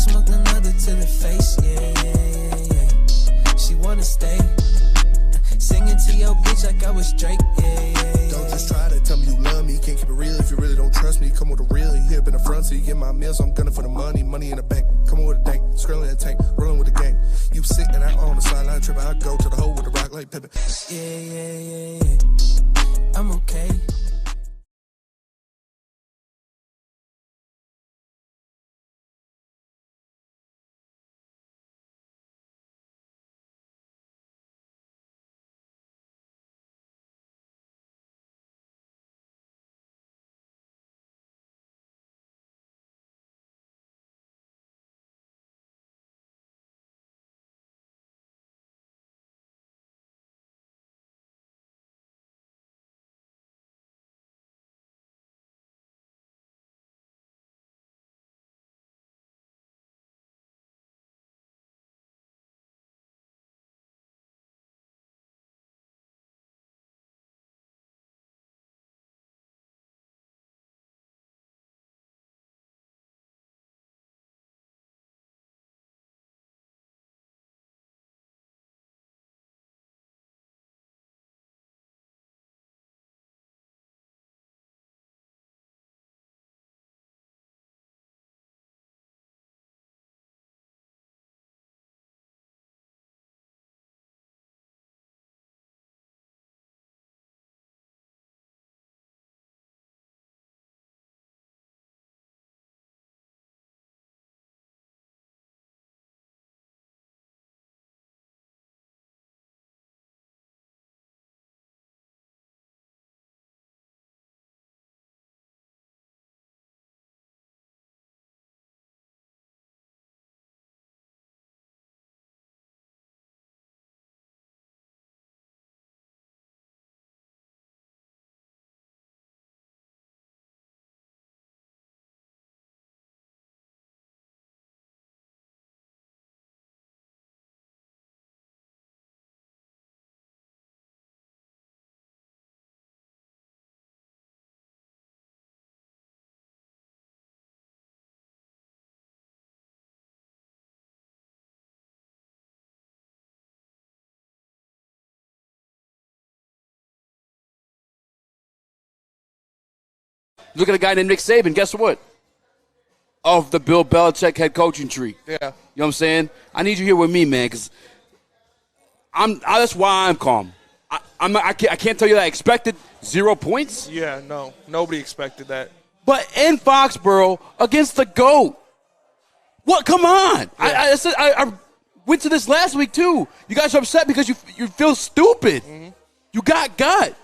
smoke another to the face, yeah. She wanna stay. Singing to your bitch like I was Drake, yeah. Don't just try to tell me you love me. Can't keep it real if you really don't trust me. Come with a real, you hip in the front, so you get my meals. I'm gunning for the money in the bank. Come with a dank, scrolling the tank, rolling with the gang. You sick and I on the sideline tripping. I go to the hole with the rock like Pippin. Yeah. I'm okay. Look at a guy named Nick Saban. Guess what? Of the Bill Belichick head coaching tree. Yeah. You know what I'm saying? I need you here with me, man, because that's why I'm calm. I can't tell you that I expected 0 points. Yeah, no. Nobody expected that. But in Foxborough against the GOAT. What? Come on. Yeah. I went to this last week, too. You guys are upset because you feel stupid. Mm-hmm. You got gut.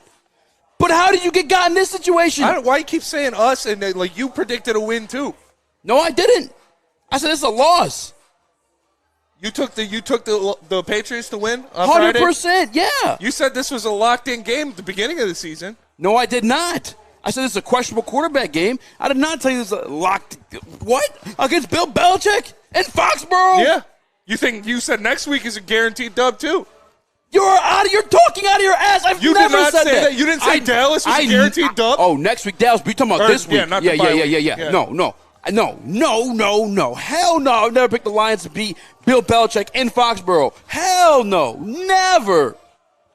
But how did you get got in this situation? Why you keep saying us and like you predicted a win too? No, I didn't. I said it's a loss. You took the Patriots to win on 100%, yeah. You said this was a locked-in game at the beginning of the season. No, I did not. I said this is a questionable quarterback game. I did not tell you this is a locked – what? Against Bill Belichick in Foxborough? Yeah. You said next week is a guaranteed dub too. You're talking out of your ass. I've you never did not said say that. You didn't say Dallas was a guaranteed dub? Oh, next week Dallas. But you're talking about this week. Yeah, not the bye week. Yeah. No. Hell no. I've never picked the Lions to beat Bill Belichick in Foxborough. Hell no. Never.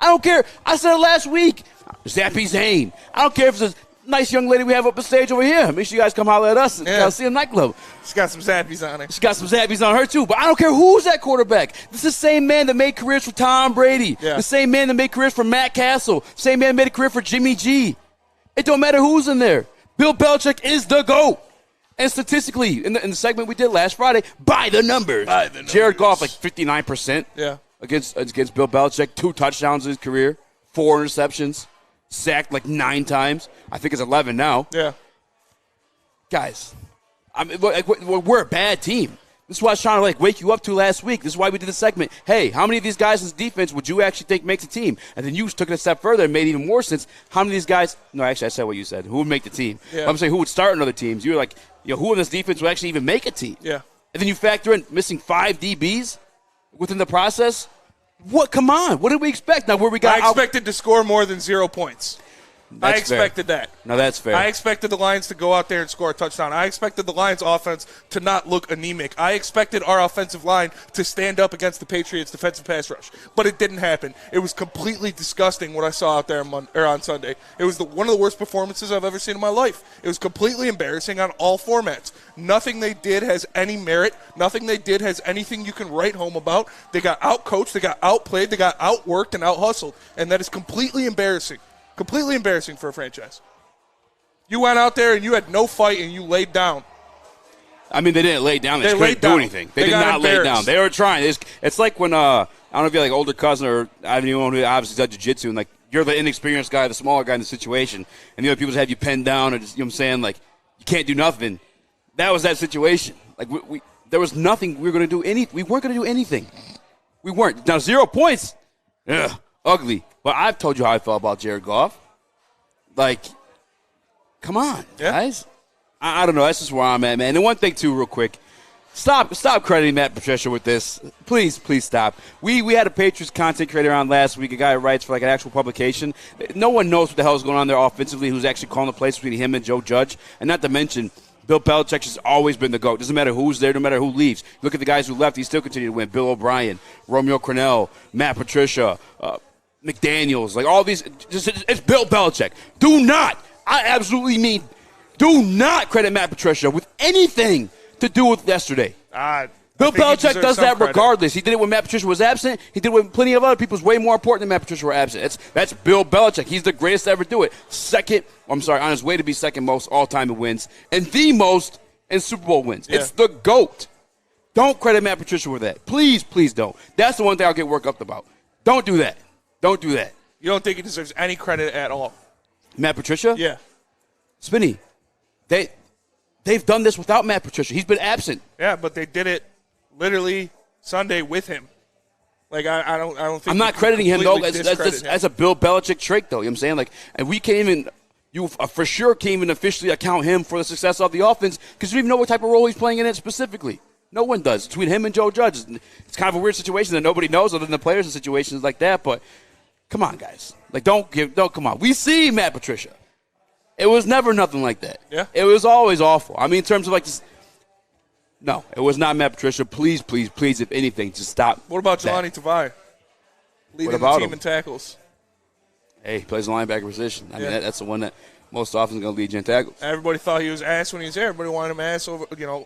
I don't care. I said it last week. Zappy Zane. I don't care if it's a nice young lady we have up the stage over here. Make sure you guys come holler at us at Coliseum nightclub. She's got some zappies on her. She's got some zappies on her, too. But I don't care who's that quarterback. This is the same man that made careers for Tom Brady. Yeah. The same man that made careers for Matt Castle. The same man that made a career for Jimmy G. It don't matter who's in there. Bill Belichick is the GOAT. And statistically, in the segment we did last Friday, by the numbers. Jared Goff, like 59% against Bill Belichick. 2 touchdowns in his career. 4 interceptions. Sacked like 9 times. I think it's 11 now. Yeah. Guys, we're a bad team. This is why I was trying to wake you up to last week. This is why we did the segment. Hey, how many of these guys in defense would you actually think makes a team? And then you took it a step further and made even more sense. How many of these guys – no, actually, I said what you said. Who would make the team? Yeah. I'm saying who would start in other teams. You were like, who in this defense would actually even make a team? Yeah. And then you factor in missing 5 DBs within the process. What? Come on. What did we expect? Now, where we got I expected to score more than 0 points. That's expected fair. that. No, that's fair. I expected the Lions to go out there and score a touchdown. I expected the Lions offense to not look anemic. I expected our offensive line to stand up against the Patriots' defensive pass rush. But it didn't happen. It was completely disgusting what I saw out there on Sunday. It was one of the worst performances I've ever seen in my life. It was completely embarrassing on all formats. Nothing they did has any merit. Nothing they did has anything you can write home about. They got out-coached, they got outplayed, they got outworked and out-hustled. And that is completely embarrassing. Completely embarrassing for a franchise. You went out there and you had no fight and you laid down. I mean, they didn't lay down. They couldn't do anything. They did not lay down. They were trying. It's like when, I don't know if you're like older cousin or I have anyone who obviously does jiu-jitsu, and like you're the inexperienced guy, the smaller guy in the situation, and the other people just have you pinned down and just, you know what I'm saying, like you can't do nothing. That was that situation. Like there was nothing we were going to do. We weren't going to do anything. We weren't. Now, 0 points. Ugh, ugly. But I've told you how I felt about Jared Goff. Like, come on, guys. I don't know. That's just where I'm at, man. And one thing, too, real quick. Stop crediting Matt Patricia with this. Please stop. We had a Patriots content creator on last week, a guy who writes for like an actual publication. No one knows what the hell is going on there offensively, who's actually calling the plays between him and Joe Judge. And not to mention, Bill Belichick has always been the GOAT. Doesn't matter who's there, no matter who leaves. Look at the guys who left. He still continue to win. Bill O'Brien, Romeo Crennel, Matt Patricia, McDaniels, like all these. It's Bill Belichick. Do not credit Matt Patricia with anything to do with yesterday. Bill Belichick does that regardless. He did it when Matt Patricia was absent. He did it when plenty of other people was way more important than Matt Patricia were absent. That's Bill Belichick. He's the greatest to ever do it. On his way to be second most all-time in wins and the most in Super Bowl wins. Yeah. It's the GOAT. Don't credit Matt Patricia with that. Please don't. That's the one thing I'll get worked up about. Don't do that. Don't do that. You don't think he deserves any credit at all? Matt Patricia? Yeah. Spinny, they've done this without Matt Patricia. He's been absent. Yeah, but they did it literally Sunday with him. Like I don't think I'm not crediting him though. That's a Bill Belichick trick though. You know what I'm saying? Like, and we can't even. You for sure can't even officially account him for the success of the offense because you don't even know what type of role he's playing in it specifically. No one does. Between him and Joe Judge, it's kind of a weird situation that nobody knows other than the players in situations like that. But come on, guys. Like, don't come on. We see Matt Patricia. It was never nothing like that. Yeah. It was always awful. I mean, in terms of like this. No, it was not Matt Patricia. Please, if anything, just stop. What about Jelani Tavai? Leading the team in tackles. Hey, he plays the linebacker position. I mean, that's the one that most often is going to lead you in tackles. Everybody thought he was ass when he was there. Everybody wanted him ass over.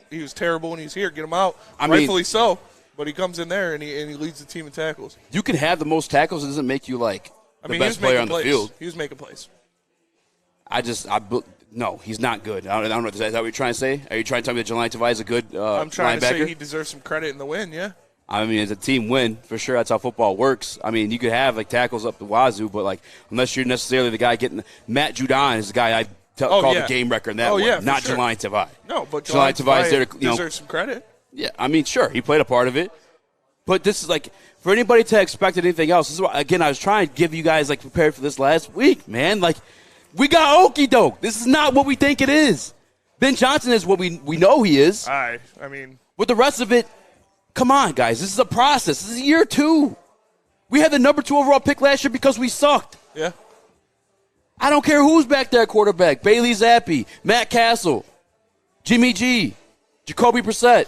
He was terrible when he was here. Get him out. Rightfully so. But he comes in there and he leads the team in tackles. You can have the most tackles. It doesn't make you like the best player on the field. He was making plays. No, he's not good. I don't know. Is that what you're trying to say? Are you trying to tell me that Jelani Tavai is a good I'm trying linebacker? to say he deserves some credit in the win, yeah. I mean, it's a team win, for sure. That's how football works. I mean, you could have, like, tackles up the wazoo, but, like, unless you're necessarily the guy getting – Matt Judon is the guy I called the game record in that one, not sure. Jelani Tavai. No, but Jelani Tavai is there to, deserves some credit. Yeah, I mean, sure, he played a part of it. But this is, like, for anybody to expect anything else, this is why, again, I was trying to give you guys, like, prepared for this last week, man. Like, we got okie doke. This is not what we think it is. Ben Johnson is what we know he is. I mean. With the rest of it, come on, guys. This is a process. This is year 2. We had the number 2 overall pick last year because we sucked. Yeah. I don't care who's back there quarterback. Bailey Zappi, Matt Castle, Jimmy G, Jacoby Brissett.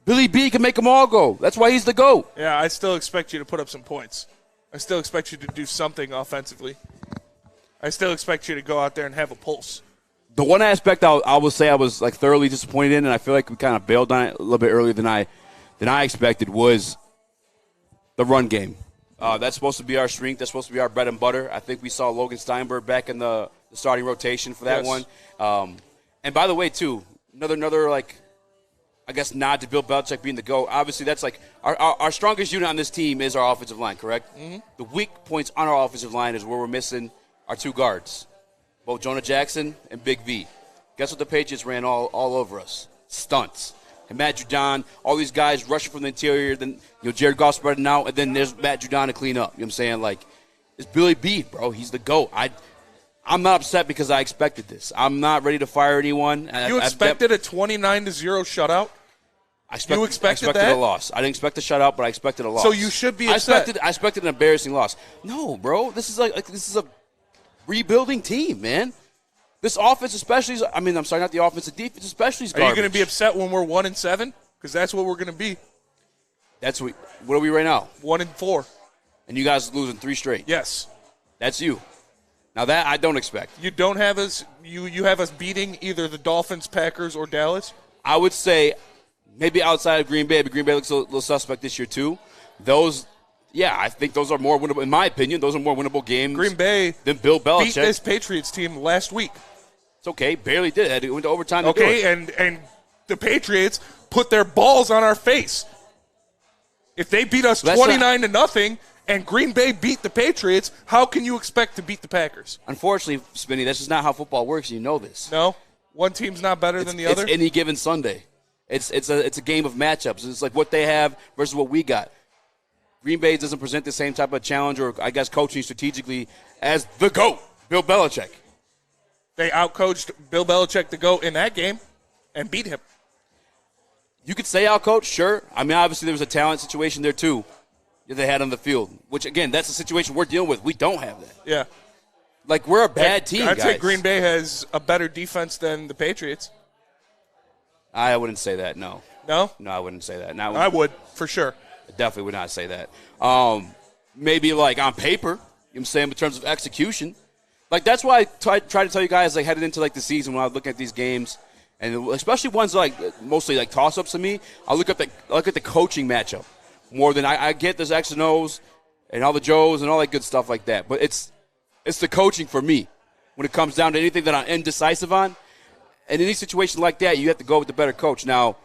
Billy B can make them all go. That's why he's the GOAT. Yeah, I still expect you to put up some points. I still expect you to do something offensively. I still expect you to go out there and have a pulse. The one aspect I will say I was like thoroughly disappointed in, and I feel like we kind of bailed on it a little bit earlier than I expected, was the run game. That's supposed to be our strength. That's supposed to be our bread and butter. I think we saw Logan Steinberg back in the starting rotation for that one. And by the way, too, another like, I guess, nod to Bill Belichick being the GOAT. Obviously, that's like our strongest unit on this team is our offensive line, correct? Mm-hmm. The weak points on our offensive line is where we're missing our 2 guards, both Jonah Jackson and Big V. Guess what the Patriots ran all over us? Stunts. And Matt Judon, all these guys rushing from the interior, then Jared Goff spreading out, and then there's Matt Judon to clean up. You know what I'm saying? Like, it's Billy B, bro. He's the GOAT. I'm not upset because I expected this. I'm not ready to fire anyone. You expected a 29-0 shutout? I expected a loss. I didn't expect a shutout, but I expected a loss. So you should be upset. I expected an embarrassing loss. No, bro. This is a rebuilding team, man. This offense especially is, not the offense, the defense especially is garbage. Are you going to be upset when we're 1-7? Because that's what we're going to be. What are we right now? 1-4. And you guys losing 3 straight. Yes. That's you. Now that I don't expect. You don't have us. You have us beating either the Dolphins, Packers, or Dallas. I would say maybe outside of Green Bay, but Green Bay looks a little suspect this year too. I think those are more winnable. In my opinion, those are more winnable games. Green Bay than Bill Belichick beat this Patriots team last week. It's okay, barely did. It went to overtime. Okay, and the Patriots put their balls on our face. If they beat us 29-0. And Green Bay beat the Patriots, how can you expect to beat the Packers? Unfortunately, Spinny, that's just not how football works. You know this. No? One team's not better than the other? It's any given Sunday. It's a game of matchups. It's like what they have versus what we got. Green Bay doesn't present the same type of challenge or, I guess, coaching strategically as the GOAT, Bill Belichick. They outcoached Bill Belichick, the GOAT, in that game and beat him. You could say outcoached, sure. Obviously there was a talent situation there, too. They had on the field, which, again, that's the situation we're dealing with. We don't have that. Yeah. Like, we're a bad team, I'd guys. say Green Bay has a better defense than the Patriots. I wouldn't say that, no. No? No, I wouldn't say that. I would, for sure. I definitely would not say that. Maybe, like, on paper, you know what I'm saying, in terms of execution. Like, that's why I try to tell you guys, like, headed into, like, the season when I was looking at these games, and especially ones, like, mostly, like, toss-ups to me, I look at the coaching matchup. More than I get this X and O's and all the Joes and all that good stuff like that. But it's the coaching for me when it comes down to anything that I'm indecisive on. And in any situation like that, you have to go with the better coach. Now,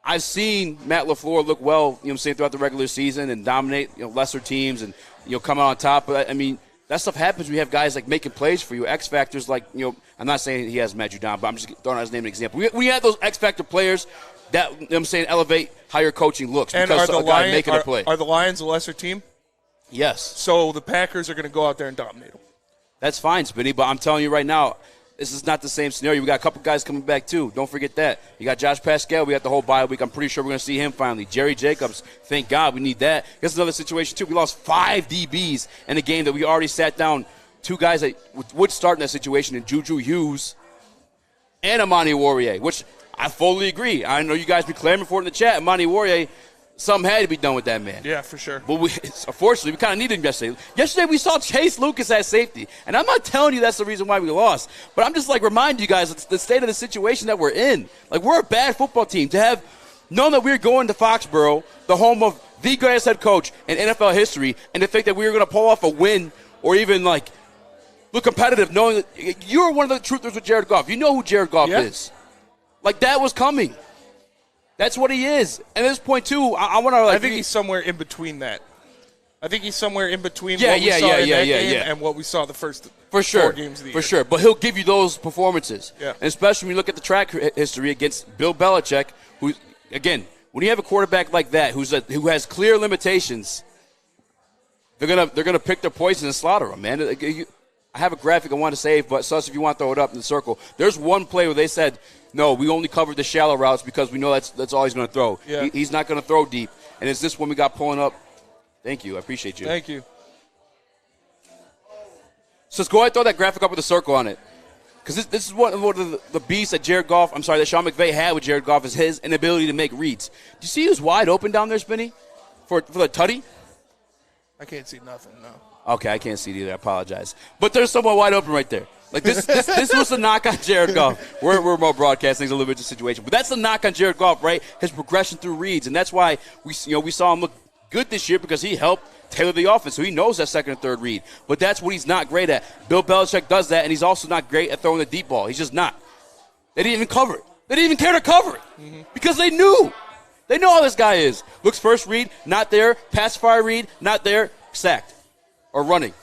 I've seen Matt LaFleur look well, you know what I'm saying, throughout the regular season and dominate, lesser teams and, come out on top. But, that stuff happens when you have guys, like, making plays for you. X factors like, I'm not saying he hasn't met you down, but I'm just throwing out his name an example. We had those X factor players that, you know what I'm saying, elevate how your coaching looks because of a guy making a play. Are the Lions a lesser team? Yes. So the Packers are going to go out there and dominate them. That's fine, Spinny, but I'm telling you right now, this is not the same scenario. We got a couple guys coming back, too. Don't forget that. You got Josh Pascal. We got the whole bye week. I'm pretty sure we're going to see him finally. Jerry Jacobs, thank God we need that. Here's another situation, too. We lost 5 DBs in a game that we already sat down 2 guys that would start in that situation in Juju Hughes and Amani Warrior, which I fully agree. I know you guys be clamoring for it in the chat. Amani Warrior, something had to be done with that man. Yeah, for sure. But unfortunately, we kind of needed him yesterday. Yesterday, we saw Chase Lucas at safety. And I'm not telling you that's the reason why we lost. But I'm just, reminding you guys the state of the situation that we're in. We're a bad football team. To have known that we were going to Foxborough, the home of the greatest head coach in NFL history, and to think that we were going to pull off a win or even, look competitive, knowing that you were one of the truthers with Jared Goff. You know who Jared Goff is. That was coming. That's what he is. And at this point, too, I want to. I think he's somewhere in between that. I think he's somewhere in between what we saw in that game and what we saw the first 4 games of the year. For sure. But he'll give you those performances. Yeah. And especially when you look at the track history against Bill Belichick, who, again, when you have a quarterback like that who has clear limitations, they're gonna pick their poison and slaughter him, man. I have a graphic I want to save, but Sus, if you want to throw it up in the circle, there's one play where they said, no, we only covered the shallow routes because we know that's all he's going to throw. Yeah. He's not going to throw deep. And it's this one we got pulling up. Thank you. I appreciate you. Thank you. Sus, go ahead and throw that graphic up with a circle on it. Because this is one of the beasts that that Sean McVay had with Jared Goff is his inability to make reads. Do you see who's wide open down there, Spinny? For the tutty? I can't see nothing, no. Okay, I can't see it either. I apologize. But there's someone wide open right there. This was a knock on Jared Goff. We're more broadcasting. It's a little bit of a situation. But that's the knock on Jared Goff, right? His progression through reads. And that's why we saw him look good this year because he helped tailor the offense. So he knows that second and third read. But that's what he's not great at. Bill Belichick does that, and he's also not great at throwing the deep ball. He's just not. They didn't even cover it. They didn't even care to cover it because they knew. They know how this guy is. Looks first read, not there. Pass fire read, not there. Sacked. Or running,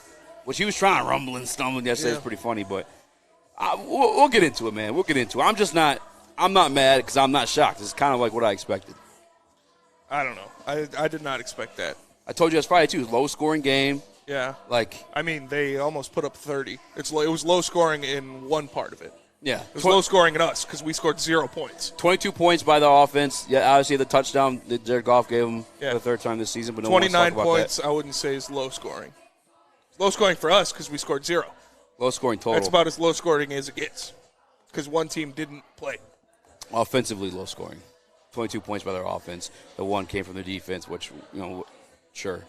which he was trying to rumble and stumble yesterday. It's pretty funny, but we'll get into it, man. We'll get into it. I'm not mad because I'm not shocked. It's kind of like what I expected. I don't know. I did not expect that. I told you that's Friday, too. It was a low-scoring game. Yeah. They almost put up 30. It was low scoring in one part of it. Yeah. It was low scoring in us because we scored 0 points. 22 points by the offense. Yeah, obviously the touchdown that Jared Goff gave him for the third time this season. But 29 points, I wouldn't say is low scoring. Low scoring for us because we scored 0. Low scoring total. That's about as low scoring as it gets because one team didn't play. Offensively low scoring. 22 points by their offense. The one came from their defense, which, sure.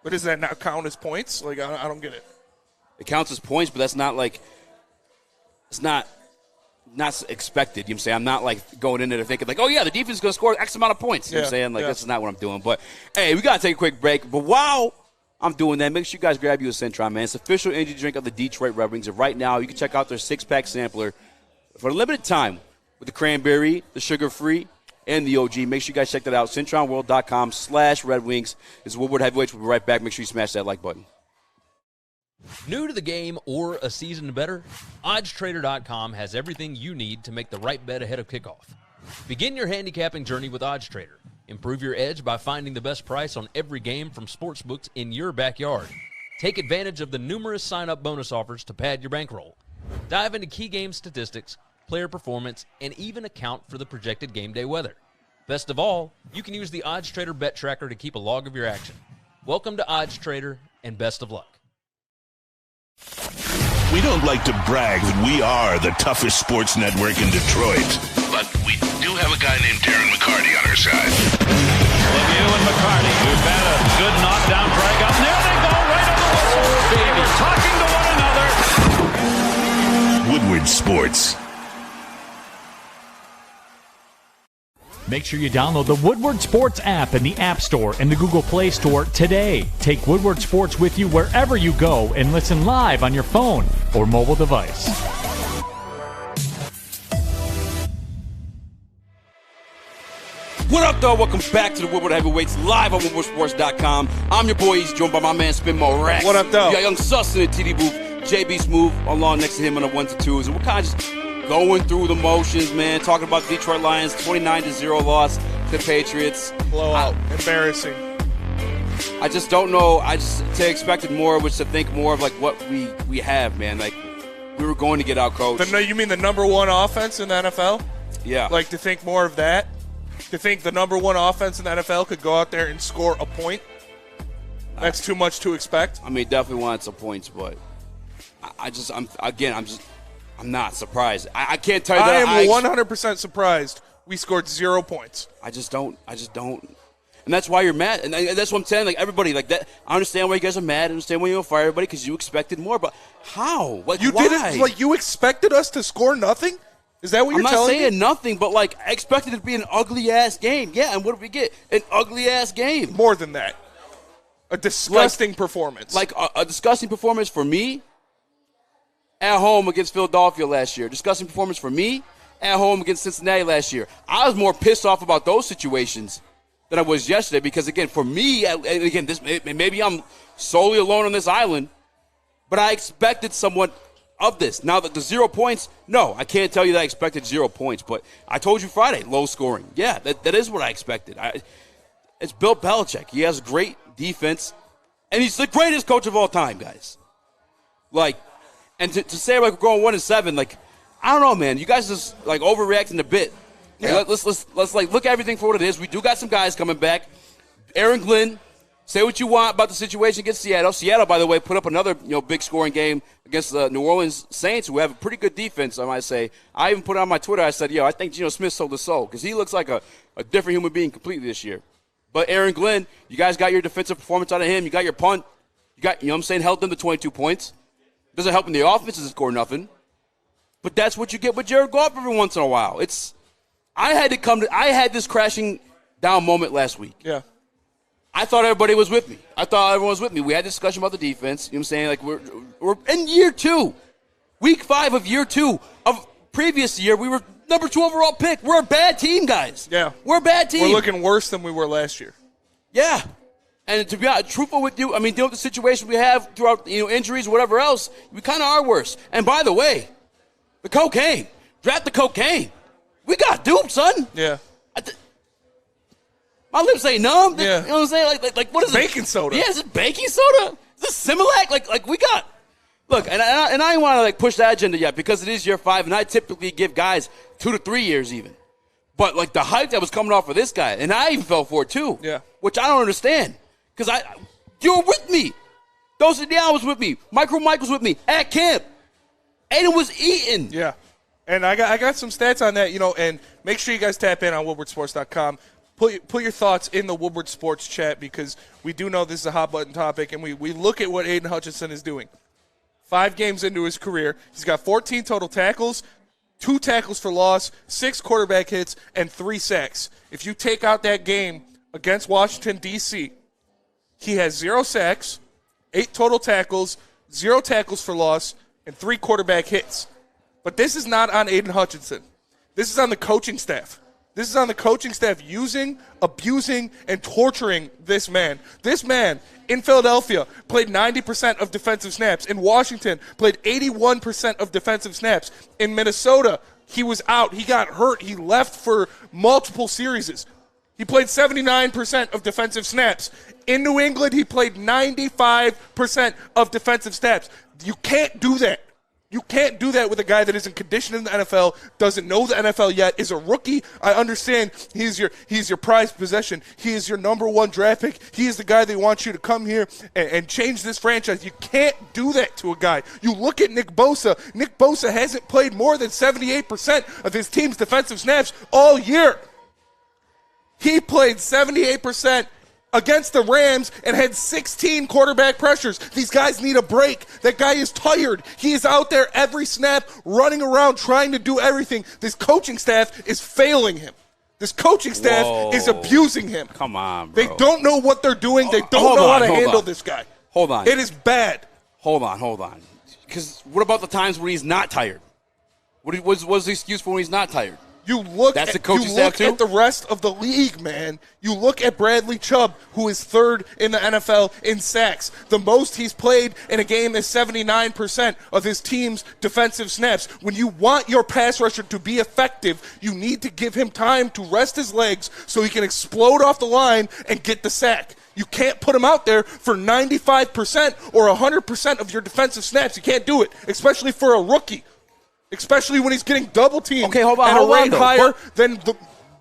But does that not count as points? Like, I don't get it. It counts as points, but that's not like – it's not expected. You know what I'm saying? I'm not, like, going in there thinking, like, oh, yeah, the defense is going to score X amount of points. You know what I'm saying? Like, that's not what I'm doing. But, hey, we got to take a quick break. But while I'm doing that, make sure you guys grab you a Centron, man. It's the official energy drink of the Detroit Red Wings. And right now, you can check out their 6-pack sampler for a limited time with the cranberry, the sugar-free, and the OG. Make sure you guys check that out. CentronWorld.com/Red Wings. This is Woodward Heavyweights. We'll be right back. Make sure you smash that like button. New to the game or a season better? OddsTrader.com has everything you need to make the right bet ahead of kickoff. Begin your handicapping journey with OddsTrader. Improve your edge by finding the best price on every game from sportsbooks in your backyard. Take advantage of the numerous sign-up bonus offers to pad your bankroll. Dive into key game statistics, player performance, and even account for the projected game day weather. Best of all, you can use the OddsTrader bet tracker to keep a log of your action. Welcome to OddsTrader, and best of luck. We don't like to brag that we are the toughest sports network in Detroit, but we do have a guy named Darren McCarty on our side. Lemieux and McCarty, who've had a good knockdown drag up. There they go, right on the whistle. They were talking to one another. Woodward Sports. Make sure you download the Woodward Sports app in the App Store and the Google Play Store today. Take Woodward Sports with you wherever you go and listen live on your phone or mobile device. What up, though? Welcome back to the Woodward Heavyweights live on WoodwardSports.com. I'm your boy, Eazy, joined by my man, Spin Morax. What up, though? You got Young Sus in the TD booth, JB Smooth along next to him on the 1s and 2s. And we're kind of just going through the motions, man, talking about the Detroit Lions, 29-0 loss to the Patriots. Blowout. Embarrassing. I just don't know. I just expected more, which to think more of like what we have, man. Like, we were going to get out coached. You mean the number one offense in the NFL? Yeah. Like, to think more of that? To think the number one offense in the NFL could go out there and score a point? That's too much to expect? I mean, definitely wanted some points, but I'm not surprised. I can't tell you that. I am 100% surprised we scored 0 points. I just don't. And that's why you're mad. And that's what I'm saying. Like, everybody, like that. I understand why you guys are mad. I understand why you don't fire everybody because you expected more. But how? Like, you why? didn't. Like, you expected us to score nothing? Is that what you're telling me? I'm not saying nothing, but, like, I expected it to be an ugly-ass game. Yeah, and what did we get? An ugly-ass game. More than that. A disgusting performance. Like, a disgusting performance for me at home against Philadelphia last year. Disgusting performance for me at home against Cincinnati last year. I was more pissed off about those situations than I was yesterday because, again, for me, and again, maybe I'm solely alone on this island, but I expected somewhat of this. Now that the 0 points, no, I can't tell you that I expected 0 points, but I told you Friday, low scoring. Yeah, that is what I expected. It's Bill Belichick. He has great defense, and he's the greatest coach of all time, guys. Like, and to say like we're going 1-7, like, I don't know, man. You guys just like overreacting a bit. Yeah. Like, let's like look at everything for what it is. We do got some guys coming back. Aaron Glenn, say what you want about the situation against Seattle. Seattle, by the way, put up another big scoring game against the New Orleans Saints, who have a pretty good defense, I might say. I even put it on my Twitter. I said, I think Geno Smith sold the soul because he looks like a different human being completely this year. But Aaron Glenn, you guys got your defensive performance out of him. You got your punt. You got, held them to 22 points. Doesn't help in the offense to score nothing. But that's what you get with Jared Goff every once in a while. I had this crashing down moment last week. Yeah. I thought everybody was with me. I thought everyone was with me. We had a discussion about the defense. You know what I'm saying? Like, we're in year 2. Week 5 of year 2 of previous year, we were number 2 overall pick. We're a bad team, guys. Yeah. We're a bad team. We're looking worse than we were last year. Yeah. And to be honest, truthful with you, I mean, dealing with the situation we have throughout, injuries, whatever else, we kind of are worse. And by the way, the cocaine. Draft the cocaine. We got duped, son. Yeah. My lips ain't numb. Yeah. You know what I'm saying? Like what is baking soda. Yeah, is it baking soda? Is this Similac? Like we got. Look, and I ain't want to push that agenda yet because it is year 5, and I typically give guys 2 to 3 years even. But like the hype that was coming off of this guy, and I even fell for it too. Yeah. Which I don't understand because you were with me. Dose Dion was with me. Micro Mike was with me at camp. Aiden was eating. Yeah. And I got some stats on that, and make sure you guys tap in on woodwardsports.com. Put your thoughts in the Woodward Sports chat because we do know this is a hot-button topic, and we look at what Aiden Hutchinson is doing. 5 games into his career, he's got 14 total tackles, 2 tackles for loss, 6 quarterback hits, and 3 sacks. If you take out that game against Washington, D.C., he has 0 sacks, 8 total tackles, 0 tackles for loss, and 3 quarterback hits. But this is not on Aiden Hutchinson. This is on the coaching staff. This is on the coaching staff using, abusing, and torturing this man. This man in Philadelphia played 90% of defensive snaps. In Washington, played 81% of defensive snaps. In Minnesota, he was out. He got hurt. He left for multiple series. He played 79% of defensive snaps. In New England, he played 95% of defensive snaps. You can't do that. You can't do that with a guy that isn't conditioned in the NFL, doesn't know the NFL yet, is a rookie. I understand he's your prized possession. He is your number 1 draft pick. He is the guy they want you to come here and change this franchise. You can't do that to a guy. You look at Nick Bosa. Nick Bosa hasn't played more than 78% of his team's defensive snaps all year. He played 78% against the Rams and had 16 quarterback pressures. These guys need a break. That guy is tired. He is out there every snap, running around, trying to do everything. This coaching staff is failing him. This coaching staff is abusing him. Come on, bro. They don't know what they're doing. They don't know how to handle this guy. Hold on. It is bad. Hold on. Because what about the times when he's not tired? What's the excuse for when he's not tired? You look at the rest of the league, man. You look at Bradley Chubb, who is 3rd in the NFL in sacks. The most he's played in a game is 79% of his team's defensive snaps. When you want your pass rusher to be effective, you need to give him time to rest his legs so he can explode off the line and get the sack. You can't put him out there for 95% or 100% of your defensive snaps. You can't do it, especially for a rookie. Especially when he's getting double teamed at a rate higher than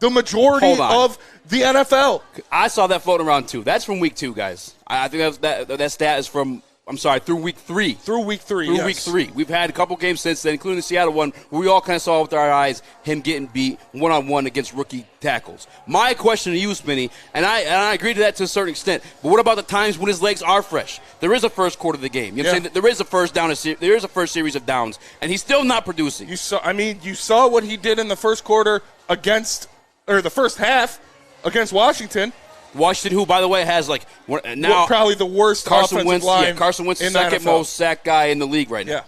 the majority of the NFL. I saw that floating around too. That's from week 2, guys. I think that stat is from, through week 3. Through week 3, Week 3. We've had a couple games since then, including the Seattle one, where we all kind of saw with our eyes him getting beat one-on-one against rookie tackles. My question to you, Spinny, and I agree to that to a certain extent, but what about the times when his legs are fresh? There is a first quarter of the game. You know what I'm saying? There is a first down. There is a first series of downs, and he's still not producing. You saw what he did in the first quarter the first half against Washington. Washington, who, by the way, has now probably the worst offensive line. Yeah, Carson Wentz, the second most sack guy in the league right now. Yeah.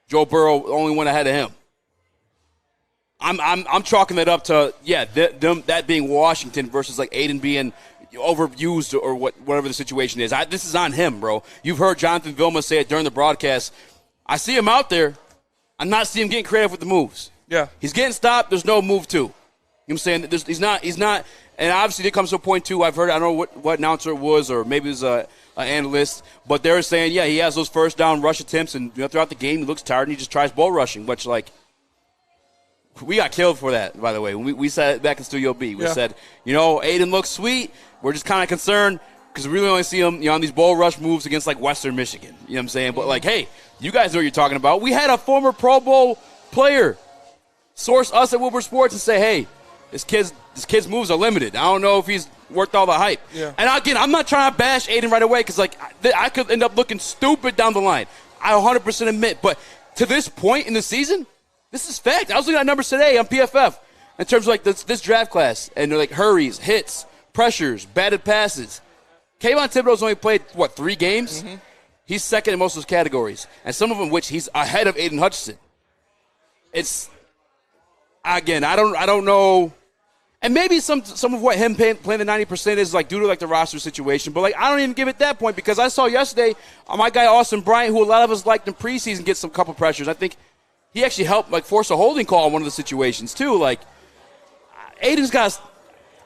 Joe Burrow only went ahead of him. I'm chalking that up to that being Washington versus Aiden being overused or whatever the situation is. This is on him, bro. You've heard Jonathan Vilma say it during the broadcast. I see him out there. I'm not seeing him getting creative with the moves. Yeah, he's getting stopped. There's no move to. You know what I'm saying? He's not. And obviously, there comes to a point, too, I don't know what announcer it was, or maybe it was an analyst, but they were saying, he has those first down rush attempts, and throughout the game, he looks tired, and he just tries bull rushing, which, we got killed for that, by the way. We said it back in Studio B. We said, Aiden looks sweet. We're just kind of concerned because we really only see him on these bull rush moves against, Western Michigan. You know what I'm saying? But, hey, you guys know what you're talking about. We had a former Pro Bowl player source us at Woodward Sports and say, hey, this kid's moves are limited. I don't know if he's worth all the hype. Yeah. And again, I'm not trying to bash Aiden right away because I could end up looking stupid down the line. I 100% admit. But to this point in the season, this is fact. I was looking at numbers today on PFF in terms of this draft class, and they're hurries, hits, pressures, batted passes. Kayvon Thibodeau's only played 3 games. Mm-hmm. He's second in most of those categories, and some of them which he's ahead of Aiden Hutchinson. It's again, I don't know. And maybe some of what him playing the 90% is due to the roster situation. But I don't even give it that point because I saw yesterday my guy Austin Bryant, who a lot of us liked in preseason, get some couple pressures. I think he actually helped force a holding call in one of the situations too. Aiden's got.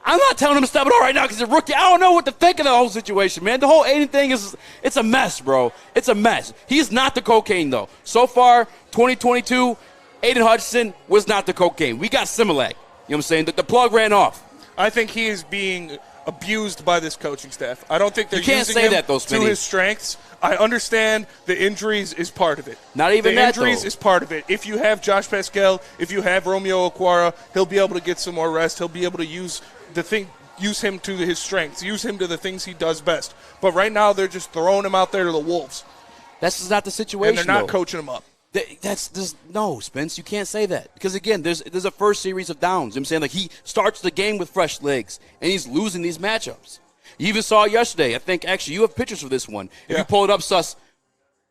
I'm not telling him to stop it all right now because he's a rookie. I don't know what to think of the whole situation, man. The whole Aiden thing it's a mess, bro. It's a mess. He's not the cocaine though. So far, 2022, Aiden Hutchinson was not the cocaine. We got Similac. You know what I'm saying? The plug ran off. I think he is being abused by this coaching staff. I don't think they're You can't using say him that, though, to Smitty. his strengths. I understand the injuries is part of it. Not even the that, injuries though. is part of it. If you have Josh Pascal, if you have Romeo Okwara, he'll be able to get some more rest. He'll be able to use him to his strengths, use him to the things he does best. But right now, they're just throwing him out there to the wolves. That's just not the situation, And they're not though. coaching him up. No, Spence, you can't say that. Because, again, there's a first series of downs. You know what I'm saying? Like, he starts the game with fresh legs, and he's losing these matchups. You even saw it yesterday. I think, actually, you have pictures for this one. If you pull it up, Sus,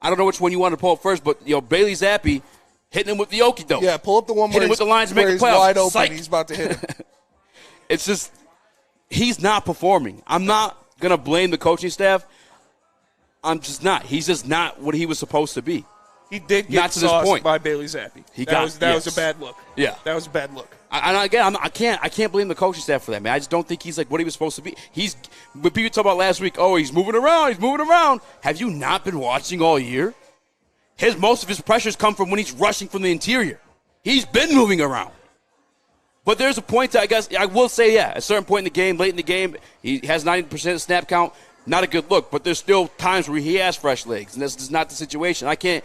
I don't know which one you want to pull up first, but, Bailey Zappi hitting him with the okie doke. Yeah, pull up the one Hitting where him with the lines to make he's the playoffs. wide open. Psych. He's about to hit him. It's just, he's not performing. I'm not going to blame the coaching staff. I'm just not. He's just not what he was supposed to be. He did get Not to this sauced point. by Bailey Zappi. That was a bad look. Yeah. That was a bad look. I can't blame the coaching staff for that, man. I just don't think he's like what he was supposed to be. When people talk about last week, he's moving around. Have you not been watching all year? Most of his pressures come from when he's rushing from the interior. He's been moving around. But there's a point that I guess I will say, at a certain point in the game, late in the game, he has 90% snap count. Not a good look, but there's still times where he has fresh legs, and that's just not the situation. I can't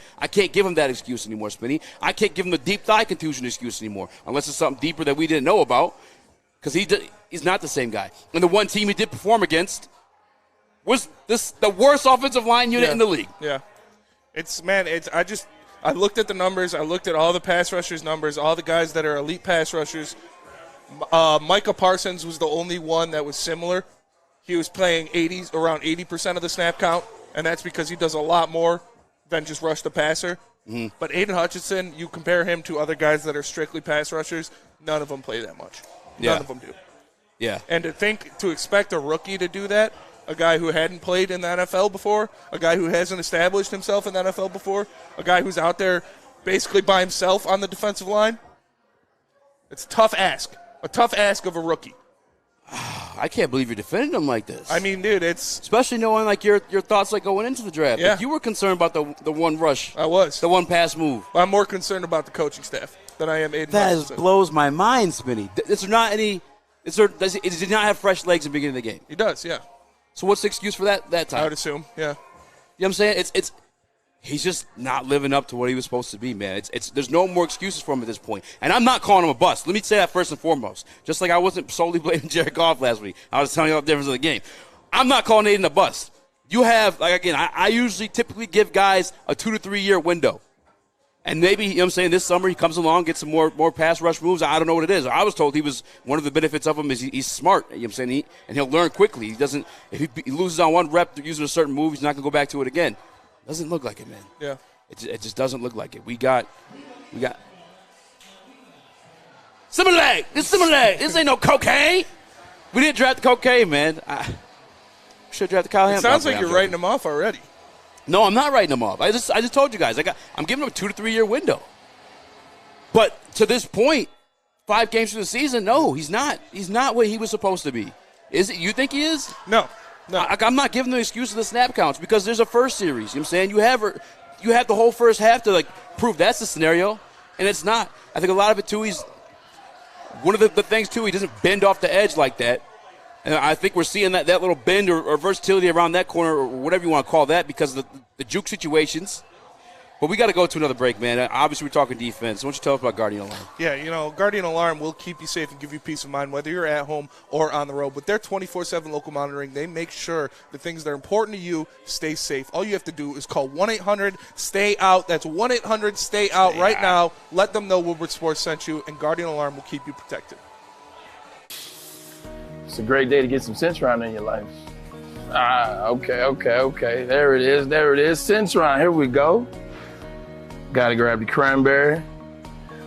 give him that excuse anymore, Spinny. I can't give him the deep thigh contusion excuse anymore, unless it's something deeper that we didn't know about, because he's not the same guy. And the one team he did perform against was the worst offensive line unit in the league. Yeah, I looked at the numbers. I looked at all the pass rushers' numbers, all the guys that are elite pass rushers. Micah Parsons was the only one that was similar. He was playing around 80% of the snap count, and that's because he does a lot more than just rush the passer. Mm-hmm. But Aiden Hutchinson, you compare him to other guys that are strictly pass rushers, none of them play that much. None of them do. Yeah. And to expect a rookie to do that, a guy who hadn't played in the NFL before, a guy who hasn't established himself in the NFL before, a guy who's out there basically by himself on the defensive line, it's a tough ask of a rookie. I can't believe you're defending him like this. I mean, dude, it's especially knowing like your thoughts like going into the draft. Yeah. Like, you were concerned about the one rush. I was. The one pass move. I'm more concerned about the coaching staff than I am Aiden Hutchinson. Blows my mind, Spinny. Does he not have fresh legs at the beginning of the game? He does, yeah. So what's the excuse for that time? I would assume, yeah. You know what I'm saying? He's just not living up to what he was supposed to be, man. There's no more excuses for him at this point. And I'm not calling him a bust. Let me say that first and foremost. Just like I wasn't solely blaming Jared Goff last week. I was telling you about the difference of the game. I'm not calling Aiden a bust. You have, I usually typically give guys a 2 to 3 year window. And maybe, you know what I'm saying, this summer he comes along, gets some more pass rush moves. I don't know what it is. I was told one of the benefits of him is he's smart. You know what I'm saying? And he'll learn quickly. If he loses on one rep using a certain move, he's not going to go back to it again. Doesn't look like it, man. Yeah. It just doesn't look like it. We got Similac. This ain't no cocaine. We didn't draft the cocaine, man. Should have drafted Kyle Hamilton. It sounds like you're writing him off already. No, I'm not writing him off. I just told you guys. I'm giving him a 2 to 3 year window. But to this point, 5 games through the season, no, he's not. He's not what he was supposed to be. Is it? You think he is? No. I'm not giving the excuse of the snap counts because there's a first series. You know what I'm saying? You have the whole first half to prove that's the scenario, and it's not. I think a lot of it too. He's one of the things too. He doesn't bend off the edge like that, and I think we're seeing that little bend or versatility around that corner or whatever you want to call that because of the juke situations. But we got to go to another break, man. Obviously, we're talking defense. Why don't you tell us about Guardian Alarm? Yeah, Guardian Alarm will keep you safe and give you peace of mind, whether you're at home or on the road. With their 24/7 local monitoring, they make sure the things that are important to you stay safe. All you have to do is call 1-800-STAY-OUT. That's 1-800-STAY-OUT right now. Let them know Woodward Sports sent you, and Guardian Alarm will keep you protected. It's a great day to get some Centron in your life. Okay. There it is. Centron, here we go. Gotta grab the cranberry.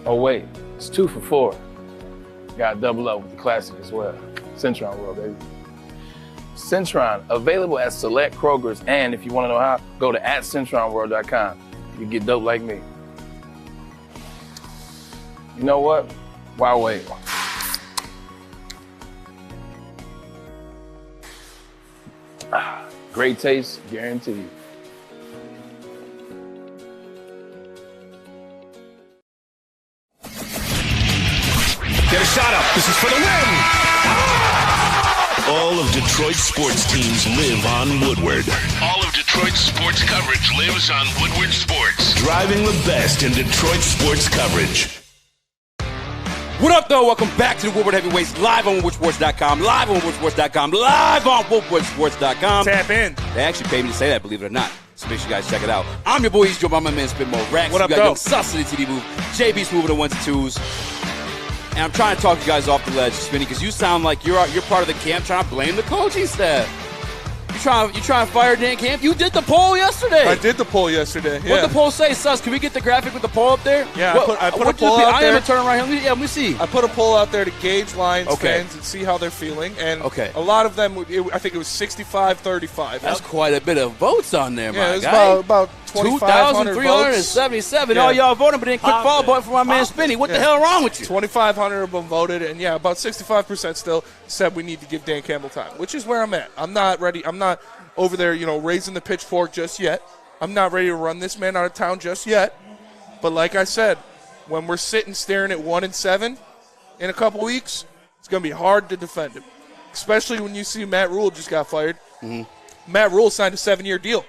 Oh, wait, it's 2 for $4. Gotta double up with the classic as well. Centron World, baby. Centron, available at select Kroger's, and if you wanna know how, go to @CentronWorld.com. You get dope like me. You know what? Why wait? Great taste, guaranteed. Get a shot up. This is for the win. All of Detroit's sports teams live on Woodward. All of Detroit's sports coverage lives on Woodward Sports. Driving the best in Detroit sports coverage. What up, though? Welcome back to the Woodward Heavyweights, live on WoodwardSports.com, live on WoodwardSports.com, live on WoodwardSports.com. Tap in. They actually paid me to say that, believe it or not. So make sure you guys check it out. I'm your boy, Eazy, by my man Spit Mo Rax. What up, you got though? Young Sus in the TD booth. JB's moving the ones and twos. And I'm trying to talk you guys off the ledge, Spinny, because you sound like you're part of the camp trying to blame the coaching staff. You trying to fire Dan Campbell? You did the poll yesterday. I did the poll yesterday. Yeah. What did the poll say, Sus? Can we get the graphic with the poll up there? Yeah, I put a poll out I there. am a turn right here. Let me see. I put a poll out there to gauge Lions fans and see how they're feeling. And a lot of them, I think it was 65-35. That's quite a bit of votes on there, yeah, my it guy. was about 2,377. All y'all voting, but then quick follow button for my man Spinny. What the hell wrong with you? 2,500 of them voted, and yeah, about 65% still said we need to give Dan Campbell time, which is where I'm at. I'm not ready. I'm not over there, raising the pitchfork just yet. I'm not ready to run this man out of town just yet. But like I said, when we're sitting staring at 1-7 in a couple weeks, it's going to be hard to defend him, especially when you see Matt Rule just got fired. Mm-hmm. Matt Rule signed a 7-year deal,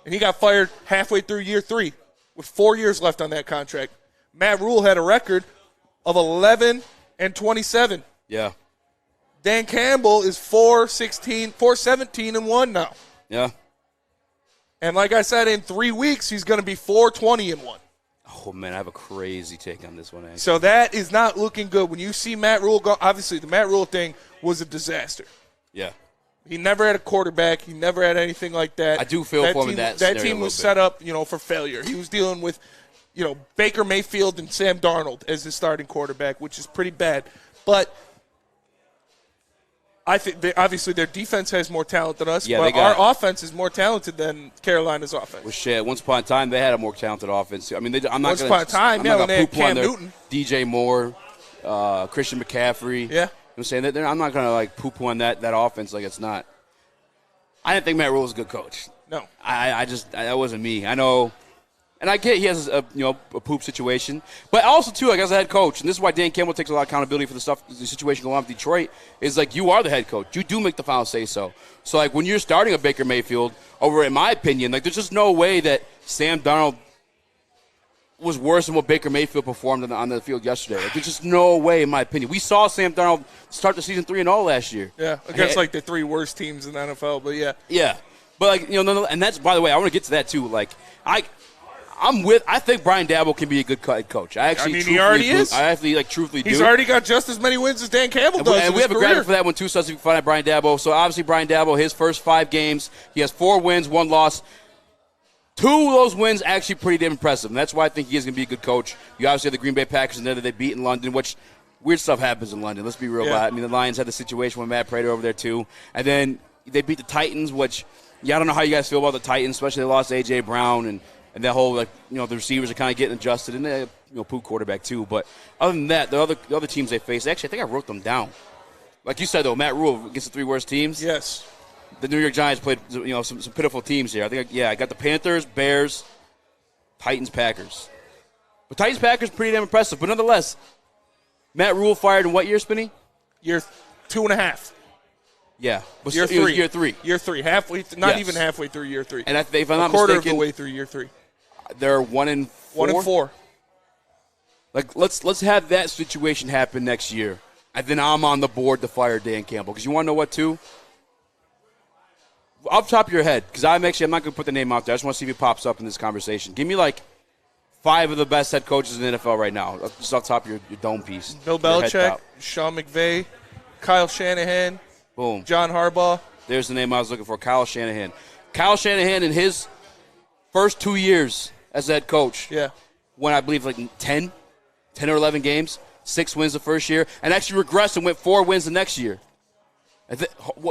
and he got fired halfway through year 3 with 4 years left on that contract. Matt Rule had a record of 11-27. Yeah. Dan Campbell is 4-17-1 now. Yeah. And like I said, in 3 weeks, he's going to be 4-20-1. Oh, man, I have a crazy take on this one, actually. So that is not looking good. When you see Matt Rule go, obviously the Matt Rule thing was a disaster. Yeah. He never had a quarterback. He never had anything like that. I do feel for him in that That scenario team a was little set up, for failure. He was dealing with, Baker Mayfield and Sam Darnold as his starting quarterback, which is pretty bad. But I think obviously their defense has more talent than us, but our offense is more talented than Carolina's offense. Well, shit, once upon a time, they had a more talented offense. I mean, I'm not once upon a time, when they had Cam their Newton. DJ Moore, Christian McCaffrey. Yeah. I'm saying that I'm not going to poo-poo on that offense like it's not. I didn't think Matt Rule was a good coach. No. That wasn't me. I know. And I get he has a poop situation, but also too, as a head coach, and this is why Dan Campbell takes a lot of accountability for the situation going on with Detroit. Is you are the head coach, you do make the final say so. So when you're starting a Baker Mayfield over, in my opinion, there's just no way that Sam Darnold was worse than what Baker Mayfield performed on the field yesterday. There's just no way, in my opinion. We saw Sam Darnold start the season 3-0 last year. Yeah, against the 3 worst teams in the NFL, but yeah. Yeah, but and that's, by the way, I want to get to that too. I think Brian Daboll can be a good head coach. He already is. I actually truthfully do. He's already got just as many wins as Dan Campbell does. And we have a graphic for that one too, so you can find out Brian Daboll. So obviously Brian Daboll, his first 5 games, he has 4 wins, 1 loss. 2 of those wins actually pretty damn impressive, and that's why I think he is going to be a good coach. You obviously have the Green Bay Packers in there that they beat in London, which weird stuff happens in London. Let's be real about it. I mean, the Lions had the situation with Matt Prater over there too, and then they beat the Titans, which I don't know how you guys feel about the Titans, especially they lost A.J. Brown and that whole, the receivers are kind of getting adjusted, and they poop quarterback too. But other than that, the other teams they faced, actually, I think I wrote them down. Like you said, though, Matt Rule against the 3 worst teams. Yes. The New York Giants played, some pitiful teams here. I think, I got the Panthers, Bears, Titans, Packers. But Titans, Packers, pretty damn impressive. But nonetheless, Matt Rule fired in what year, Spinny? Year 2.5. Yeah. But year 3. Year 3. Year 3. Halfway, not even halfway through year 3. And if I'm not quarter mistaken, of the way through year 3. They're 1-4. 1-4. Let's have that situation happen next year, and then I'm on the board to fire Dan Campbell. Because you want to know what too? Off the top of your head, because I'm not going to put the name out there. I just want to see if it pops up in this conversation. Give me 5 of the best head coaches in the NFL right now, just off the top of your dome piece. Bill Belichick, Sean McVay, Kyle Shanahan, boom, John Harbaugh. There's the name I was looking for, Kyle Shanahan. Kyle Shanahan in his first 2 years as a head coach, won, I believe, 10 or 11 games, 6 wins the first year, and actually regressed and went 4 wins the next year.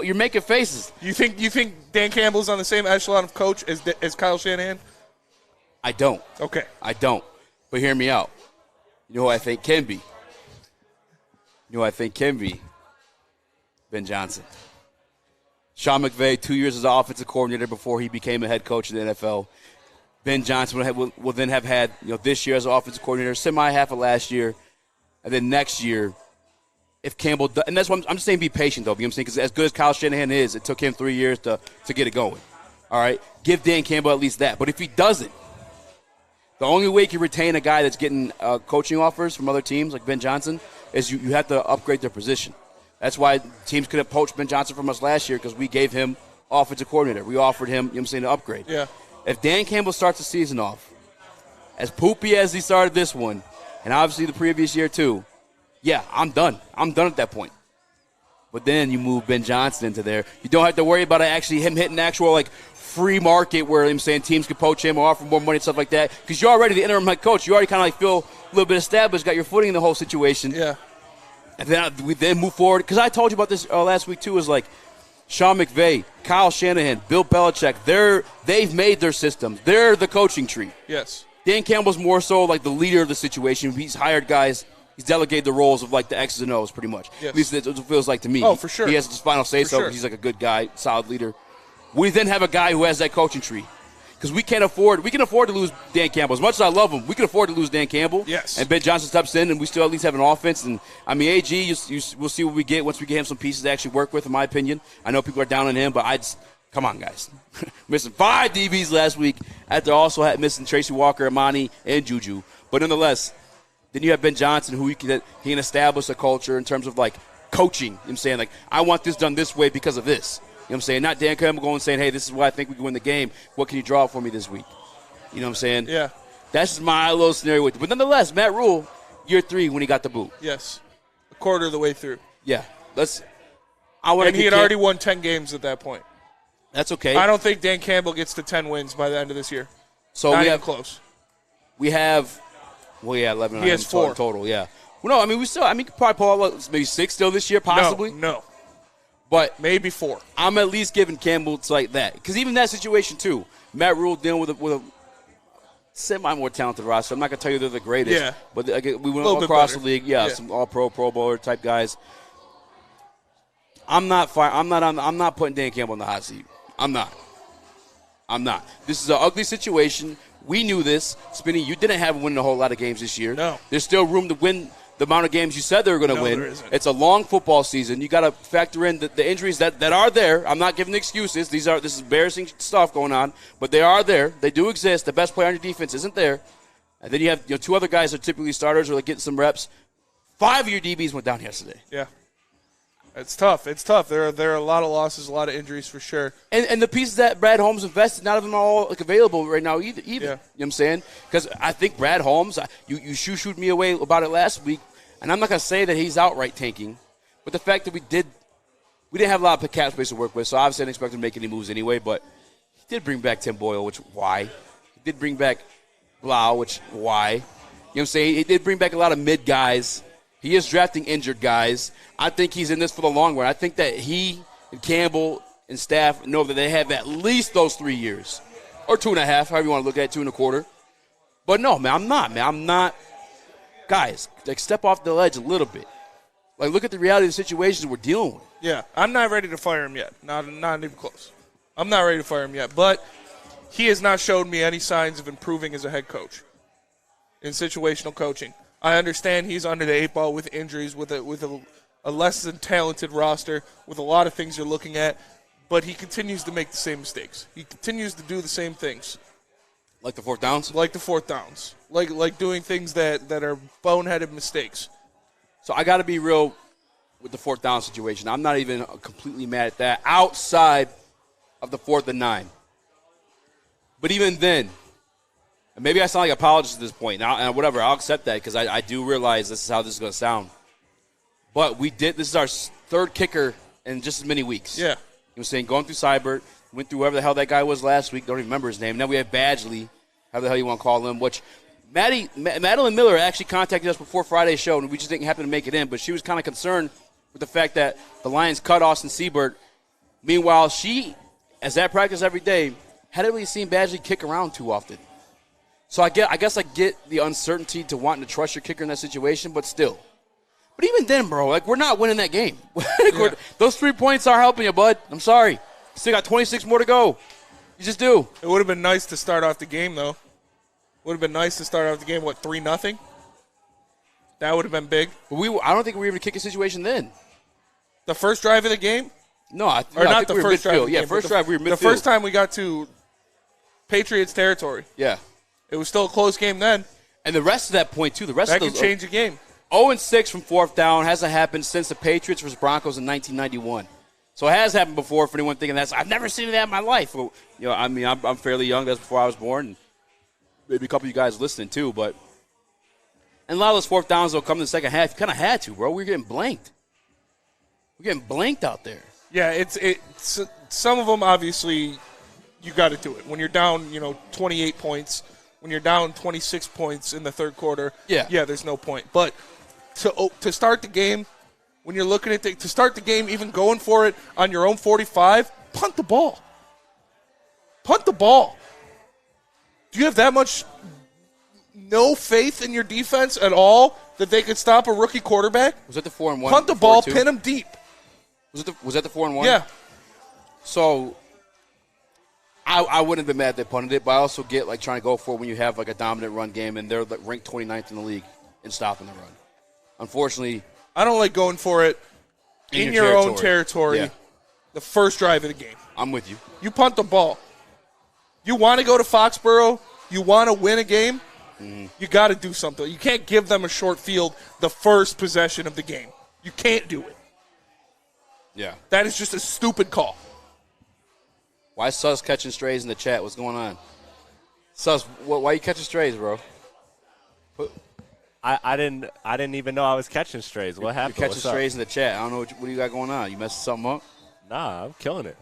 You're making faces. You think Dan Campbell's on the same echelon of coach as Kyle Shanahan? I don't. Okay. I don't. But hear me out. You know who I think can be? Ben Johnson. Sean McVay, 2 years as an offensive coordinator before he became a head coach in the NFL. Ben Johnson will then have had this year as an offensive coordinator, semi-half of last year, and then next year if Campbell – and that's what I'm just saying be patient, though. You know what I'm saying? Because as good as Kyle Shanahan is, it took him 3 years to get it going. All right? Give Dan Campbell at least that. But if he doesn't, the only way you can retain a guy that's getting coaching offers from other teams like Ben Johnson is you have to upgrade their position. That's why teams couldn't poach Ben Johnson from us last year because we gave him offensive coordinator. We offered him, you know what I'm saying, to upgrade. Yeah. If Dan Campbell starts the season off as poopy as he started this one, and obviously the previous year too, yeah, I'm done. I'm done at that point. But then you move Ben Johnson into there. You don't have to worry about actually him hitting actual like free market where I'm saying teams can poach him or offer more money and stuff like that. Because you're already the interim head coach. You already kind of like feel a little bit established, got your footing in the whole situation. Yeah. And then we then move forward. Because I told you about this last week too. Is like Sean McVay, Kyle Shanahan, Bill Belichick. They've made their systems. They're the coaching tree. Yes. Dan Campbell's more so like the leader of the situation. He's hired guys. He's delegated the roles of like the X's and O's pretty much. Yes. At least that's what it feels like to me. Oh, for sure. He has his final say so. Sure. He's like a good guy, solid leader. We then have a guy who has that coaching tree. Because we can afford to lose Dan Campbell. As much as I love him, we can afford to lose Dan Campbell. Yes. And Ben Johnson steps in, and we still at least have an offense. And, I mean, AG, we'll see what we get once we get him some pieces to actually work with, in my opinion. I know people are down on him, but come on, guys. Missing 5 DBs last week after also missing Tracy Walker, Amani, and Juju. But nonetheless, then you have Ben Johnson, who he can establish a culture in terms of, like, coaching. You know what I'm saying? Like, I want this done this way because of this. You know what I'm saying? Not Dan Campbell going and saying, hey, this is why I think we can win the game. What can you draw for me this week? You know what I'm saying? Yeah. That's just my little scenario with it. But nonetheless, Matt Rule, year 3 when he got the boot. Yes. A quarter of the way through. Yeah. And he had already won 10 games at that point. That's okay. I don't think Dan Campbell gets to 10 wins by the end of this year. So Not we even have close. We have, 11. He has 4 total. Yeah. Well, no, I mean we could probably pull out maybe 6 still this year, possibly. No. But maybe 4. I'm at least giving Campbell like that because even that situation too, Matt Rule dealing with a semi more talented roster. I'm not gonna tell you they're the greatest. Yeah. But we went across the league. Yeah. Some All Pro, Pro Bowler type guys. I'm not putting Dan Campbell in the hot seat. I'm not. This is an ugly situation. We knew this. Spinny, you didn't have him winning a whole lot of games this year. No. There's still room to win the amount of games you said they were going to win. There isn't. It's a long football season. You got to factor in the injuries that are there. I'm not giving excuses. This is embarrassing stuff going on, but they are there. They do exist. The best player on your defense isn't there. And then you have 2 other guys that are typically starters or like getting some reps. 5 of your DBs went down yesterday. Yeah. It's tough. There are a lot of losses, a lot of injuries for sure. And the pieces that Brad Holmes invested, none of them are all like available right now either. Yeah. You know what I'm saying? Because I think Brad Holmes, you shooed me away about it last week, and I'm not going to say that he's outright tanking, but the fact that we didn't have a lot of cap space to work with, so obviously I didn't expect him to make any moves anyway, but he did bring back Tim Boyle, which why? He did bring back Blau, which why? You know what I'm saying? He did bring back a lot of mid guys. He is drafting injured guys. I think he's in this for the long run. I think that he and Campbell and staff know that they have at least those 3 years. Or 2.5, however you want to look at it, 2.25. But no, man, I'm not. Guys, like step off the ledge a little bit. Like look at the reality of the situations we're dealing with. Yeah, I'm not ready to fire him yet. Not even close. I'm not ready to fire him yet. But he has not showed me any signs of improving as a head coach in situational coaching. I understand he's under the 8 ball with injuries, with a less than talented roster, with a lot of things you're looking at, but he continues to make the same mistakes. He continues to do the same things. Like the 4th downs? Like the 4th downs. Like doing things that are boneheaded mistakes. So I got to be real with the 4th down situation. I'm not even completely mad at that outside of the 4th and 9. But even then, and maybe I sound like an apologist at this point. Now, and whatever, I'll accept that because I do realize this is how this is going to sound. But this is our 3rd kicker in just as many weeks. Yeah. You know what I'm saying? Going through Seibert, went through whoever the hell that guy was last week. Don't even remember his name. Now we have Badgley, however the hell you want to call him, which Madeline Miller actually contacted us before Friday's show, and we just didn't happen to make it in. But she was kind of concerned with the fact that the Lions cut Austin Seibert. Meanwhile, she, as at practice every day, hadn't really seen Badgley kick around too often. So I guess I get the uncertainty to wanting to trust your kicker in that situation, but still. But even then, bro, like we're not winning that game. Those 3 points are helping you, bud. I'm sorry. Still got 26 more to go. You just do. It would have been nice to start off the game, though. Would have been nice to start off the game, 3-0? That would have been big. I don't think we were in a kicking situation then. The first drive of the game? Not the we first drive. Yeah, first drive we were midfield. The first time we got to Patriots territory. Yeah. It was still a close game then. And the rest of that point, too. That could change the game. 0-6 from fourth down hasn't happened since the Patriots versus Broncos in 1991. So it has happened before for anyone thinking I've never seen that in my life. Well, I'm fairly young. That's before I was born. And maybe a couple of you guys listening, too. But and a lot of those fourth downs will come in the second half. You kind of had to, bro. We're getting blanked. We're getting blanked out there. Yeah, it's some of them, obviously, you got to do it. When you're down, 28 points, when you're down 26 points in the third quarter, yeah, there's no point. But to start the game, when you're looking at to start the game, even going for it on your own 45, punt the ball. Punt the ball. Do you have that much no faith in your defense at all that they could stop a rookie quarterback? Was that the 4-1? Punt the ball, pin them deep. Was that the 4-1? Yeah. So I wouldn't have been mad if they punted it, but I also get trying to go for it when you have a dominant run game and they're ranked 29th in the league in stopping the run. Unfortunately, I don't like going for it in your own territory the first drive of the game. I'm with you. You punt the ball. You want to go to Foxborough, you want to win a game, you got to do something. You can't give them a short field the first possession of the game. You can't do it. Yeah. That is just a stupid call. Why is Sus catching strays in the chat? What's going on? Sus, why are you catching strays, bro? I didn't even know I was catching strays. What happened? You're catching strays in the chat. I don't know what you got going on. You messing something up? Nah, I'm killing it.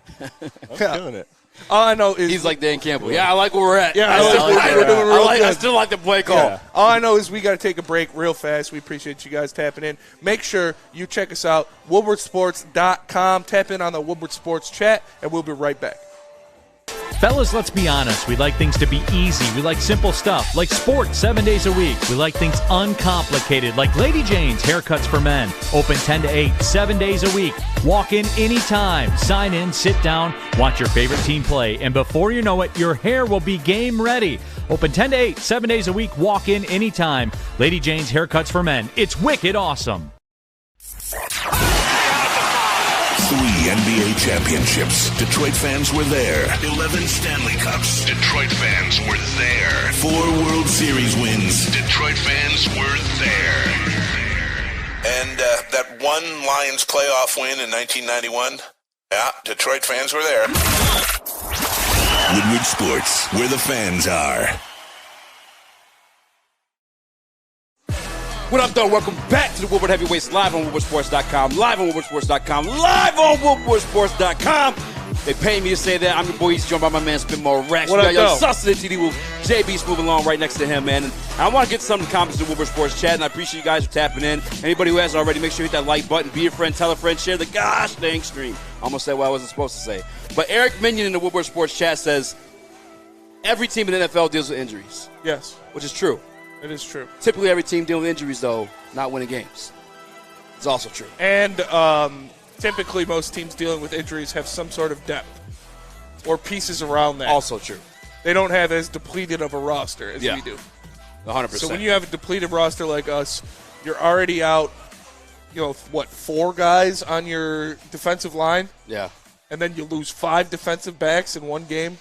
Killing it. All I know is he's like Dan Campbell. Yeah, I like where we're at. Yeah, we're doing real good. I still like the play call. Yeah. All I know is we got to take a break real fast. We appreciate you guys tapping in. Make sure you check us out, woodwardsports.com. Tap in on the Woodward Sports chat, and we'll be right back. Fellas, let's be honest. We like things to be easy. We like simple stuff, like sports 7 days a week. We like things uncomplicated, like Lady Jane's Haircuts for Men. Open 10 to 8, 7 days a week. Walk in anytime. Sign in, sit down, watch your favorite team play, and before you know it, your hair will be game ready. Open 10 to 8, 7 days a week. Walk in anytime. Lady Jane's Haircuts for Men. It's wicked awesome. 3 NBA championships. Detroit fans were there. 11 Stanley Cups. Detroit fans were there. 4 World Series wins. Detroit fans were there. And that one Lions playoff win in 1991. Yeah, Detroit fans were there. Woodward Sports, where the fans are. What up, though? Welcome back to the Woodward Heavyweights, live on WoodwardSports.com, live on WoodwardSports.com, live on WoodwardSports.com. They pay me to say that. I'm your boy, Eazy, joined by my man, Spin More Rash. What up, though? Sustin and TD Wolf. JB's moving along right next to him, man. And I want to get some comments to the Woodward Sports chat, and I appreciate you guys for tapping in. Anybody who hasn't already, make sure you hit that like button, be a friend, tell a friend, share the gosh dang stream. Almost said what I wasn't supposed to say. But Eric Minion in the Woodward Sports chat says, every team in the NFL deals with injuries. Yes. Which is true. It is true. Typically, every team dealing with injuries, though, not winning games. It's also true. And typically, most teams dealing with injuries have some sort of depth or pieces around that. Also true. They don't have as depleted of a roster as we do. 100%. So when you have a depleted roster like us, you're already out, 4 guys on your defensive line? Yeah. And then you lose 5 defensive backs in one game?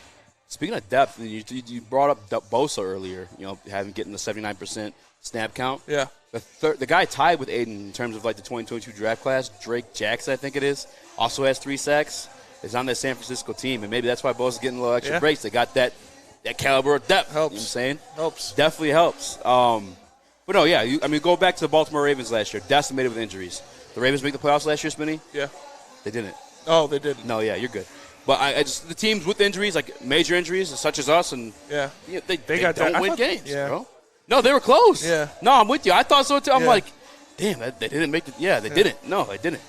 Speaking of depth, you brought up Bosa earlier, having getting the 79% snap count. Yeah. The guy tied with Aiden in terms of the 2022 draft class, Drake Jackson, I think it is, also has 3 sacks. Is on that San Francisco team, and maybe that's why Bosa's getting a little extra breaks. They got that caliber of depth. Helps. You know what I'm saying? Helps. Definitely helps. But no, yeah. Go back to the Baltimore Ravens last year, decimated with injuries. The Ravens make the playoffs last year, Spinny? Yeah. They didn't. Oh, they didn't. No, yeah, you're good. But the teams with injuries, like major injuries, such as us, and they don't win games, bro. No, they were close. Yeah. No, I'm with you. I thought so too. I'm like, damn, they didn't make it. Yeah, they didn't. No, they didn't.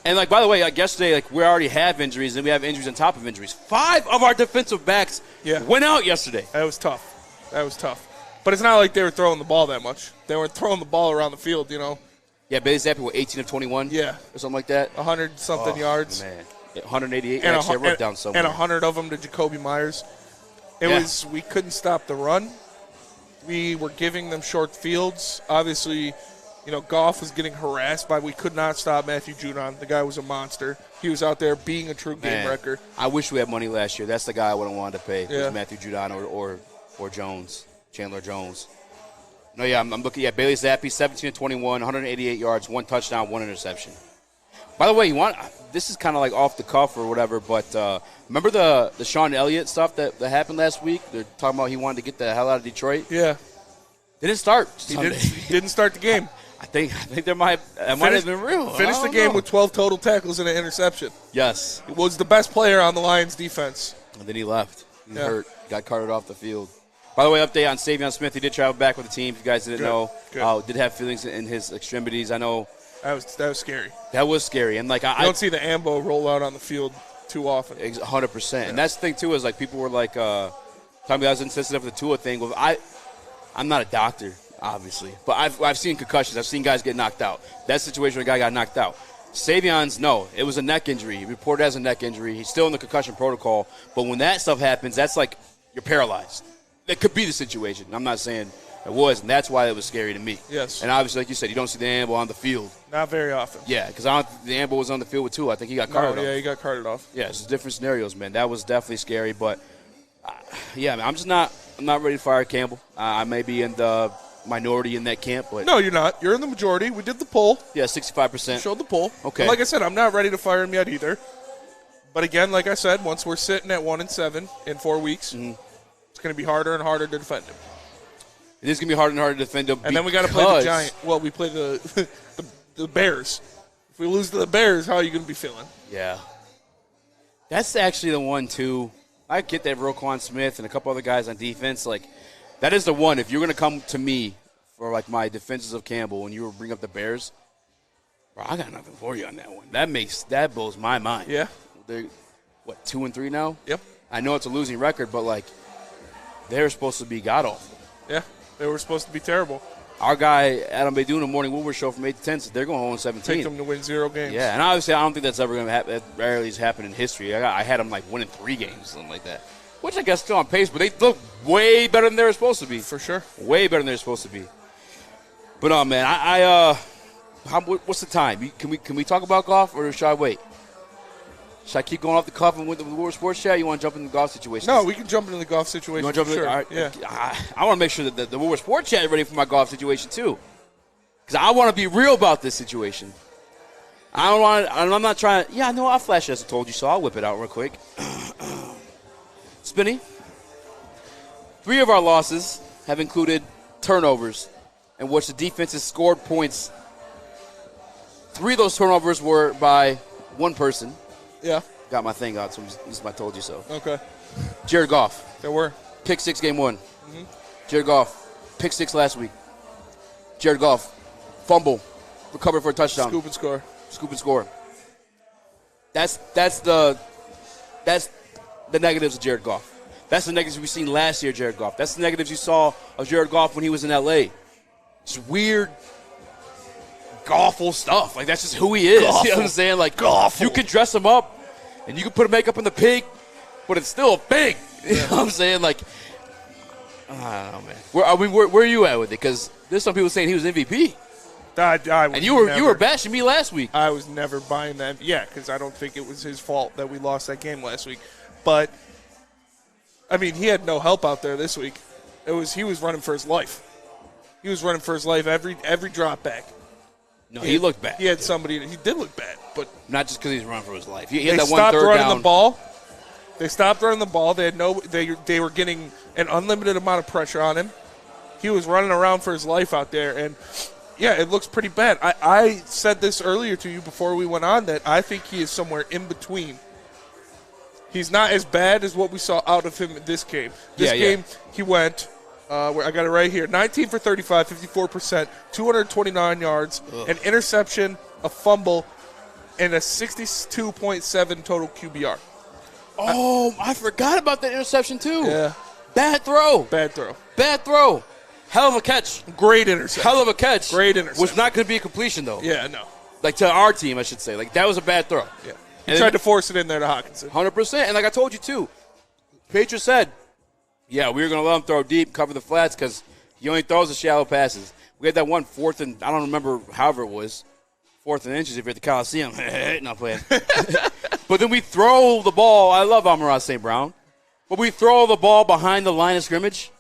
And by the way, yesterday, we already have injuries, and we have injuries on top of injuries. 5 of our defensive backs went out yesterday. That was tough. But it's not like they were throwing the ball that much. They weren't throwing the ball around the field, Yeah, Bailey Zappi with 18 of 21. Yeah. Or something like that. 100-something yards. Man. 188. And actually, I wrote down somewhere. And 100 of them to Jacoby Myers. We couldn't stop the run. We were giving them short fields. Obviously, Goff was getting harassed by. We could not stop Matthew Judon. The guy was a monster. He was out there being a true game wrecker. I wish we had money last year. That's the guy I would have wanted to pay. Yeah. Was Matthew Judon or Jones, Chandler Jones. No, yeah, I'm looking at Bailey Zappi, 17-21, 188 yards, 1 touchdown, 1 interception. By the way, this is kind of like off the cuff or whatever, but remember the Sean Elliott stuff that happened last week? They're talking about he wanted to get the hell out of Detroit. Yeah, didn't start. He didn't start the game. I think that might have been real. Finished the game with 12 total tackles and an interception. Yes, he was the best player on the Lions defense. And then he left. He hurt. Got carted off the field. By the way, update on Savion Smith. He did travel back with the team. If you guys didn't know, did have feelings in his extremities. I know that was scary. That was scary, and I don't see the ambo roll out on the field too often. 100%. Yeah. And that's the thing too is people were talking about I was insensitive to the Tua thing. Well, I'm not a doctor, obviously, but I've seen concussions. I've seen guys get knocked out. That situation where a guy got knocked out. Savion's, no, it was a neck injury. He reported as a neck injury. He's still in the concussion protocol. But when that stuff happens, that's you're paralyzed. That could be the situation. I'm not saying it was, and that's why it was scary to me. Yes. And obviously, like you said, you don't see the ambo on the field. Not very often. Yeah, because the ambo was on the field with Tua. I think he got carted off. Yeah, he got carted off. Yeah, it's different scenarios, man. That was definitely scary. But, man, I'm not ready to fire Campbell. I may be in the minority in that camp. But no, you're not. You're in the majority. We did the poll. Yeah, 65%. Showed the poll. Okay. But like I said, I'm not ready to fire him yet either. But again, like I said, once we're sitting at 1-7 in 4 weeks, it's going to be harder and harder to defend him. It is going to be harder and harder to defend him. And then we got to play the Giants. Well, we play the Bears. If we lose to the Bears, how are you going to be feeling? Yeah. That's actually the one, too. I get that Roquan Smith and a couple other guys on defense. That is the one. If you're going to come to me for, my defenses of Campbell when you bring up the Bears, bro, I got nothing for you on that one. That blows my mind. Yeah. They're, 2-3 now? Yep. I know it's a losing record, but, they're supposed to be god-awful. Yeah, they were supposed to be terrible. Our guy, Adam Beydoun, the Morning Woodward show from 8 to 10, said they're going 0-17. Take them to win 0 games. Yeah, and obviously I don't think that's ever going to happen. That rarely has happened in history. I had them, winning 3 games, something like that. Which I guess still on pace, but they look way better than they were supposed to be. For sure. Way better than they're supposed to be. But, man, what's the time? Can we talk about golf, or should I wait? Should I keep going off the cuff and with the Woodward Sports Chat? You want to jump into the golf situation? No, we can jump into the golf situation. You want to jump into sure. All right. Yeah. I want to make sure that the Woodward Sports Chat is ready for my golf situation, too. Because I want to be real about this situation. I'm not trying to. Yeah, I know I'll flash it as I told you, so I'll whip it out real quick. Spinny. 3 of our losses have included turnovers in which the defense has scored points. 3 of those turnovers were by one person. Yeah. Got my thing out, so this is my told you so. Okay. Jared Goff. There were. Pick 6 game 1. Mm-hmm. Jared Goff. Pick 6 last week. Jared Goff. Fumble. Recover for a touchdown. Scoop and score. Scoop and score. That's the negatives of Jared Goff. That's the negatives we've seen last year, Jared Goff. That's the negatives you saw of Jared Goff when he was in L.A. It's weird, golfful stuff. That's just who he is. Golfful. You know what I'm saying? Golfful. You can dress him up, and you can put makeup in the pig, but it's still a pig. Yeah. You know what I'm saying? I don't know, man. Where are you at with it? Because there's some people saying he was MVP. And you were bashing me last week. I was never buying that. Yeah, because I don't think it was his fault that we lost that game last week. But he had no help out there this week. He was running for his life. He was running for his life every drop back. No, he looked bad. He had somebody. He did look bad, but not just because he's running for his life. He had that stopped 1 3rd running down. the ball. They stopped running the ball. They had they were getting an unlimited amount of pressure on him. He was running around for his life out there, and yeah, it looks pretty bad. I said this earlier to you before we went on that I think he is somewhere in between. He's not as bad as what we saw out of him in this game. This game, he went, I got it right here, 19 for 35, 54%, 229 yards, an interception, a fumble, and a 62.7 total QBR. Oh, I forgot about that interception, too. Yeah. Bad throw. Bad throw. Bad throw. Hell of a catch. Great interception. Hell of a catch. Great interception. Was not going to be a completion, though. Yeah, no. To our team, I should say. That was a bad throw. Yeah. He tried to force it in there to Hutchinson. 100%. And I told you, too, Patriots said, yeah, we were going to let him throw deep, cover the flats, because he only throws the shallow passes. We had that one 4th and I don't remember however it was, 4th and inches if you're at the Coliseum. Not playing. But then we throw the ball. I love Amon-Ra St. Brown. But we throw the ball behind the line of scrimmage.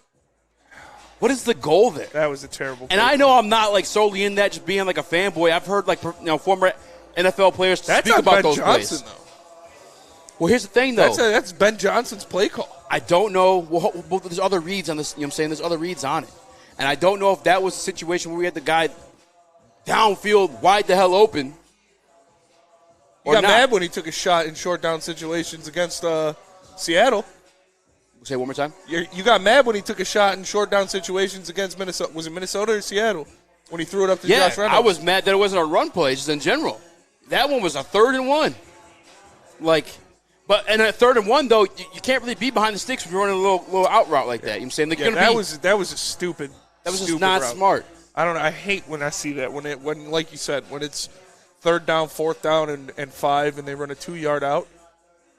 What is the goal there? That was a terrible And I know I'm not like solely in that just being like a fanboy. I've heard like former NFL players speak about those plays. Though. Well, here's the thing, though. That's Ben Johnson's play call. I don't know. Well, there's other reads on this. You know what I'm saying? There's other reads on it. And I don't know if that was a situation where we had the guy downfield wide the hell open. You got mad when he took a shot in short down situations against Seattle. Say it one more time. You got mad when he took a shot in short down situations against Minnesota. Was it Minnesota or Seattle when he threw it up to Josh Reynolds? I was mad that it wasn't a run play just in general. That one was a 3rd and 1. But a 3rd and 1 though, you can't really be behind the sticks if you're running a little out route like that. You know what I'm saying? That was a stupid. That was stupid just not route. smart. I don't know. I hate when I see that when like you said, when it's 3rd down, 4th down, and 5, and they run a 2-yard out.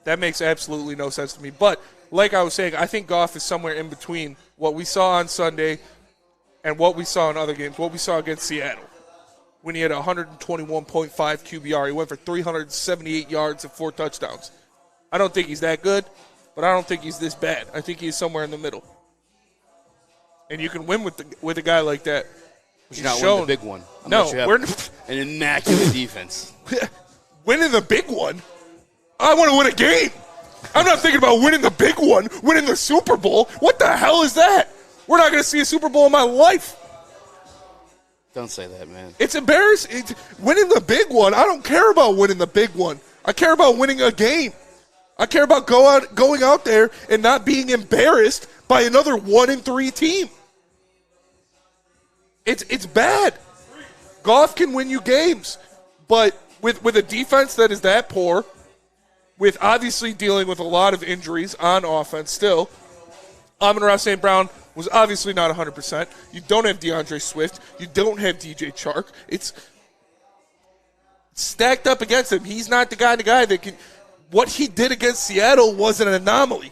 That makes absolutely no sense to me. But like I was saying, I think Goff is somewhere in between what we saw on Sunday and what we saw in other games. What we saw against Seattle when he had 121.5 QBR, he went for 378 yards and 4 touchdowns. I don't think he's that good, but I don't think he's this bad. I think he's somewhere in the middle. And you can win with a guy like that. But you're not winning the big one. We're an immaculate defense. Winning the big one? I want to win a game. I'm not thinking about winning the big one, winning the Super Bowl. What the hell is that? We're not going to see a Super Bowl in my life. Don't say that, man. It's embarrassing. Winning the big one, I don't care about winning the big one. I care about winning a game. I care about going out there and not being embarrassed by another 1-3 team. It's bad. Goff can win you games, but with a defense that is that poor, with obviously dealing with a lot of injuries on offense still, Amon-Ra St. Brown was obviously not 100%. You don't have DeAndre Swift. You don't have DJ Chark. It's stacked up against him. He's not the guy that can. What he did against Seattle was an anomaly.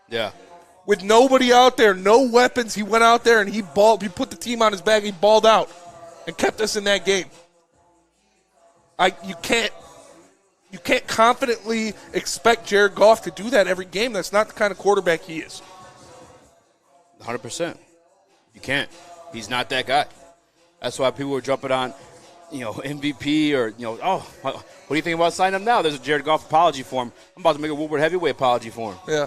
Yeah. With nobody out there, no weapons, he went out there and he balled. He put the team on his back. He balled out and kept us in that game. You can't confidently expect Jared Goff to do that every game. That's not the kind of quarterback he is. 100%. You can't. He's not that guy. That's why people were jumping on, MVP or, what do you think about signing him now? There's a Jared Goff apology form. I'm about to make a Woodward heavyweight apology form. Yeah.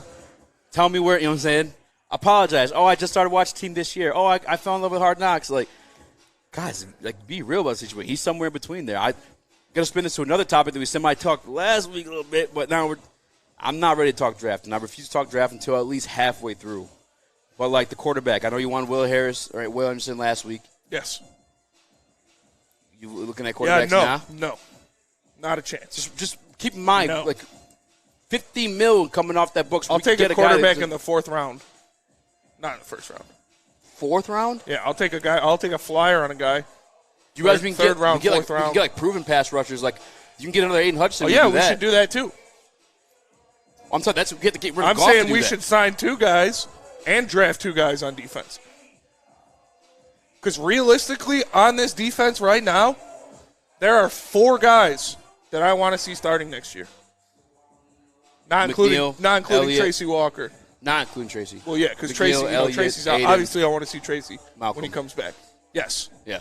Tell me where, you know what I'm saying? Apologize. Oh, I just started watching Team this year. Oh, I fell in love with Hard Knocks. Guys, be real about the situation. He's somewhere in between there. I'm going to spin this to another topic that we semi-talked last week a little bit, but now I'm not ready to talk draft, and I refuse to talk draft until at least halfway through. But, the quarterback, I know you wanted Will Anderson last week. Yes. You looking at quarterbacks now? No. Not a chance. Just keep in mind, $50 million coming off that books. I'll take a quarterback in the 4th round. Not in the 1st round. 4th round? Yeah, I'll take a flyer on a guy. You guys can 3rd round, 4th round. You can get proven pass rushers. You can get another Aiden Hutchinson. Oh, yeah, we should do that too. I'm sorry, we have to get rid of I'm Goff saying we should sign 2 guys and draft 2 guys on defense. Because realistically, on this defense right now, there are 4 guys that I want to see starting next year. Not including Elliott, Tracy Walker. Not including Tracy. Well, yeah, because Tracy's out. Aiden, obviously, I want to see Tracy Malcolm. when he comes back. Yes. Yeah.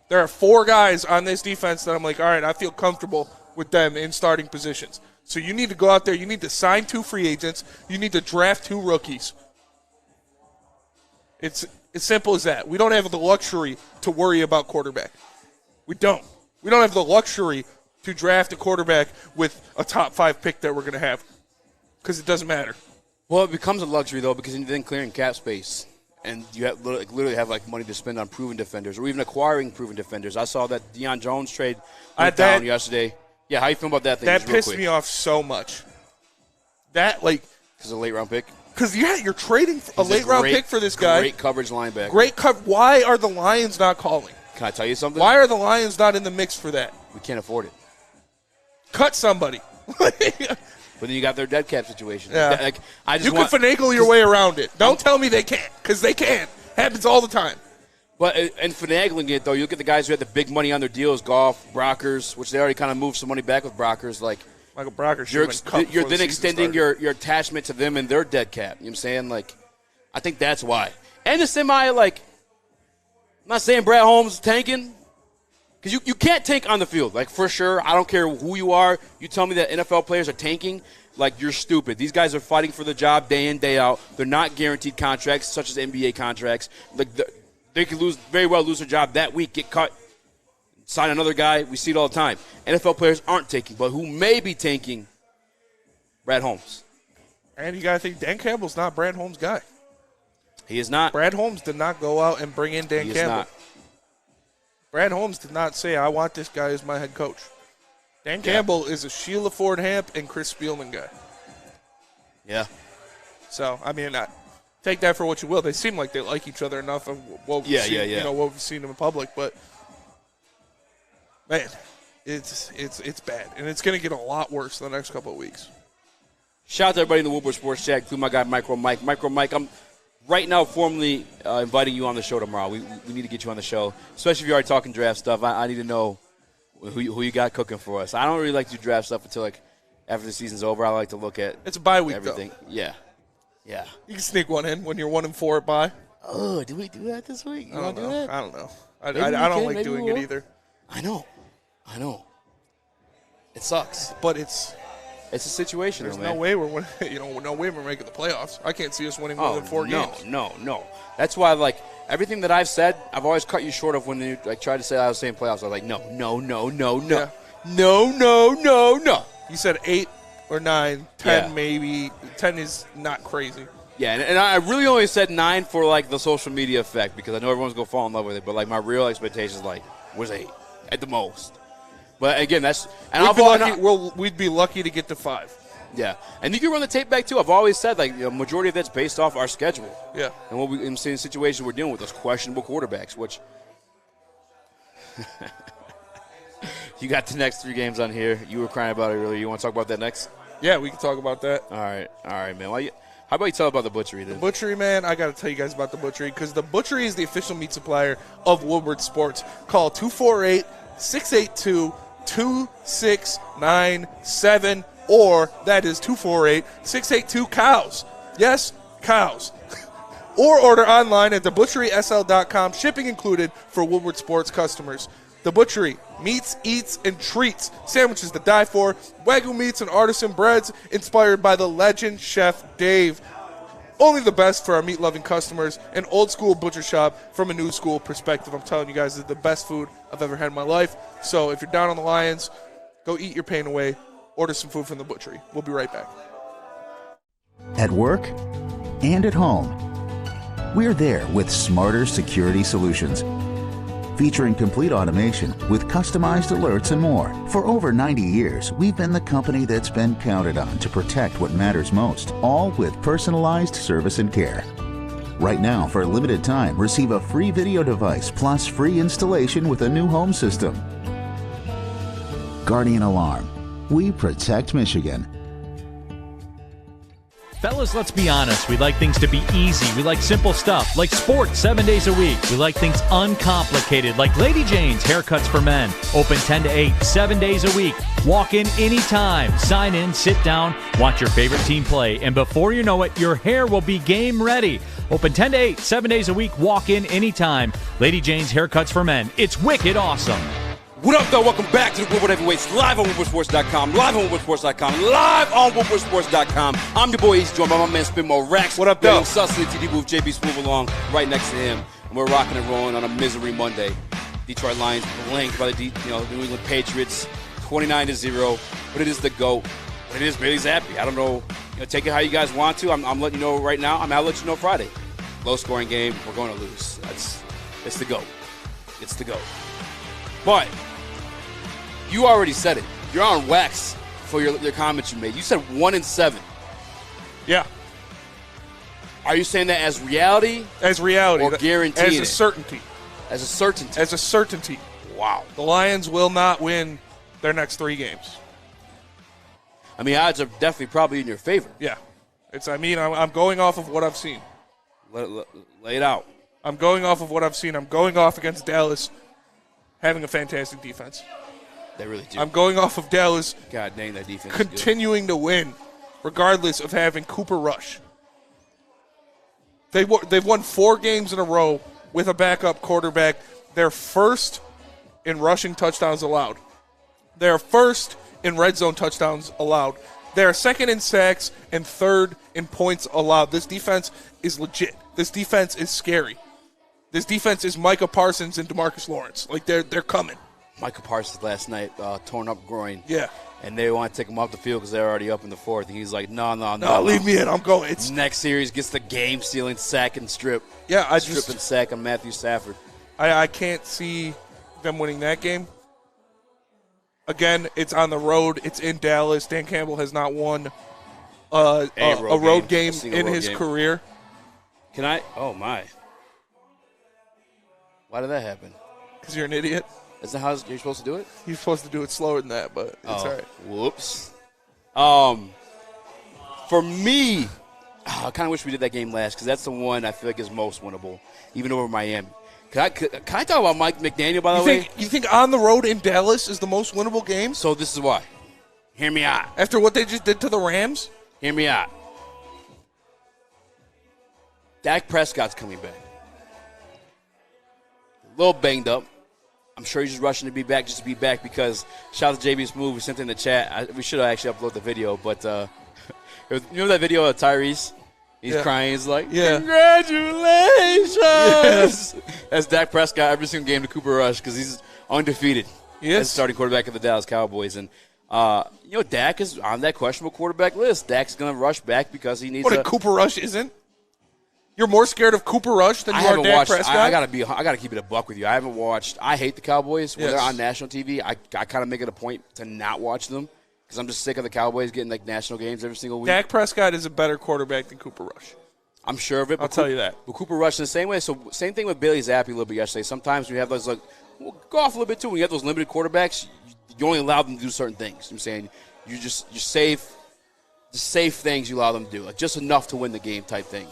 There are 4 guys on this defense that I'm like, all right, I feel comfortable with them in starting positions. So you need to go out there. You need to sign 2 free agents. You need to draft 2 rookies. It's as simple as that. We don't have the luxury to worry about quarterback. We don't. We don't have the luxury to draft a quarterback with a top 5 pick that we're going to have because it doesn't matter. Well, it becomes a luxury, though, because you're then clearing cap space. And you literally have money to spend on proven defenders or even acquiring proven defenders. I saw that Deion Jones trade went down yesterday. Yeah, how you feel about that thing? That pissed me off so much. That, because a late-round pick? Because, you're trading a late-round pick for this guy. Great coverage linebacker. Why are the Lions not calling? Can I tell you something? Why are the Lions not in the mix for that? We can't afford it. Cut somebody. But then you got their dead cap situation. Yeah. You can finagle your way around it. Don't tell me they can't, because they can. Happens all the time. But and finagling it, though, you look at the guys who had the big money on their deals, Goff, Brockers, which they already kind of moved some money back with Brockers. Like, Michael Brockers, you're then extending your attachment to them and their dead cap. You know what I'm saying? Like, I think that's why. And the semi, like, I'm not saying Brad Holmes is tanking, because you can't tank on the field. Like, for sure, I don't care who you are. You tell me that NFL players are tanking, like, you're stupid. These guys are fighting for the job day in, day out. They're not guaranteed contracts, such as NBA contracts. Like, they could very well lose their job that week, get cut, sign another guy. We see it all the time. NFL players aren't tanking, but who may be tanking? Brad Holmes. And you got to think Dan Campbell's not Brad Holmes' guy. He is not. Brad Holmes did not go out and bring in Dan Campbell. Not. Brad Holmes did not say, I want this guy as my head coach. Dan Campbell is a Sheila Ford Hamp and Chris Spielman guy. Yeah. So, I mean, take that for what you will. They seem like they like each other enough of what we've seen, You know, what we've seen them in public, but man, it's bad, and it's going to get a lot worse in the next couple of weeks. Shout out to everybody in the Woodward Sports Chat, including my guy Micro Mike. Micro Mike, I'm right now formally inviting you on the show tomorrow. We need to get you on the show, especially if you're already talking draft stuff. I need to know who you got cooking for us. I don't really like to do draft stuff until like after the season's over. I like to look at it's a bye week everything. Though. Yeah. You can sneak one in when you're 1-4 at bye. Oh, do we do that this week? I don't know. I don't know. I don't like doing it either. I know. It sucks, but it's a situation. There's though, no man. way we're winning, no way we're making the playoffs. I can't see us winning more than 4 games. No. That's why, like, everything that I've said, I've always cut you short of when you like tried to say I was saying playoffs. I was like, no. Yeah. No. You said 8 or 9, 10 maybe. 10 is not crazy. Yeah, and I really only said 9 for, like, the social media effect because I know everyone's going to fall in love with it. But, like, my real expectations, like, was 8 at the most. But, again, that's – and we'd be lucky to get to 5. Yeah, and you can run the tape back, too. I've always said, like, the majority of that's based off our schedule. Yeah. And what in the situations we're dealing with, those questionable quarterbacks, which – you got the next 3 games on here. You were crying about it earlier. You want to talk about that next? Yeah, we can talk about that. All right, man. How about you tell about the butchery then? The butchery, man, I got to tell you guys about the butchery because the butchery is the official meat supplier of Woodward Sports. Call 248-682-2697 or that is 248-682-COWS. Yes, cows. Or order online at thebutcherysl.com, shipping included for Woodward Sports customers. The Butchery, meats, eats, and treats. Sandwiches to die for. Wagyu meats and artisan breads inspired by the legend Chef Dave. Only the best for our meat-loving customers. An old-school butcher shop from a new-school perspective. I'm telling you guys, it's the best food I've ever had in my life. So if you're down on the Lions, go eat your pain away. Order some food from the Butchery. We'll be right back. At work and at home, we're there with smarter security solutions. Featuring complete automation with customized alerts and more. For over 90 years, we've been the company that's been counted on to protect what matters most, all with personalized service and care. Right now, for a limited time, receive a free video device plus free installation with a new home system. Guardian Alarm. We protect Michigan. Fellas, let's be honest. We like things to be easy. We like simple stuff, like sports 7 days a week. We like things uncomplicated, like Lady Jane's Haircuts for Men. Open 10 to 8, 7 days a week. Walk in anytime. Sign in, sit down, watch your favorite team play. And before you know it, your hair will be game ready. Open 10 to 8, 7 days a week. Walk in anytime. Lady Jane's Haircuts for Men. It's wicked awesome. What up, though? Welcome back to the Woodward Heavyweights, live on WoodwardSports.com, live on WoodwardSports.com, live on WoodwardSports.com. I'm your boy Eazy, joined by my man Spinmo Rex. What up, though? Sussly, TD Booth, JB Smooth along, right next to him. And we're rocking and rolling on a misery Monday. Detroit Lions blanked by the New England Patriots, 29-0. But it is the GOAT. But it is Bailey Zappi. I don't know. Take it how you guys want to. I'm letting you know right now. I'll let you know Friday. Low-scoring game. We're going to lose. It's the GOAT. It's the GOAT. But you already said it. You're on wax for your comments you made. You said 1-7. Yeah. Are you saying that as reality? As reality. Or guaranteeing As a certainty. As a certainty. As a certainty. Wow. The Lions will not win their next 3 games. I mean, odds are definitely probably in your favor. Yeah. I'm going off of what I've seen. Lay it out. I'm going off of what I've seen. I'm going off against Dallas having a fantastic defense. They really do. I'm going off of Dallas God dang, that defense continuing to win regardless of having Cooper Rush. They've won 4 games in a row with a backup quarterback. They're first in rushing touchdowns allowed. They're first in red zone touchdowns allowed. They're second in sacks and third in points allowed. This defense is legit. This defense is scary. This defense is Micah Parsons and DeMarcus Lawrence. Like, they're coming. Micah Parsons last night, torn up groin. Yeah. And they want to take him off the field because they're already up in the 4th. And he's like, no, leave me in. I'm going. It's next series gets the game-stealing sack and strip. Yeah, strip and sack on Matthew Stafford. I can't see them winning that game. Again, it's on the road. It's in Dallas. Dan Campbell has not won a road game in his career. Can I? Oh, my. Why did that happen? Because you're an idiot. Is that how you're supposed to do it? You're supposed to do it slower than that, but it's all right. Whoops. For me, I kind of wish we did that game last because that's the one I feel like is most winnable, even over Miami. Can I talk about Mike McDaniel, by the way? You think on the road in Dallas is the most winnable game? So this is why. Hear me out. After what they just did to the Rams? Hear me out. Dak Prescott's coming back. A little banged up. I'm sure he's just rushing to be back just to be back because shout out to JB Smooth. We sent in the chat. We should have actually uploaded the video, but you know that video of Tyrese? He's crying. He's like, congratulations. Yes. That's Dak Prescott every single game to Cooper Rush because he's undefeated as starting quarterback of the Dallas Cowboys. And, Dak is on that questionable quarterback list. Dak's going to rush back because he needs Cooper Rush isn't? You're more scared of Cooper Rush than you are Dak Prescott? I gotta keep it a buck with you. I haven't watched. I hate the Cowboys. When they're on national TV, I kind of make it a point to not watch them because I'm just sick of the Cowboys getting like national games every single week. Dak Prescott is a better quarterback than Cooper Rush. I'm sure of it. I'll tell you that. But Cooper Rush in the same way. So same thing with Bailey Zappi a little bit yesterday. Sometimes we have those go off a little bit too. When you have those limited quarterbacks, you only allow them to do certain things. I'm saying you're safe. The safe things you allow them to do, like just enough to win the game type thing.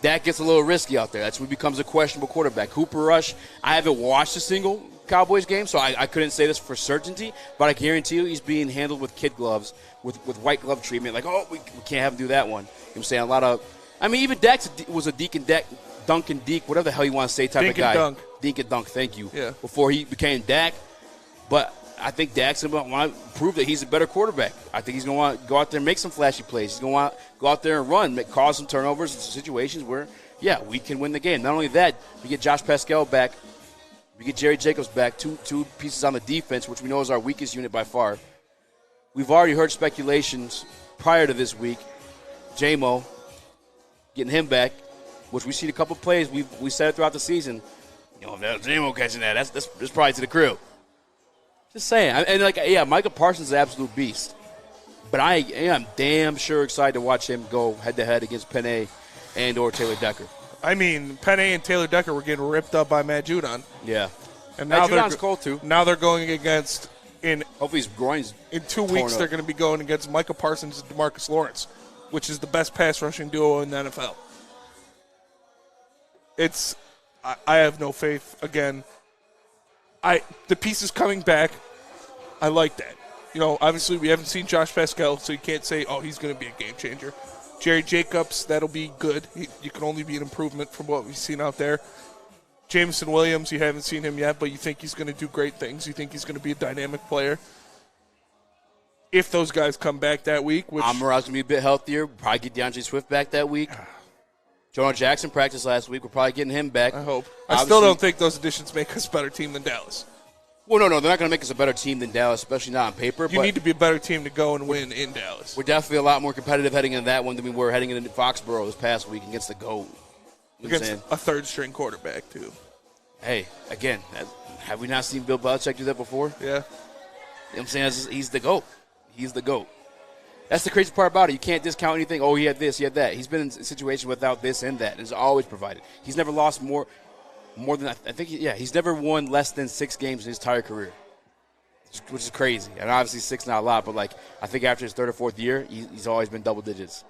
That gets a little risky out there. That's when he becomes a questionable quarterback. Cooper Rush, I haven't watched a single Cowboys game, so I couldn't say this for certainty, but I guarantee you he's being handled with kid gloves, with white glove treatment. Like, we can't have him do that one. You know what I'm saying? Even Dak was a Duncan Deke, whatever the hell you want to say type of guy. Dink and dunk, thank you. Yeah. Before he became Dak. But I think Dak's going to want to prove that he's a better quarterback. I think he's going to want to go out there and make some flashy plays. He's going to want to go out there and run, cause some turnovers in situations where, we can win the game. Not only that, we get Josh Pascal back. We get Jerry Jacobs back, two pieces on the defense, which we know is our weakest unit by far. We've already heard speculations prior to this week. J-Mo, getting him back, which we've seen a couple plays. We said it throughout the season. If J-Mo catching that's probably to the crib. Just saying. And Micah Parsons is an absolute beast. But I am damn sure excited to watch him go head-to-head against Penei and or Taylor Decker. I mean, Penei and Taylor Decker were getting ripped up by Matt Judon. Yeah. And now Judon's cold, too. Now they're going against hopefully his groin's in 2 weeks they're going to be going against Micah Parsons and DeMarcus Lawrence, which is the best pass rushing duo in the NFL. I have no faith again. The pieces coming back, I like that. Obviously we haven't seen Josh Pascal, so you can't say, he's going to be a game changer. Jerry Jacobs, that'll be good. You can only be an improvement from what we've seen out there. Jameson Williams, you haven't seen him yet, but you think he's going to do great things. You think he's going to be a dynamic player. If those guys come back that week. Which Amon-Ra's going to be a bit healthier. Probably get DeAndre Swift back that week. Jonah Jackson practiced last week. We're probably getting him back. I hope. I still don't think those additions make us a better team than Dallas. Well, no, they're not going to make us a better team than Dallas, especially not on paper. You need to be a better team to go and win in Dallas. We're definitely a lot more competitive heading into that one than we were heading into Foxborough this past week against the GOAT. Against a third-string quarterback, too. Hey, again, have we not seen Bill Belichick do that before? Yeah. You know what I'm saying? He's the GOAT. He's the GOAT. That's the crazy part about it. You can't discount anything. He had this, he had that. He's been in a situation without this and that, and has always provided. He's never lost more than, I think, he's never won less than 6 games in his entire career, which is crazy. And obviously 6 not a lot, but I think after his 3rd or 4th year, he's always been double digits,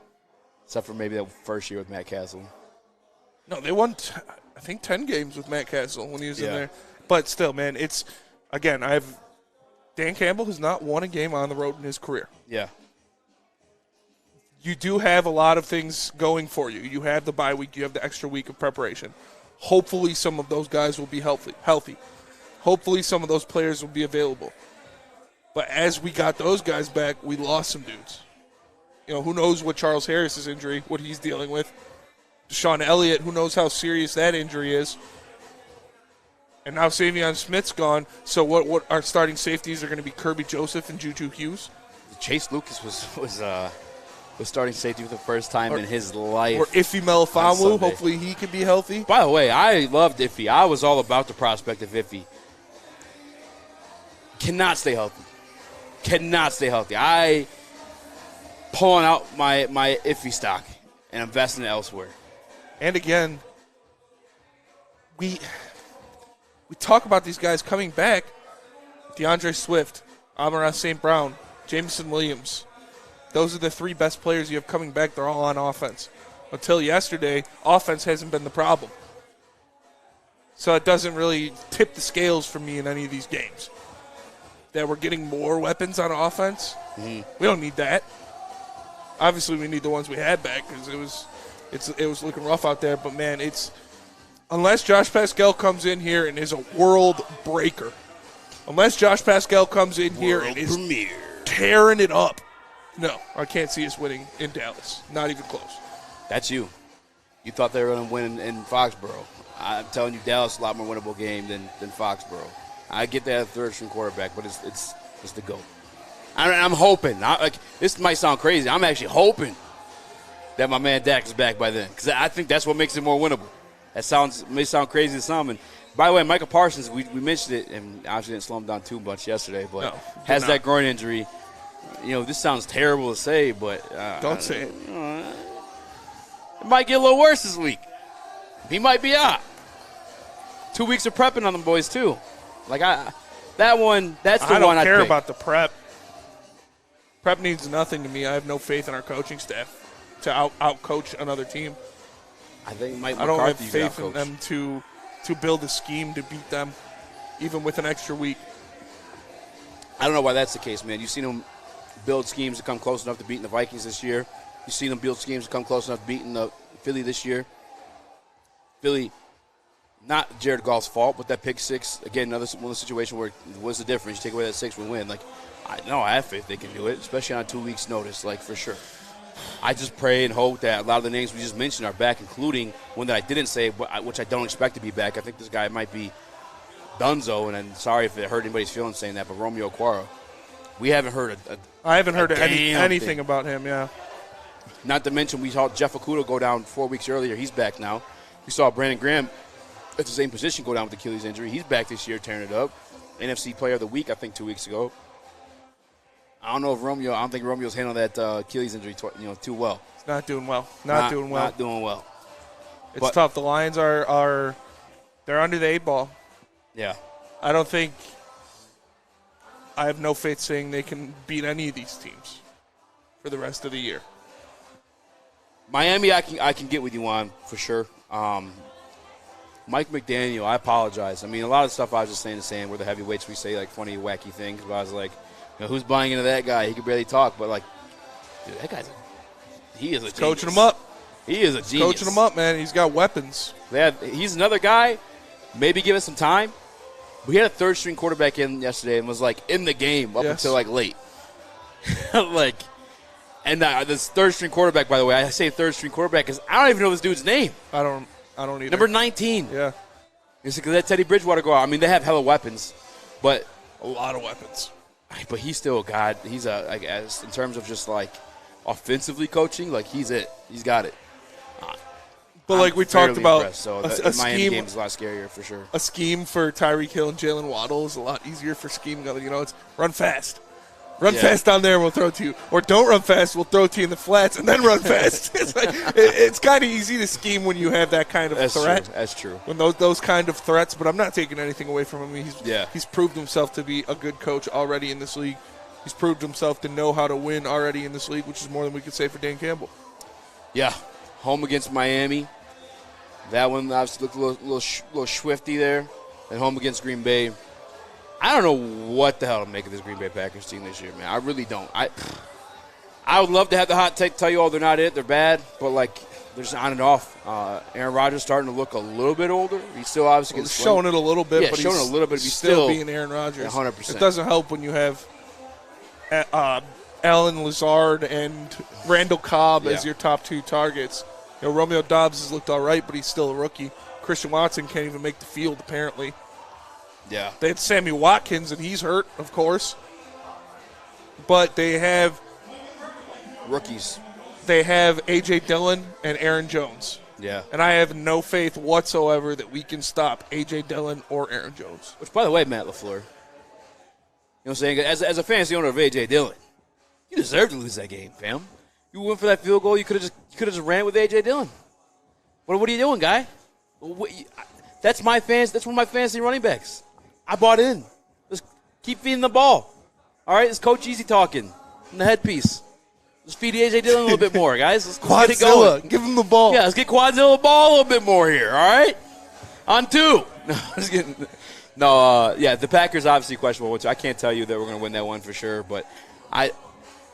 except for maybe that first year with Matt Castle. No, they won. I think 10 games with Matt Castle when he was in there. But still, man, it's again. Dan Campbell has not won a game on the road in his career. Yeah. You do have a lot of things going for you. You have the bye week. You have the extra week of preparation. Hopefully some of those guys will be healthy. Hopefully some of those players will be available. But as we got those guys back, we lost some dudes. You know, who knows what Charles Harris's injury, what he's dealing with. Deshaun Elliott, who knows how serious that injury is. And now Savion Smith's gone. So what our starting safeties are going to be Kirby Joseph and Juju Hughes? Chase Lucas was starting safety for the first time in his life. Or Ife Melifonwu. Hopefully he can be healthy. By the way, I loved Ife. I was all about the prospect of Ife. Cannot stay healthy. I pulling out my Ife stock and investing it elsewhere. And again, we talk about these guys coming back. DeAndre Swift, Amon-Ra St. Brown, Jameson Williams. Those are the three best players you have coming back. They're all on offense. Until yesterday, offense hasn't been the problem. So it doesn't really tip the scales for me in any of these games. That we're getting more weapons on offense. We don't need that. Obviously, we need the ones we had back because it was looking rough out there. But, man, unless Josh Pascal comes in here and is a world breaker, unless Josh Pascal comes in here and is tearing it up, no, I can't see us winning in Dallas. Not even close. That's you. You thought they were going to win in Foxborough. I'm telling you, Dallas is a lot more winnable game than Foxborough. I get that third-string quarterback, but it's the GOAT. I'm hoping. This might sound crazy. I'm actually hoping that my man Dak is back by then because I think that's what makes it more winnable. That may sound crazy to some. And by the way, Michael Parsons, we mentioned it, and obviously didn't slow him down too much yesterday, but has that groin injury. You know, this sounds terrible to say, but don't say it. It might get a little worse this week. He might be out. 2 weeks of prepping on them boys too. That's the one I don't care about the prep. Prep means nothing to me. I have no faith in our coaching staff to out-coach another team. I think Mike I don't have McCarthy's faith in out-coached. them to build a scheme to beat them, even with an extra week. I don't know why that's the case, man. You've seen them build schemes to come close enough to beating the Vikings this year. You've seen them build schemes to come close enough to beating the Philly this year. Philly, not Jared Goff's fault, but that pick six, again, another one of the situation where what's the difference? You take away that six, we win. I have faith they can do it, especially on 2 weeks' notice, for sure. I just pray and hope that a lot of the names we just mentioned are back, including one that I didn't say, which I don't expect to be back. I think this guy might be Dunzo, and I'm sorry if it hurt anybody's feelings saying that, but Romeo Okwara. We haven't heard I haven't heard anything about him, yeah. Not to mention we saw Jeff Okudah go down 4 weeks earlier. He's back now. We saw Brandon Graham at the same position go down with Achilles injury. He's back this year tearing it up. NFC Player of the Week, I think, 2 weeks ago. I don't think Romeo's handled that Achilles injury too well. He's not doing well. Not doing well. It's tough. The Lions are they're under the 8 ball. Yeah. I have no faith saying they can beat any of these teams for the rest of the year. Miami, I can get with you on for sure. Mike McDaniel, I apologize. I mean, a lot of stuff I was just saying we're the heavyweights. We say funny, wacky things. But I was like, who's buying into that guy? He could barely talk, but dude, that guy's he is a genius. Coaching him up. He is a genius. Coaching him up, man. He's got weapons. He's another guy. Maybe give it some time. We had a third-string quarterback in yesterday and was in the game up until late. And this third-string quarterback, by the way, I say third-string quarterback because I don't even know this dude's name. I don't either. Number 19. Yeah. It's because that Teddy Bridgewater go out. I mean, they have hella weapons, but a lot of weapons. But he's still a god. He's in terms of just offensively coaching, he's it. He's got it. But we talked about, impressed, so the Miami game is a lot scarier for sure. A scheme for Tyreek Hill and Jalen Waddle is a lot easier for scheming. It's run fast. Run fast down there and we'll throw it to you. Or don't run fast, we'll throw it to you in the flats and then run fast. It's kind of easy to scheme when you have that kind of threat. True. That's true. When those kind of threats, but I'm not taking anything away from him. He's proved himself to be a good coach already in this league. He's proved himself to know how to win already in this league, which is more than we could say for Dan Campbell. Yeah. Home against Miami. That one obviously looked a little swifty there at home against Green Bay. I don't know what the hell to make of this Green Bay Packers team this year, man. I really don't. I would love to have the hot take tell you, oh, they're not it, they're bad, but, like, they're just on and off. Aaron Rodgers starting to look a little bit older. He's still obviously showing it a little bit, but showing he's a little bit. But he's still being Aaron Rodgers. 100%. It doesn't help when you have Allen Lazard and Randall Cobb as your top 2 targets. You know, Romeo Doubs has looked all right, but he's still a rookie. Christian Watson can't even make the field, apparently. Yeah. They had Sammy Watkins, and he's hurt, of course. But they have rookies. They have A.J. Dillon and Aaron Jones. Yeah. And I have no faith whatsoever that we can stop A.J. Dillon or Aaron Jones. Which, by the way, Matt LaFleur, you know what I'm saying? As a fantasy owner of A.J. Dillon, you deserve to lose that game, fam. You went for that field goal. You could have just ran with A.J. Dillon. What are you doing, guy? That's my fans. That's one of my fantasy running backs. I bought in. Just keep feeding the ball. All right, it's Coach Eazy talking in the headpiece. Let's feed A.J. Dillon a little bit more, guys. Let's get it going. Give him the ball. Yeah, let's get Quadzilla the ball a little bit more here, all right? On 2. The Packers obviously questionable, which I can't tell you that we're going to win that one for sure, but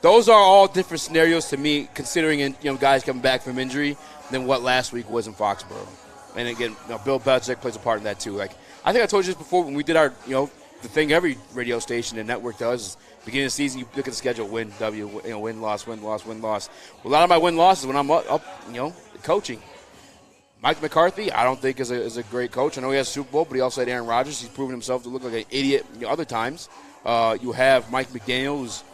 those are all different scenarios to me, considering guys coming back from injury than what last week was in Foxborough. And again, Bill Belichick plays a part in that too. Like I think I told you this before when we did our, the thing every radio station and network does is beginning of the season, you look at the schedule, win, W, win, loss, win, loss, win, loss. Well, a lot of my win-losses when I'm up coaching. Mike McCarthy, I don't think is a great coach. I know he has a Super Bowl, but he also had Aaron Rodgers. He's proven himself to look like an idiot other times. You have Mike McDaniel, who's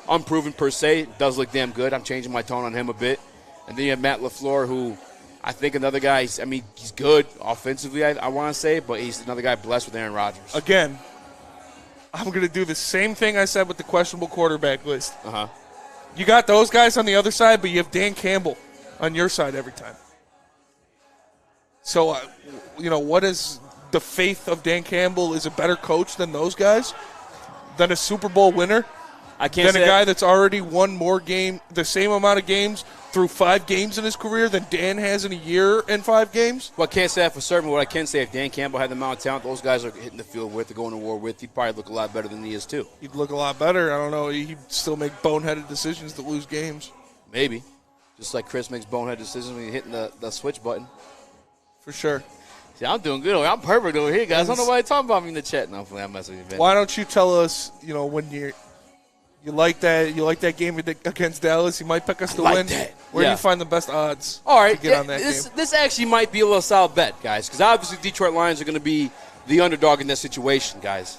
unproven per se, does look damn good. I'm changing my tone on him a bit. And then you have Matt LaFleur, who I think another guy, he's good offensively, I want to say, but he's another guy blessed with Aaron Rodgers. Again, I'm going to do the same thing I said with the questionable quarterback list. Uh-huh. You got those guys on the other side, but you have Dan Campbell on your side every time. So, what is the faith of Dan Campbell is a better coach than those guys? Than a Super Bowl winner? I can't Than a guy that's already won the same amount of games through 5 games in his career than Dan has in a year and 5 games? Well, I can't say that for certain. What I can say, if Dan Campbell had the amount of talent those guys are hitting the field with, they're going to war with, he'd probably look a lot better than he is too. He'd look a lot better. I don't know. He'd still make boneheaded decisions to lose games. Maybe. Just like Chris makes boneheaded decisions when he's hitting the switch button. For sure. See, I'm doing good. I'm perfect over here, guys. I don't know why you're talking about me in the chat. No, I'm messing with you, man. Why don't you tell us, when you like that game against Dallas, you might pick us to win. That. Where do you find the best odds All right, to get on that game? This actually might be a little solid bet, guys, because obviously Detroit Lions are going to be the underdog in this situation, guys.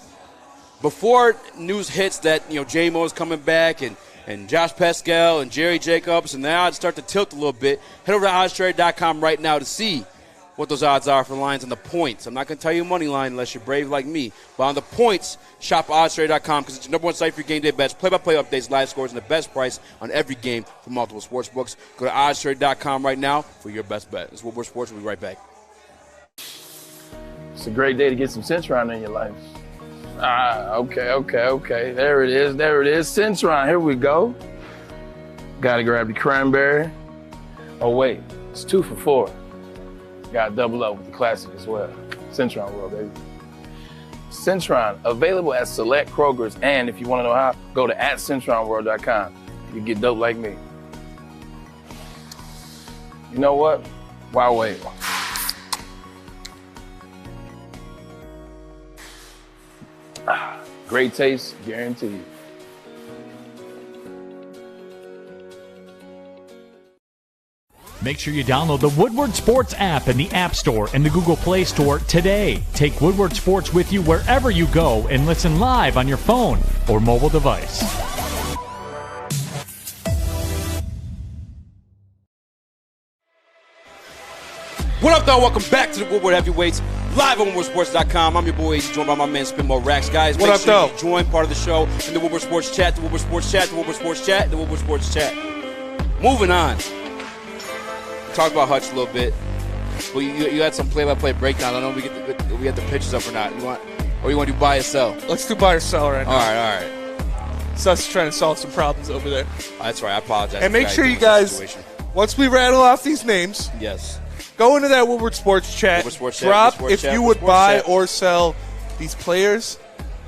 Before news hits that, J-Mo's coming back and Josh Pascal and Jerry Jacobs, and the odds start to tilt a little bit, head over to oddstrader.com right now to see what those odds are for the Lions and the points. I'm not going to tell you money line unless you're brave like me. But on the points, shop oddstrader.com because it's your number one site for your game day bets, play-by-play updates, live scores, and the best price on every game from multiple sports books. Go to oddstrader.com right now for your best bet. This is Woodward Sports. We'll be right back. It's a great day to get some Centron in your life. Okay. There it is. Centron, here we go. Gotta grab the cranberry. Oh, wait, it's 2 for $4. Got double up with the classic as well. Centron World, baby. Centron, available at select Krogers, and if you want to know how, go to @CentronWorld.com. You get dope like me. You know what? Why wait? Great taste, guaranteed. Make sure you download the Woodward Sports app in the App Store and the Google Play Store today. Take Woodward Sports with you wherever you go and listen live on your phone or mobile device. What up, though? Welcome back to the Woodward Heavyweights, live on WoodwardSports.com. I'm your boy, Eazy, joined by my man, Spin More Racks. Guys, what up, though? Join part of the show in the Woodward Sports Chat, the Woodward Sports Chat, the Woodward Sports Chat, the Woodward Sports Chat. Moving on. Talk about Hutch a little bit, but you had some play-by-play breakdown. I don't know if we get the pictures up or not. You want to do buy or sell? Let's do buy or sell right now. All right. So us trying to solve some problems over there. That's right. I apologize. And make sure you guys, once we rattle off these names, yes, Go into that Woodward Sports chat. Woodward Sports chat, Drop Woodward Sports if chat, you Woodward would Sports buy chat. or sell these players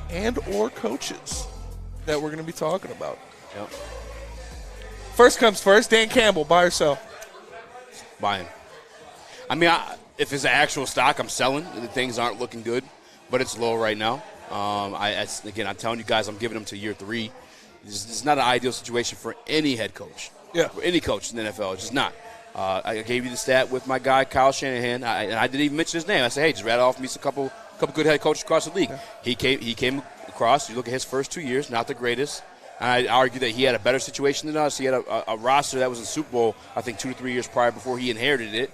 and or coaches that we're going to be talking about. Yep. First comes first. Dan Campbell, buy or sell? Buying. I mean, if it's an actual stock, I'm selling. The things aren't looking good, but it's low right now. Again, I'm telling you guys, I'm giving them to year 3. This is not an ideal situation for any head coach. Yeah. For any coach in the NFL. It's just not. I gave you the stat with my guy, Kyle Shanahan, and I didn't even mention his name. I said, hey, just rattle off me a couple good head coaches across the league. Yeah. He came across. You look at his first 2 years, not the greatest. And I argue that he had a better situation than us. He had a roster that was in the Super Bowl, I think, 2 to 3 years prior before he inherited it.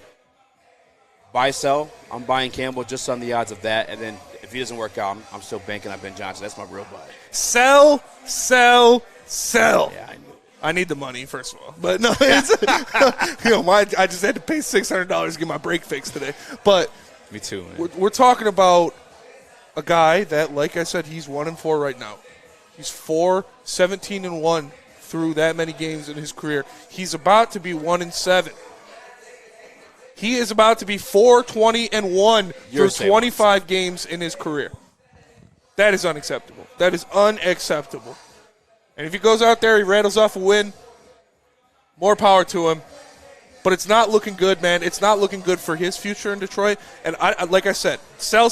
Buy, sell. I'm buying Campbell just on the odds of that. And then if he doesn't work out, I'm still banking on Ben Johnson. That's my real buy. Sell. Yeah, I knew. I need the money, first of all. But no, it's, I just had to pay $600 to get my brake fixed today. But me too, man. We're talking about a guy that, like I said, he's 1-4 right now. He's 4-17-1 through that many games in his career. He's about to be 1-7. He is about to be 4-20-1 through 25 games in his career. That is unacceptable. That is unacceptable. And if he goes out there, he rattles off a win, more power to him. But it's not looking good, man. It's not looking good for his future in Detroit. And I like I said, sell,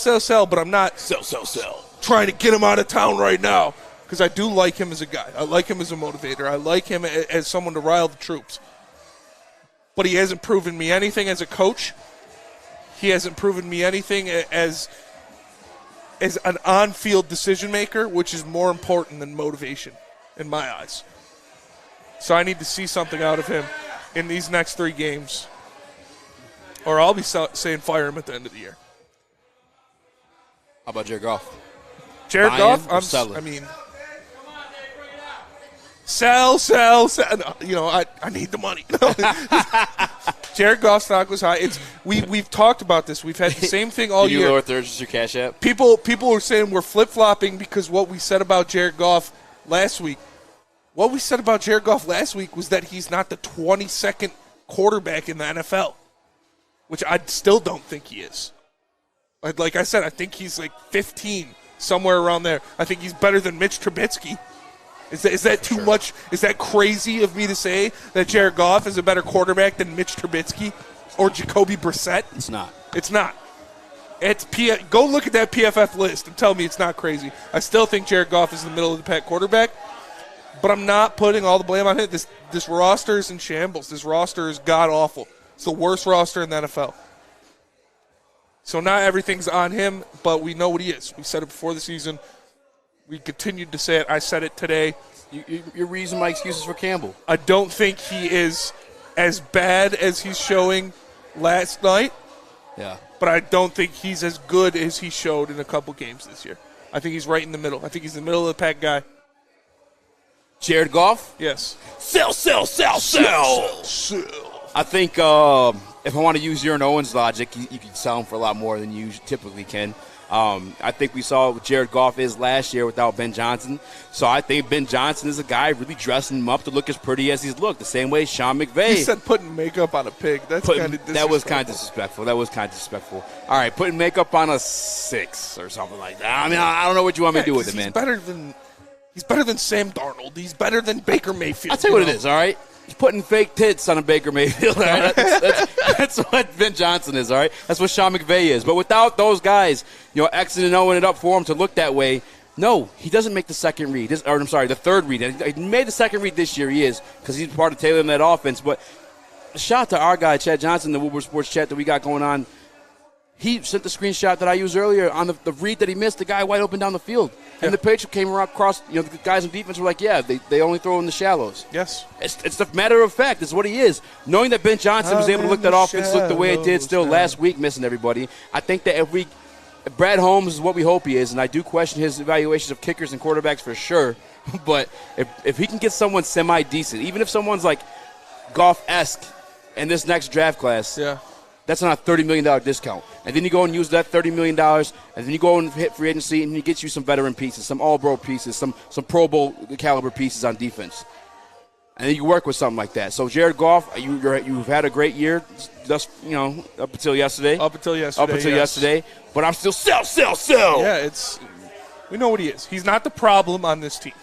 but I'm not sell. Trying to get him out of town right now because I do like him as a guy. I like him as a motivator. I like him as someone to rile the troops. But he hasn't proven me anything as a coach. He hasn't proven me anything as an on-field decision maker, which is more important than motivation in my eyes. So I need to see something out of him in these next 3 games, or I'll be saying fire him at the end of the year. How about Jared Goff? Jared Goff? I mean, sell. No, I need the money. Jared Goff's stock was high. We've talked about this. We've had the same thing all year. You lower thirds is your cash app? People are saying we're flip-flopping because what we said about Jared Goff last week. What we said about Jared Goff last week was that he's not the 22nd quarterback in the NFL, which I still don't think he is. Like I said, I think he's like 15, somewhere around there. I think he's better than Mitch Trubisky. Is that too much? Is that crazy of me to say that Jared Goff is a better quarterback than Mitch Trubisky or Jacoby Brissett? It's not. It's not. Go look at that PFF list and tell me it's not crazy. I still think Jared Goff is the middle of the pack quarterback, but I'm not putting all the blame on him. This roster is in shambles. This roster is god-awful. It's the worst roster in the NFL. So not everything's on him, but we know what he is. We said it before the season. We continued to say it. I said it today. You're reusing my excuses for Campbell. I don't think he is as bad as he's showing last night. Yeah. But I don't think he's as good as he showed in a couple games this year. I think he's right in the middle. I think he's the middle of the pack guy. Jared Goff? Yes. Sell. I think if I want to use your and Owen's logic, you can sell him for a lot more than you typically can. I think we saw what Jared Goff is last year without Ben Johnson. So I think Ben Johnson is a guy really dressing him up to look as pretty as he's looked. The same way Sean McVay. He said putting makeup on a pig. That was kind of disrespectful. All right, putting makeup on a 6 or something like that. I mean, I don't know what you want me to do with it, man. He's better than Sam Darnold. He's better than Baker Mayfield. I'll tell you what it is, all right? He's putting fake tits on a Baker Mayfield. All right? That's what Ben Johnson is, all right? That's what Sean McVay is. But without those guys, Xing and Oing it up for him to look that way, no, he doesn't make the second read. The third read. He made the second read this year, he is, because he's part of tailoring that offense. But a shout out to our guy, Chad Johnson, the Woodward Sports chat that we got going on. He sent the screenshot that I used earlier on the read that he missed, the guy wide open down the field. Yeah. And the pitch came around across, the guys in defense were like, yeah, they only throw in the shallows. Yes. It's a matter of fact. It's what he is. Knowing that Ben Johnson was able to look that offense look the way it did still last week, missing everybody, I think that if Brad Holmes is what we hope he is, and I do question his evaluations of kickers and quarterbacks for sure, but if he can get someone semi-decent, even if someone's like Goff-esque in this next draft class, yeah, that's not a $30 million discount. And then you go and use that $30 million, and then you go and hit free agency, and he gets you some veteran pieces, some all-pro pieces, some Pro Bowl caliber pieces on defense. And then you work with something like that. So, Jared Goff, you've had a great year, just up until yesterday. Up until yesterday. Yesterday. But I'm still sell. Yeah, we know what he is. He's not the problem on this team.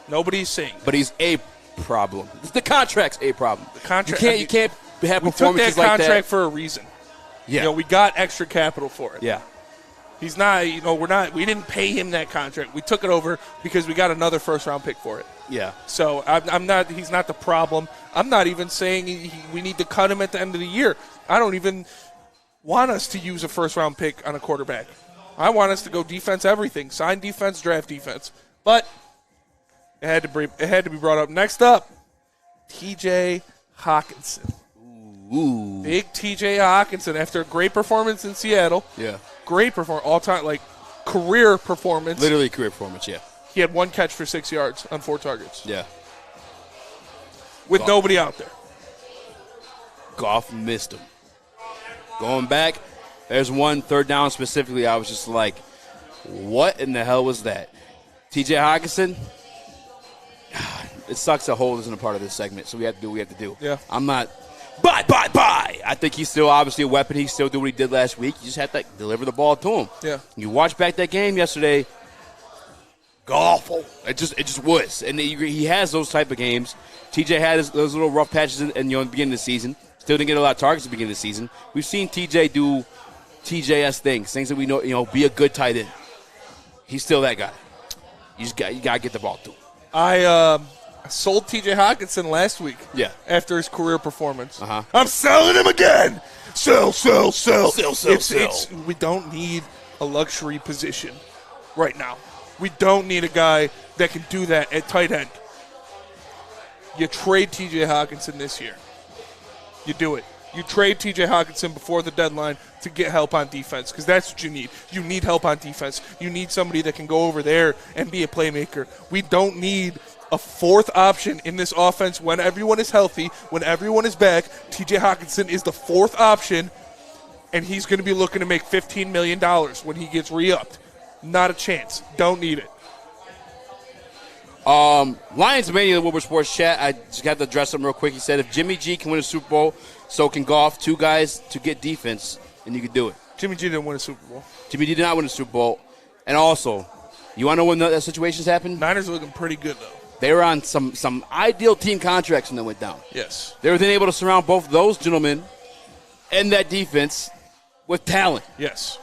Nobody's saying. But he's a problem. The contract's a problem. The contract. You can't have performances like that. We took that contract for a reason. Yeah. We got extra capital for it. Yeah. He's not. We didn't pay him that contract. We took it over because we got another first-round pick for it. Yeah. So I'm not. He's not the problem. I'm not even saying we need to cut him at the end of the year. I don't even want us to use a first-round pick on a quarterback. I want us to go defense everything. Sign defense, draft defense. But it had to be brought up. Next up, T.J. Hutchinson. Ooh. Big T.J. Hutchinson after a great performance in Seattle. Yeah. Great performance, all-time, career performance. Literally career performance, yeah. He had 1 catch for 6 yards on 4 targets. Yeah. With nobody out there. Goff missed him. Going back, there's one third down specifically. I was just like, what in the hell was that? T.J. Hutchinson, it sucks that Hole isn't a part of this segment, so we have to do what we have to do. Yeah. I'm not, bye. I think he's still obviously a weapon. He still do what he did last week. You just have to deliver the ball to him. Yeah. You watch back that game yesterday, awful. It just was. And he has those type of games. TJ had those little rough patches in the beginning of the season. Still didn't get a lot of targets at the beginning of the season. We've seen TJ do TJS things that we know, be a good tight end. He's still that guy. You got to get the ball to him. I sold T.J. Hutchinson last week. Yeah. After his career performance. Uh-huh. I'm selling him again. Sell. Sell. We don't need a luxury position right now. We don't need a guy that can do that at tight end. You trade T.J. Hutchinson this year. You do it. You trade T.J. Hutchinson before the deadline to get help on defense, because that's what you need. You need help on defense. You need somebody that can go over there and be a playmaker. We don't need a fourth option in this offense when everyone is healthy, when everyone is back. T.J. Hutchinson is the fourth option, and he's going to be looking to make $15 million when he gets re-upped. Not a chance. Don't need it. Lions Mania in the Woodward Sports chat. I just got to address him real quick. He said if Jimmy G can win a Super Bowl, so can Goff. 2 guys to get defense, and you can do it. Jimmy G didn't win a Super Bowl. Jimmy G did not win a Super Bowl. And also, you want to know when that situation's happened? Niners are looking pretty good, though. They were on some ideal team contracts when they went down. Yes. They were then able to surround both those gentlemen and that defense with talent. Yes.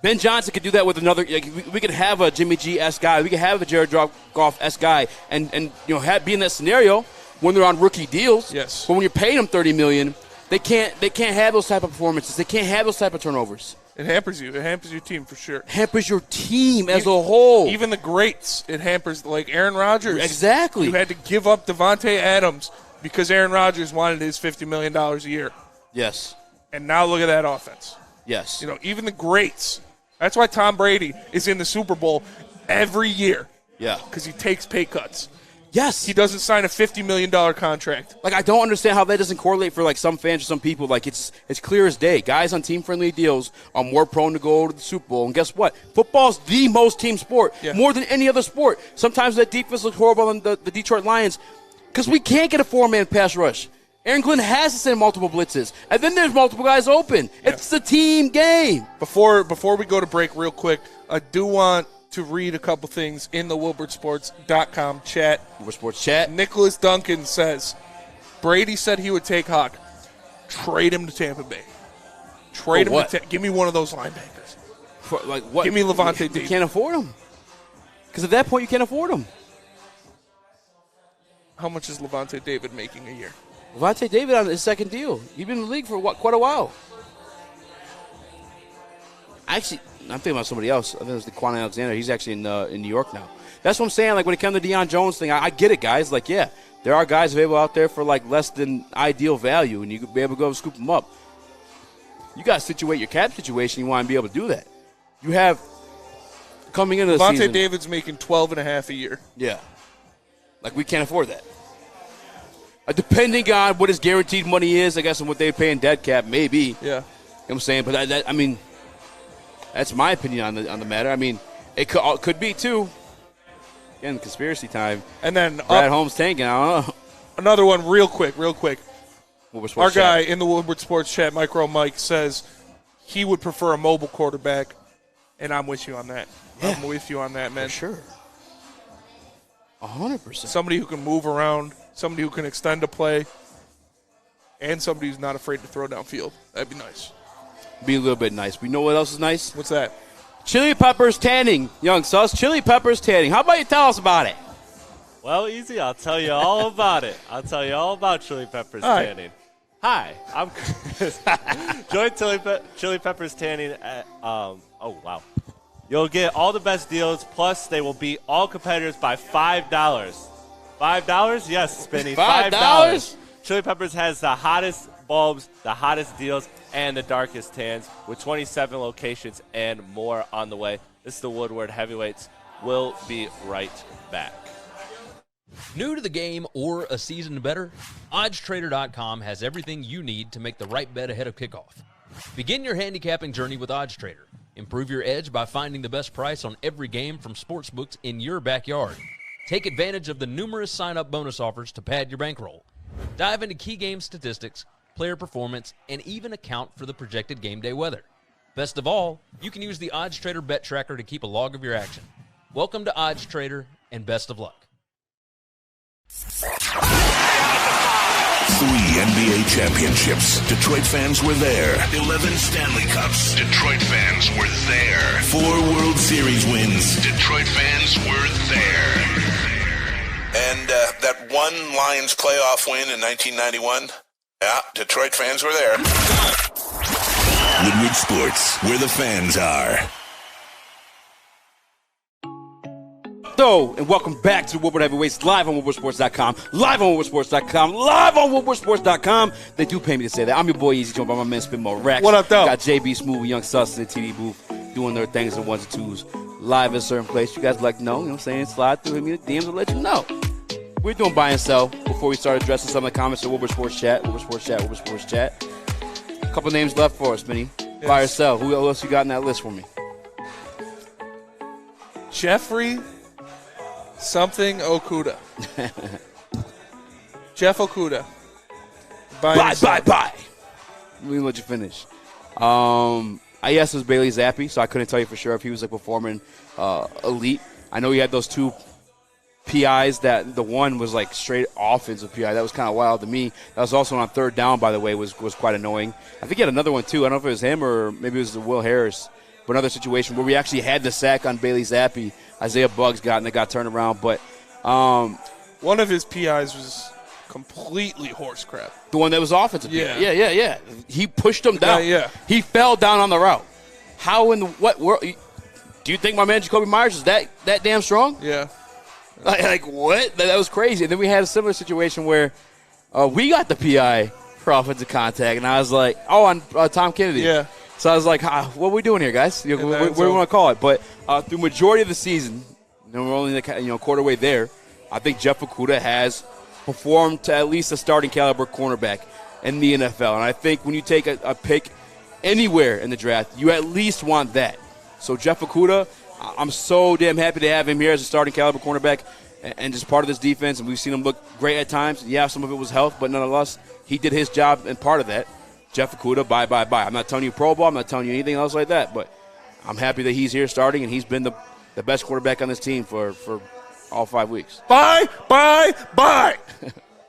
Ben Johnson could do that with another. We could have a Jimmy G-esque guy. We could have a Jared Goff-esque guy, and be in that scenario when they're on rookie deals. Yes. But when you're paying them $30 million, they can't have those type of performances. They can't have those type of turnovers. It hampers you. It hampers your team for sure. Hampers your team as a whole. Even the greats, it hampers, like Aaron Rodgers. Exactly. You had to give up Devontae Adams because Aaron Rodgers wanted his $50 million a year. Yes. And now look at that offense. Yes. Even the greats. That's why Tom Brady is in the Super Bowl every year. Yeah. Because he takes pay cuts. Yes. He doesn't sign a $50 million contract. I don't understand how that doesn't correlate for, some fans or some people. It's clear as day. Guys on team-friendly deals are more prone to go to the Super Bowl. And guess what? Football's the most team sport, more than any other sport. Sometimes that defense looks horrible on the Detroit Lions because we can't get a 4-man pass rush. Aaron Glenn has to send multiple blitzes. And then there's multiple guys open. Yeah. It's a team game. Before we go to break real quick, I do want to read a couple things in the WoodwardSports.com chat. Woodward Sports chat. Nicholas Duncan says, Brady said he would take Hawk. Trade him to Tampa Bay. Trade him to give me one of those linebackers. For, what? Give me Levante David. You can't afford him. Because at that point, you can't afford him. How much is Levante David making a year? Levante David on his second deal. He's been in the league for quite a while. Actually, I'm thinking about somebody else. I think it's Quan Alexander. He's actually in New York now. That's what I'm saying. When it comes to the Deion Jones thing, I get it, guys. There are guys available out there for less than ideal value, and you could be able to go and scoop them up. You got to situate your cap situation. You want to be able to do that. You have coming into the season. Levante David's making $12.5 a year. Yeah, we can't afford that. Depending on what his guaranteed money is, I guess, and what they pay in dead cap, maybe. Yeah. You know what I'm saying? But, that's my opinion on the matter. It could be, too. Again, conspiracy time. And then Brad Holmes tanking, I don't know. Another one real quick. Our guy chat. in the Woodward Sports Chat, Micro Mike, says he would prefer a mobile quarterback, and I'm with you on that. Yeah. I'm with you on that, man. For sure. 100%. Somebody who can move around, somebody who can extend a play, and somebody who's not afraid to throw downfield. That'd be nice. Be a little bit nice. We know what else is nice? What's that? Chili peppers tanning. Young Sus, chili peppers tanning. How about you tell us about it? Well, Easy, I'll tell you all about it. I'll tell you all about Chili Peppers Tanning. Hi, I'm Chris. Join Chili Peppers Tanning at, oh, wow. You'll get all the best deals, plus they will beat all competitors by $5. $5? Yes, Spinny. $5? Chili Peppers has the hottest bulbs, the hottest deals, and the darkest tans with 27 locations and more on the way. This is the Woodward Heavyweights. We'll be right back. New to the game or a season better? OddsTrader.com has everything you need to make the right bet ahead of kickoff. Begin your handicapping journey with OddsTrader. Improve your edge by finding the best price on every game from sportsbooks in your backyard. Take advantage of the numerous sign-up bonus offers to pad your bankroll. Dive into key game statistics, player performance, and even account for the projected game day weather. Best of all, you can use the OddsTrader bet tracker to keep a log of your action. Welcome to OddsTrader, and best of luck. 3 NBA championships. Detroit fans were there. 11 Stanley Cups. Detroit fans were there. 4 World Series wins. Detroit fans were there. And that one Lions playoff win in 1991. Yeah, Detroit fans were there. Woodward Sports, where the fans are. Hello, and welcome back to the Woodward Heavyweights, live on WoodwardSports.com, live on WoodwardSports.com, live on WoodwardSports.com. They do pay me to say that. I'm your boy Eazy, joined by my man Spin More Rex. What up, though? Got JB Smooth, Young Sus in the TV booth, doing their things in ones and twos, live in a certain place. You guys like to know, you know what I'm saying? Slide through me the DMs and let you know. We're doing buy and sell before we start addressing some of the comments of Woodward Sports Chat, Woodward Sports Chat, Woodward Sports Chat. A couple names left for us, Spinny. Yes. Buy or sell. Who else you got in that list for me? Jeffrey something Okuda. Jeff Okuda. Bye. Let me let you finish. I guess it was Bailey Zappi, so I couldn't tell you for sure if he was like performing elite. I know he had those 2 PIs that the one was like straight offensive PI. That was kind of wild to me. That was also on 3rd down, by the way, was quite annoying. I think he had another one too. I don't know if it was him or maybe it was Will Harris. But another situation where we actually had the sack on Bailey Zappi. Isaiah Buggs got and they got turned around. But one of his PIs was completely horse crap. The one that was offensive. Yeah. Yeah. He pushed him down. Yeah. He fell down on the route. How in the what world? Do you think my man Jacoby Myers is that damn strong? Yeah. Like what? That was crazy. And then we had a similar situation where we got the PI for offensive contact, and I was like, on Tom Kennedy. Yeah. So I was like, what are we doing here, guys? What do we want to call it? But through majority of the season, and we're only quarter way there, I think Jeff Okuda has performed to at least a starting caliber cornerback in the NFL. And I think when you take a pick anywhere in the draft, you at least want that. So Jeff Okuda, I'm so damn happy to have him here as a starting caliber cornerback and just part of this defense. And we've seen him look great at times. Yeah, some of it was health, but nonetheless, he did his job and part of that. Jeff Okuda, bye. I'm not telling you Pro Bowl. I'm not telling you anything else like that. But I'm happy that he's here starting, and he's been the best quarterback on this team for all 5 weeks. Bye.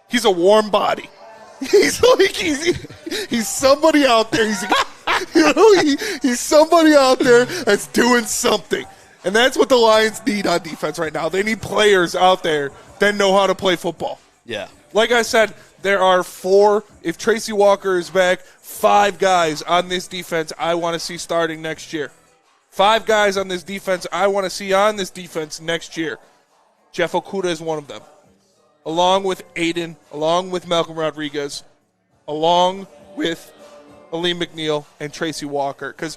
He's a warm body. He's like he's somebody out there. He's somebody out there that's doing something. And that's what the Lions need on defense right now. They need players out there that know how to play football. Yeah. Like I said, there are 4, if Tracy Walker is back, 5 guys on this defense I want to see starting next year. 5 guys on this defense I want to see on this defense next year. Jeff Okuda is one of them. Along with Aiden, along with Malcolm Rodriguez, along with Aleem McNeil and Tracy Walker. Because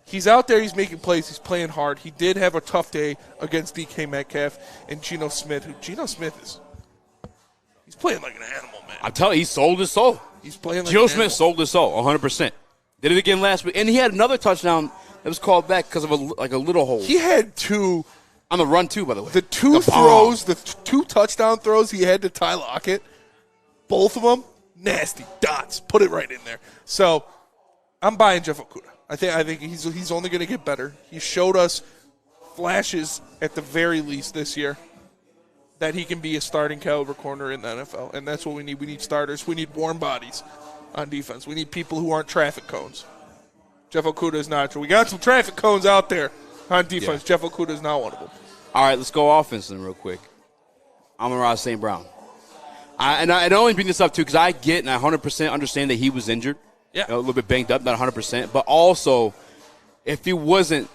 he's out there, he's making plays, he's playing hard. He did have a tough day against DK Metcalf and Geno Smith. Geno Smith is he's playing like an animal, man. I'm telling you, he sold his soul. He's playing like Geno an Smith animal. sold his soul, 100%. Did it again last week. And he had another touchdown that was called back because of a little hole. He had 2. On the run, too, by the way. The 2 throws, the 2 touchdown throws he had to Ty Lockett Both of them, nasty dots. Put it right in there. So I'm buying Jeff Okudah. I think he's only going to get better. He showed us flashes at the very least this year that he can be a starting caliber corner in the NFL, and that's what we need. We need starters. We need warm bodies on defense. We need people who aren't traffic cones. Jeff Okudah is not. We got some traffic cones out there on defense. Yeah. Jeff Okudah is not one of them. All right, let's go offense then real quick. Amon-Ra St. Brown. I only bring this up, too, because I get and I 100% understand that he was injured. Yeah. A little bit banged up, not 100%. But also, if he wasn't,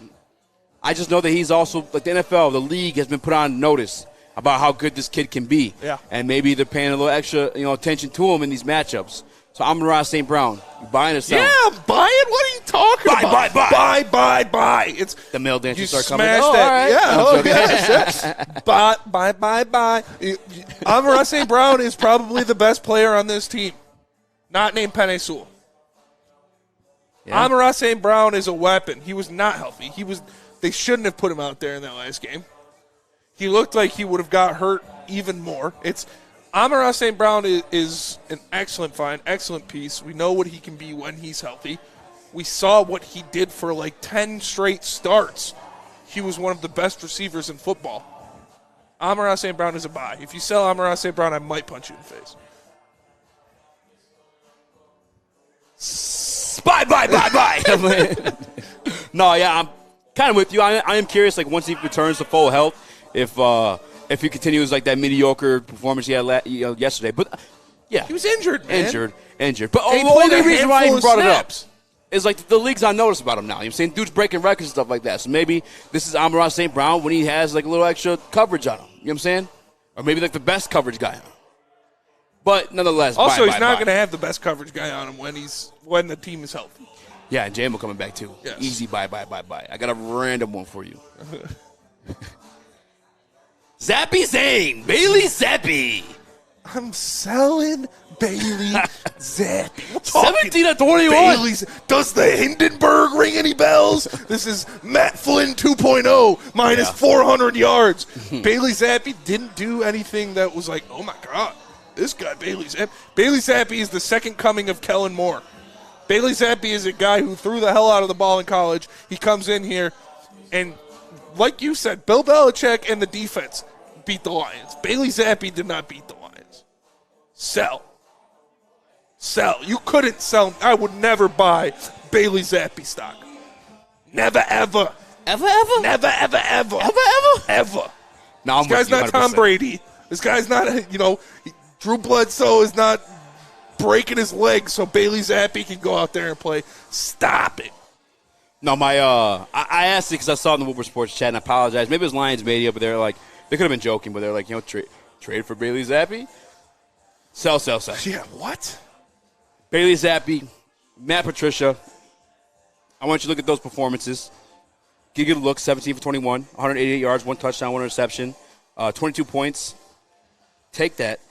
I just know that he's also, like the NFL, the league has been put on notice about how good this kid can be. Yeah. And maybe they're paying a little extra, attention to him in these matchups. So Amon-Ra St. Brown, you buying or selling? Yeah, buying? What are you talking about? Buy. It's the male dancers start coming. That. All right. Yeah. Buy. Amon-Ra St. Brown is probably the best player on this team, not named Penei Sewell. Yeah. Amon-Ra St. Brown is a weapon. He was not healthy. They shouldn't have put him out there in that last game. He looked like he would have got hurt even more. Amon-Ra St. Brown is an excellent find, excellent piece. We know what he can be when he's healthy. We saw what he did for like 10 straight starts. He was one of the best receivers in football. Amon-Ra St. Brown is a buy. If you sell Amon-Ra St. Brown, I might punch you in the face. Bye. No, yeah, I'm kind of with you. I am curious, like, once he returns to full health, if he continues like that mediocre performance he had yesterday. But, yeah. He was injured, man. Injured. But the only reason why I even brought it up is, like, the league's on notice about him now. You know what I'm saying? Dude's breaking records and stuff like that. So maybe this is Amon-Ra St. Brown when he has, like, a little extra coverage on him. You know what I'm saying? Or maybe, like, the best coverage guy on him. But, nonetheless, also, he's not going to have the best coverage guy on him when the team is healthy. Yeah, and Jamel coming back, too. Yes. Easy, bye. I got a random one for you. Zappy Zane. Bailey Zappi. I'm selling Bailey Zappi. 17-21. Does the Hindenburg ring any bells? This is Matt Flynn 2.0 minus 400 yards. Bailey Zappi didn't do anything that was like, oh, my God, this guy Bailey Zappi. Bailey Zappi is the second coming of Kellen Moore. Bailey Zappi is a guy who threw the hell out of the ball in college. He comes in here, and like you said, Bill Belichick and the defense beat the Lions. Bailey Zappi did not beat the Lions. Sell. You couldn't sell. I would never buy Bailey Zappi stock. Never, ever. Ever? Never, ever. Ever. No, this guy's not Tom Brady. This guy's not, Drew Bledsoe is not breaking his legs so Bailey Zappi can go out there and play. Stop it. No, I asked it because I saw it in the Woodward Sports chat, and I apologize. Maybe it was Lions Media, but they're like, they could have been joking, but they're like, trade for Bailey Zappi? Sell. Yeah, what? Bailey Zappi, Matt Patricia. I want you to look at those performances. Give it a look, 17 for 21, 188 yards, 1 touchdown, 1 interception, 22 points. Take that.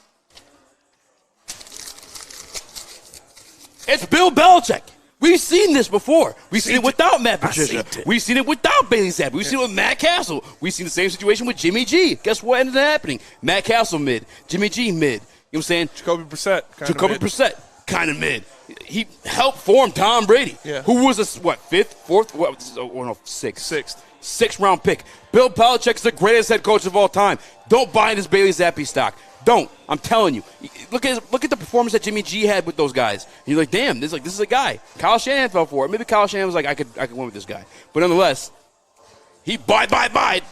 It's Bill Belichick. We've seen this before. We've seen it without Matt Patricia. We've seen it without Bailey Zappi. We've seen it with Matt Castle. We've seen the same situation with Jimmy G. Guess what ended up happening? Matt Castle mid. Jimmy G mid. You know what I'm saying? Jacoby Brissett. Brissett, kind of mid. He helped form Tom Brady, who was sixth round pick. Bill Belichick's the greatest head coach of all time. Don't buy this Bailey Zappi stock. Don't. I'm telling you. Look at the performance that Jimmy G had with those guys. And you're like, damn, this is a guy. Kyle Shanahan fell for it. Maybe Kyle Shanahan was like, I could win with this guy. But nonetheless, he buy.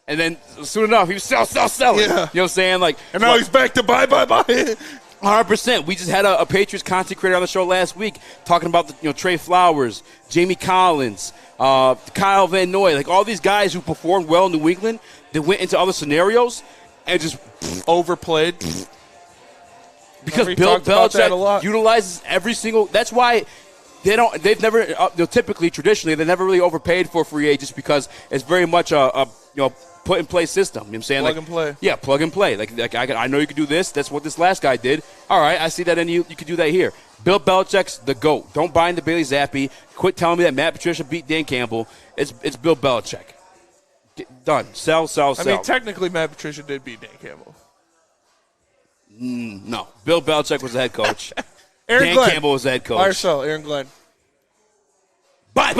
And then soon enough, he was selling. Yeah. You know what I'm saying? Like, and now he's back to buy. 100%. We just had a Patriots content creator on the show last week talking about Trey Flowers, Jamie Collins, Kyle Van Noy, like all these guys who performed well in New England that went into other scenarios and just overplayed. Because Bill Belichick utilizes every single. That's why they've never traditionally they never really overpaid for free agents because it's very much a put in place system. You know what I'm saying? Plug and play. Yeah, plug and play. Like I know you could do this. That's what this last guy did. All right, I see that in you. You could do that here. Bill Belichick's the GOAT. Don't buy into Bailey Zappi. Quit telling me that Matt Patricia beat Dan Campbell. It's Bill Belichick. Done. Sell. I mean, technically, Matt Patricia did beat Dan Campbell. No. Bill Belichick was the head coach. Aaron Dan Glenn. Campbell was the head coach. RSL, Aaron Glenn. Bye.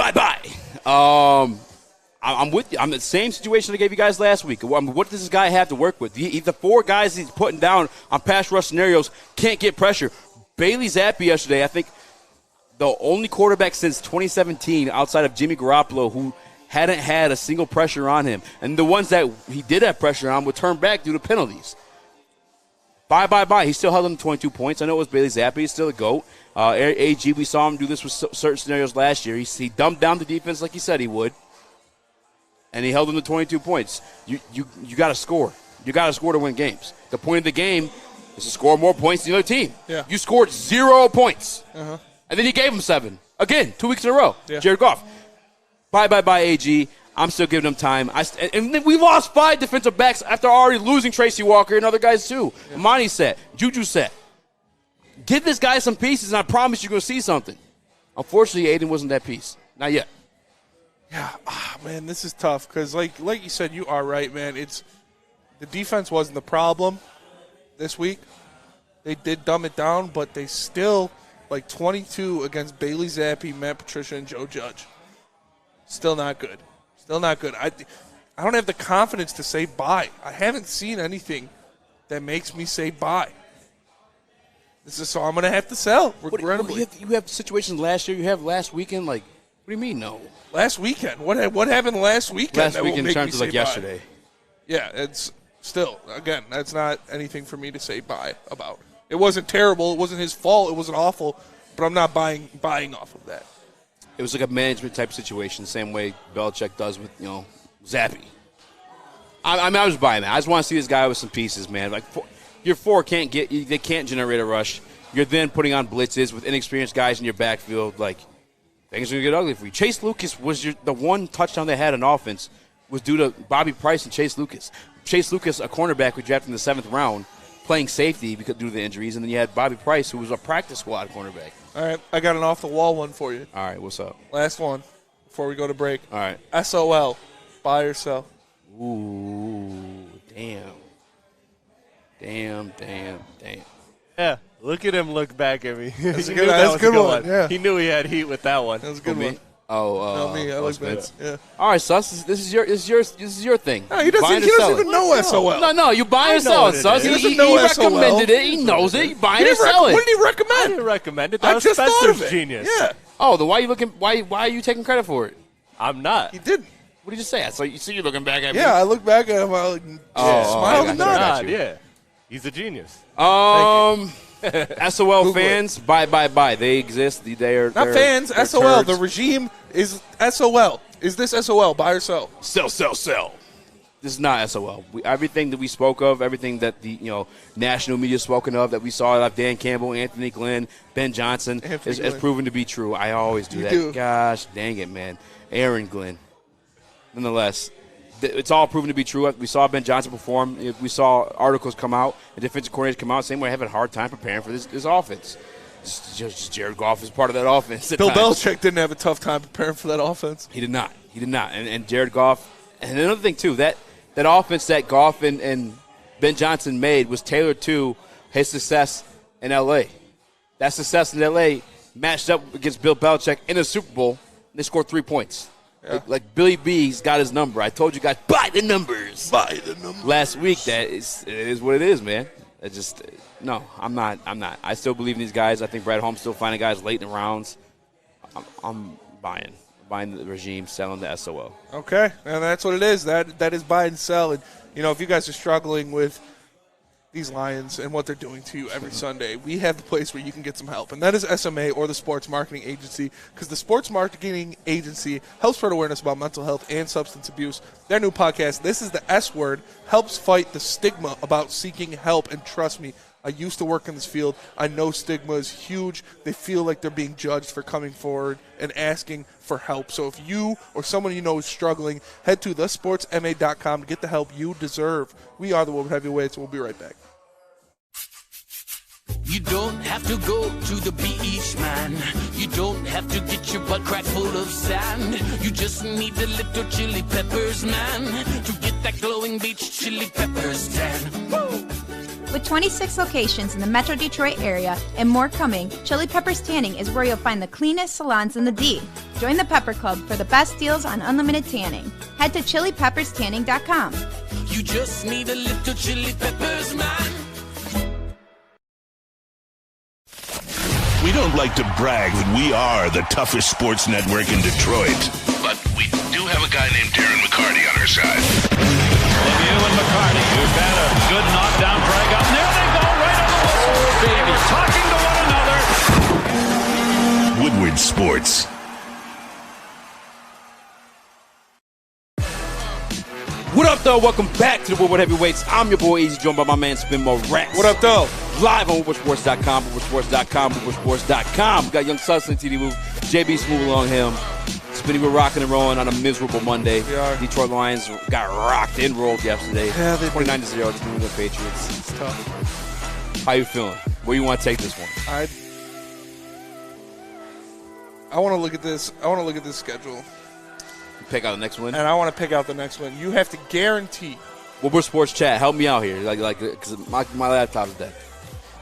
I'm with you. I'm in the same situation I gave you guys last week. What does this guy have to work with? The 4 guys he's putting down on pass rush scenarios can't get pressure. Bailey Zappi yesterday, I think the only quarterback since 2017 outside of Jimmy Garoppolo who hadn't had a single pressure on him. And the ones that he did have pressure on would turn back due to penalties. Bye. He still held them to 22 points. I know it was Bailey Zappi. He's still a GOAT. AG, we saw him do this with certain scenarios last year. He dumbed down the defense like he said he would. And he held them to 22 points. You got to score. You got to score to win games. The point of the game is to score more points than the other team. Yeah. You scored 0 points. Uh-huh. And then you gave him 7. Again, 2 weeks in a row. Yeah. Jared Goff. Bye, AG. I'm still giving him time. And then we lost 5 defensive backs after already losing Tracy Walker and other guys too. Yeah. Monty set. Juju set. Give this guy some pieces, and I promise you're going to see something. Unfortunately, Aiden wasn't that piece. Not yet. Yeah, man, this is tough because, like you said, you are right, man. The defense wasn't the problem this week. They did dumb it down, but they still, 22 against Bailey Zappi, Matt Patricia, and Joe Judge. Still not good. Still not good. I don't have the confidence to say bye. I haven't seen anything that makes me say bye. So I'm going to have to sell, regrettably. You have situations last year. You have last weekend. What do you mean, no? Last weekend? What happened last weekend? Last weekend in terms of yesterday. Yeah, it's still, again, that's not anything for me to say bye about. It wasn't terrible. It wasn't his fault. It wasn't awful. But I'm not buying off of that. It was like a management type situation, same way Belichick does with, Zappi. I was buying that. I just want to see this guy with some pieces, man. Your 4 can't generate a rush. You're then putting on blitzes with inexperienced guys in your backfield. Things are going to get ugly for you. Chase Lucas was the one touchdown they had in offense was due to Bobby Price and Chase Lucas. Chase Lucas, a cornerback we drafted in the 7th round, playing safety due to the injuries, and then you had Bobby Price, who was a practice squad cornerback. All right, I got an off-the-wall one for you. All right, what's up? Last one before we go to break. All right. SOL, buy or sell? Ooh, damn. Yeah, look at him look back at me. That's a good one. Yeah. He knew he had heat with that one. That was a good one. Oh, not me. I look back. Yeah. All right, Sus. This is your thing. No, he doesn't even know SOL. No, you buy or sell it, Sus. He recommended it. He knows it. You buy or sell it. What did he recommend? I didn't recommend it. That was just thought of Spencer's it. genius. Yeah. Oh, then why are you looking? Why are you taking credit for it? I'm not. He didn't. What did you say? So you're looking back at me. Yeah, I look back at him. I smiled and nodded. Yeah, he's a genius. SOL Google fans, buy. They exist. They're not fans. They're SOL. turds. The regime is SOL. Is this SOL? Buy or sell? Sell. This is not SOL. Everything that we spoke of, everything that the national media spoken of, that we saw of Dan Campbell, Anthony Glenn, Ben Johnson, has proven to be true. I always do that. Gosh, dang it, man. Aaron Glenn. Nonetheless, it's all proven to be true. We saw Ben Johnson perform. We saw articles come out, and defensive coordinators come out, same way having a hard time preparing for this offense. Just Jared Goff is part of that offense. Bill Belichick didn't have a tough time preparing for that offense. He did not. And Jared Goff. And another thing, too, that offense that Goff and Ben Johnson made was tailored to his success in L.A. That success in L.A. matched up against Bill Belichick in a Super Bowl, and they scored 3 points. Yeah. Like Billy B's got his number. I told you guys, buy the numbers. Last week, it is what it is, man. No, I'm not. I still believe in these guys. I think Brad Holmes still finding guys late in the rounds. I'm buying the regime, selling the SOL. Okay, and that's what it is. That is buy and sell. And if you guys are struggling with these Lions and what they're doing to you every Sunday, we have the place where you can get some help, and that is SMA, or the Sports Marketing Agency, because the Sports Marketing Agency helps spread awareness about mental health and substance abuse. Their new podcast, This is the S Word, helps fight the stigma about seeking help, and trust me, I used to work in this field. I know stigma is huge. They feel like they're being judged for coming forward and asking for help. So if you or someone you know is struggling, head to thesportsma.com to get the help you deserve. We are the Woodward Heavyweights, and we'll be right back. You don't have to go to the beach, man. You don't have to get your butt crack full of sand. You just need a little chili peppers, man, to get that glowing beach chili peppers tan. Woo! With 26 locations in the Metro Detroit area and more coming, Chili Peppers Tanning is where you'll find the cleanest salons in the D. Join the Pepper Club for the best deals on unlimited tanning. Head to chilipepperstanning.com. You just need a little chili peppers, man. We don't like to brag that we are the toughest sports network in Detroit, but we do have a guy named Darren McCarty on our side. Lemieux and McCarty, who've had a good knockdown drag up. There they go, right on the whistle. They were talking to one another. Woodward Sports. What up, though? Welcome back to the Woodward Heavyweights. I'm your boy Eazy, joined by my man Spin Morax. What up, though? Live on woodwardsports.com, woodwardsports.com, woodwardsports.com. We got Young Sus and TD Move, JB Smooth along him. Spinny, we're rocking and rolling on a miserable Monday. We are. Detroit Lions got rocked and rolled yesterday. Yeah, they 29-0 to the New England Patriots. It's tough. How you feeling? Where you want to take this one? I want to look at this. I want to look at this schedule. Pick out the next one, and I want to pick out the next one. You have to guarantee. Woodward Sports Chat, help me out here, because my laptop's dead.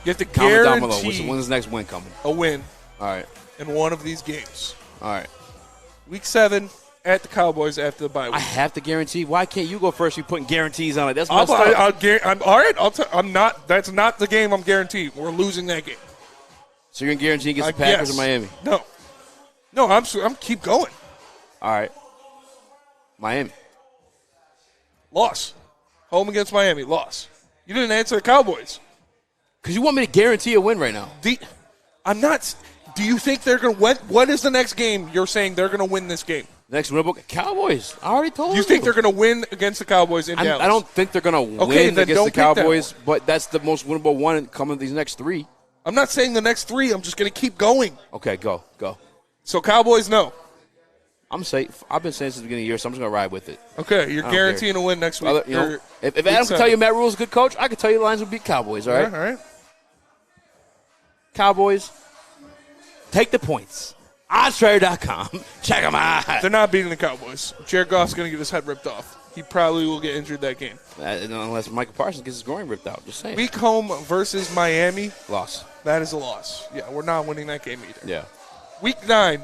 You have to comment down below. guarantee When's the next win coming? A win. All right. In one of these games. All right. Week 7 at the Cowboys after the bye week. I have to guarantee. Why can't you go first? You're putting guarantees on it. That's all messed up. all right. I'm not. That's not the game I'm guaranteeing. We're losing that game. So you're gonna guarantee against the Packers or Miami? No. I'm keep going. All right. Miami. Loss. Home against Miami. Loss. You didn't answer the Cowboys. Because you want me to guarantee a win right now. I'm not. Do you think they're going to – what is the next game you're saying they're going to win this game? Next winnable – Cowboys. I already told you. You think they're going to win against the Cowboys in Dallas? I don't think they're going to win against the Cowboys, but that's the most winnable one coming these next 3. I'm not saying the next 3. I'm just going to keep going. Okay, go. So Cowboys, no. I'm safe. I've been saying since the beginning of the year, so I'm just going to ride with it. Okay, you're guaranteeing a win next week. If Adam can tell you Matt Rule's a good coach, I can tell you the Lions will beat Cowboys, all right? All right. Cowboys, take the points. OddsTrader.com. Check them out. They're not beating the Cowboys. Jared Goff's going to get his head ripped off. He probably will get injured that game. Unless Michael Parsons gets his groin ripped out. Just saying. Week home versus Miami. Loss. That is a loss. Yeah, we're not winning that game either. Yeah. Week 9,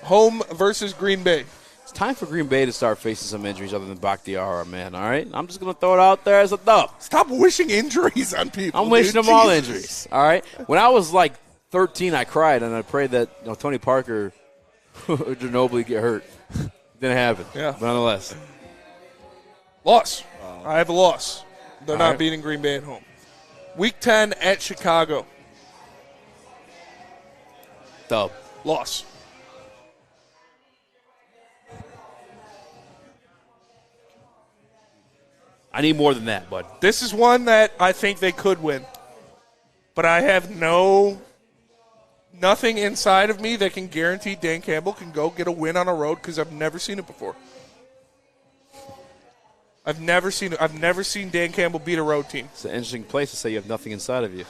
home versus Green Bay. It's time for Green Bay to start facing some injuries other than Bakhtiari, man, all right? I'm just going to throw it out there as a thought. Stop wishing injuries on people. I'm wishing them all injuries, all right? When I was like 13, I cried, and I prayed that Tony Parker or Ginobili get hurt. Didn't happen. Yeah. But nonetheless. Loss. I have a loss. They're not right. beating Green Bay at home. Week 10 at Chicago. Dub. Loss. I need more than that, bud. This is one that I think they could win. But I have nothing inside of me that can guarantee Dan Campbell can go get a win on a road because I've never seen it before. I've never seen Dan Campbell beat a road team. It's an interesting place to say you have nothing inside of you.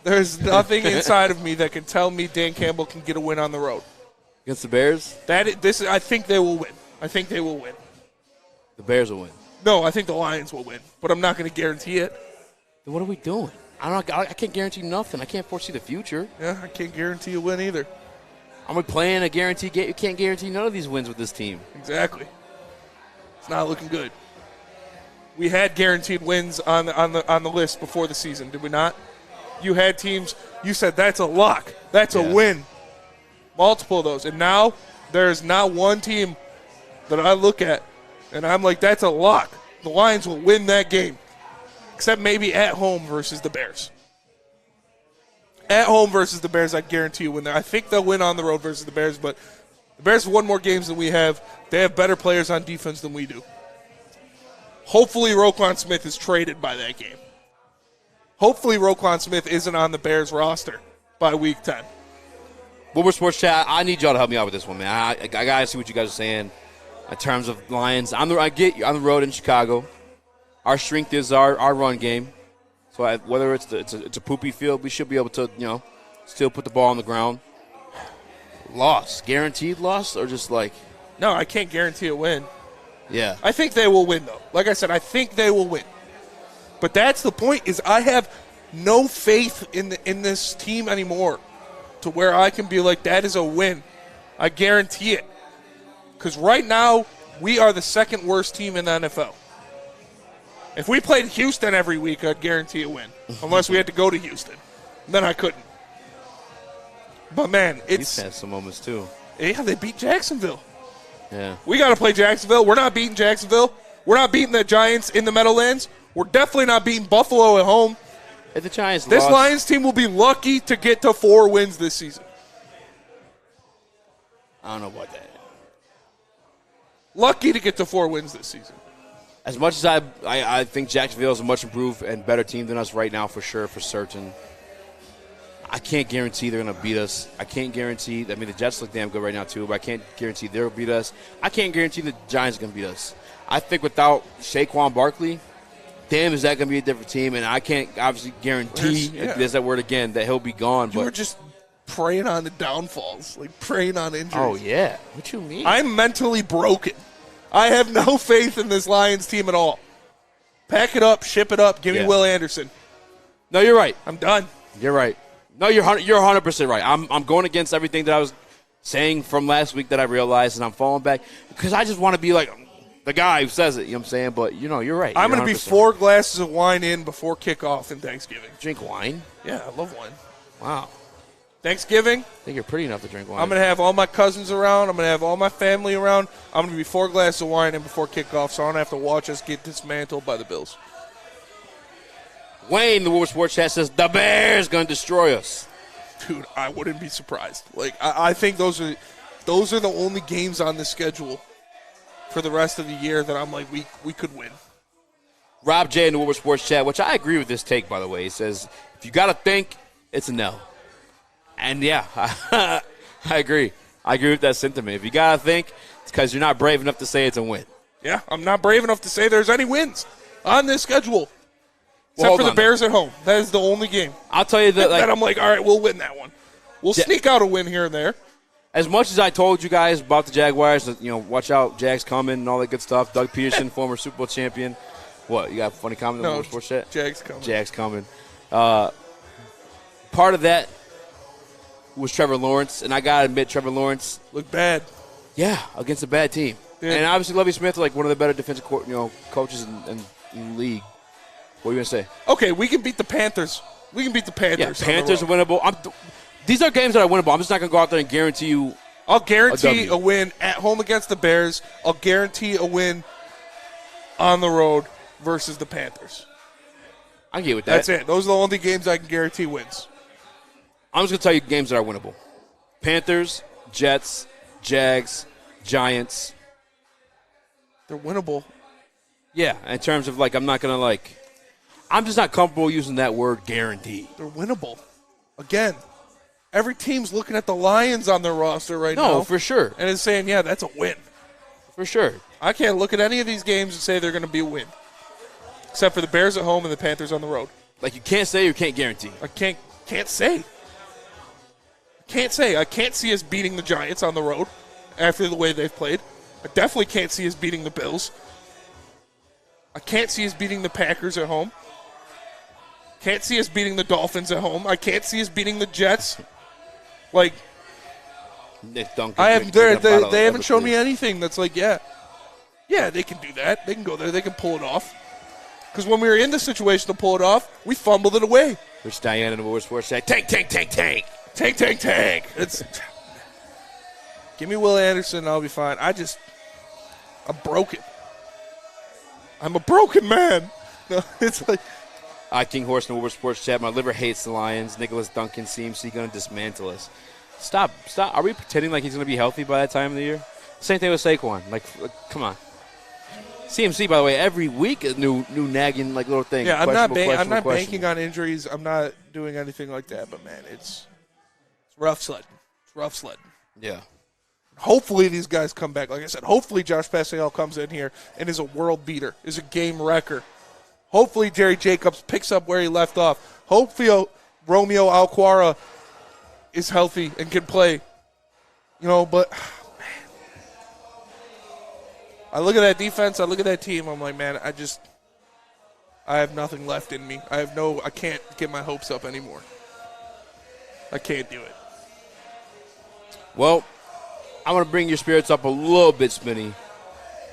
There's nothing inside of me that can tell me Dan Campbell can get a win on the road. Against the Bears? I think they will win. I think they will win. The Bears will win. No, I think the Lions will win, but I'm not going to guarantee it. Then what are we doing? I can't guarantee nothing. I can't foresee the future. Yeah, I can't guarantee a win either. I'm playing a guarantee game. You can't guarantee none of these wins with this team. Exactly. It's not looking good. We had guaranteed wins on the list before the season, did we not? You had teams. You said that's a lock. That's a win. Multiple of those, and now there's not one team that I look at, and I'm like, that's a lock. The Lions will win that game, except maybe at home versus the Bears. At home versus the Bears, I guarantee you win there. I think they'll win on the road versus the Bears, but the Bears have won more games than we have. They have better players on defense than we do. Hopefully Roquan Smith is traded by that game. Hopefully Roquan Smith isn't on the Bears roster by week 10. Woodward Sports Chat, I need y'all to help me out with this one, man. I got to see what you guys are saying in terms of Lions. I get you on the road in Chicago. Our strength is our run game. So whether it's a poopy field, we should be able to, still put the ball on the ground. Loss. Guaranteed loss or just like? No, I can't guarantee a win. Yeah. I think they will win, though. Like I said, I think they will win. But that's the point, is I have no faith in this team anymore to where I can be like, that is a win. I guarantee it. Because right now, we are the second worst team in the NFL. If we played Houston every week, I'd guarantee a win. Unless we had to go to Houston. Then I couldn't. But, man, it's... He's had some moments, too. Yeah, they beat Jacksonville. Yeah. We got to play Jacksonville. We're not beating Jacksonville. We're not beating the Giants in the Meadowlands. We're definitely not beating Buffalo at home. If the Giants This lost, Lions team will be lucky to get to 4 wins this season. I don't know about that. Lucky to get to 4 wins this season. As much as I think Jacksonville is a much improved and better team than us right now, for sure, for certain, I can't guarantee they're going to beat us. I can't guarantee. I mean, the Jets look damn good right now, too, but I can't guarantee they'll beat us. I can't guarantee the Giants are going to beat us. I think without Saquon Barkley, damn, is that going to be a different team? And I can't obviously guarantee, there's that word again, that he'll be gone. You were just preying on the downfalls, like preying on injuries. Oh, yeah. What you mean? I'm mentally broken. I have no faith in this Lions team at all. Pack it up, ship it up, give me Will Anderson. No, you're right. I'm done. You're right. No, you're 100% right. I'm going against everything that I was saying from last week that I realized, and I'm falling back because I just want to be like the guy who says it. You know what I'm saying? But, you're right. I'm going to be 4 glasses of wine in before kickoff in Thanksgiving. Drink wine? Yeah, I love wine. Wow. Thanksgiving. I think you're pretty enough to drink wine. I'm going to have all my cousins around. I'm going to have all my family around. I'm going to be 4 glasses of wine in before kickoff, so I don't have to watch us get dismantled by the Bills. Wayne, the Woodward Sports Chat, says the Bears going to destroy us. Dude, I wouldn't be surprised. Like, I think those are the only games on the schedule for the rest of the year that I'm like, we could win. Rob J in the Woodward Sports Chat, which I agree with this take, by the way. He says, if you got to think, it's a no. And, yeah, I agree. I agree with that sentiment. If you got to think, it's because you're not brave enough to say it's a win. Yeah, I'm not brave enough to say there's any wins on this schedule. Except for the Bears at home. That is the only game. I'll tell you that. That I'm like, all right, we'll win that one. We'll sneak out a win here and there. As much as I told you guys about the Jaguars, that, watch out, Jags coming and all that good stuff. Doug Peterson, former Super Bowl champion. What, you got a funny comment on the Sports Chat? Jags coming. Jags coming. Part of that was Trevor Lawrence, and I got to admit, Trevor Lawrence looked bad. Yeah, against a bad team. Yeah. And obviously, Lovie Smith, like one of the better defensive coaches in the league. What are you going to say? Okay, we can beat the Panthers. We can beat the Panthers. Yeah, Panthers are winnable. These are games that are winnable. I'm just not going to go out there and guarantee you. I'll guarantee a win at home against the Bears. I'll guarantee a win on the road versus the Panthers. I get with that. That's it. Those are the only games I can guarantee wins. I'm just going to tell you games that are winnable. Panthers, Jets, Jags, Giants. They're winnable. Yeah, in terms of, I'm not going to, I'm just not comfortable using that word guarantee. They're winnable. Again, every team's looking at the Lions on their roster right now. No, for sure. And is saying, yeah, that's a win. For sure. I can't look at any of these games and say they're going to be a win. Except for the Bears at home and the Panthers on the road. You can't say or can't guarantee. I can't say. Can't say. I can't see us beating the Giants on the road after the way they've played. I definitely can't see us beating the Bills. I can't see us beating the Packers at home. Can't see us beating the Dolphins at home. I can't see us beating the Jets. Nick Duncan. They haven't shown me anything that's yeah, they can do that. They can go there. They can pull it off. Because when we were in the situation to pull it off, we fumbled it away. Which Diane in the Woodward Sports Chat, tank. It's give me Will Anderson and I'll be fine. I'm broken. I'm a broken man. No, it's King Horse in the Woodward Sports Chat. My liver hates the Lions. Nicholas Duncan, CMC going to dismantle us. Stop. Are we pretending like he's going to be healthy by that time of the year? Same thing with Saquon. Come on. CMC, by the way, every week a new nagging little thing. Yeah, I'm not banking on injuries. I'm not doing anything like that. But man, it's rough sledding. It's rough sledding. Yeah. Hopefully these guys come back. Like I said, hopefully Josh Pascal comes in here and is a world beater, is a game wrecker. Hopefully Jerry Jacobs picks up where he left off. Hopefully Romeo Alquara is healthy and can play. But man, I look at that defense, I look at that team, I'm like, man, I have nothing left in me. I can't get my hopes up anymore. I can't do it. Well, I'm going to bring your spirits up a little bit, Smitty,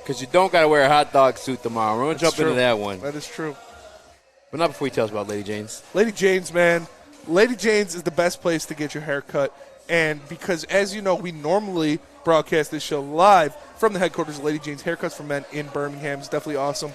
because you don't got to wear a hot dog suit tomorrow. We're going to jump into that one. That is true. But not before you tell us about Lady Jane's. Lady Jane's, man. Lady Jane's is the best place to get your hair cut. And because, as you know, we normally broadcast this show live from the headquarters of Lady Jane's Haircuts for Men in Birmingham. It's definitely awesome.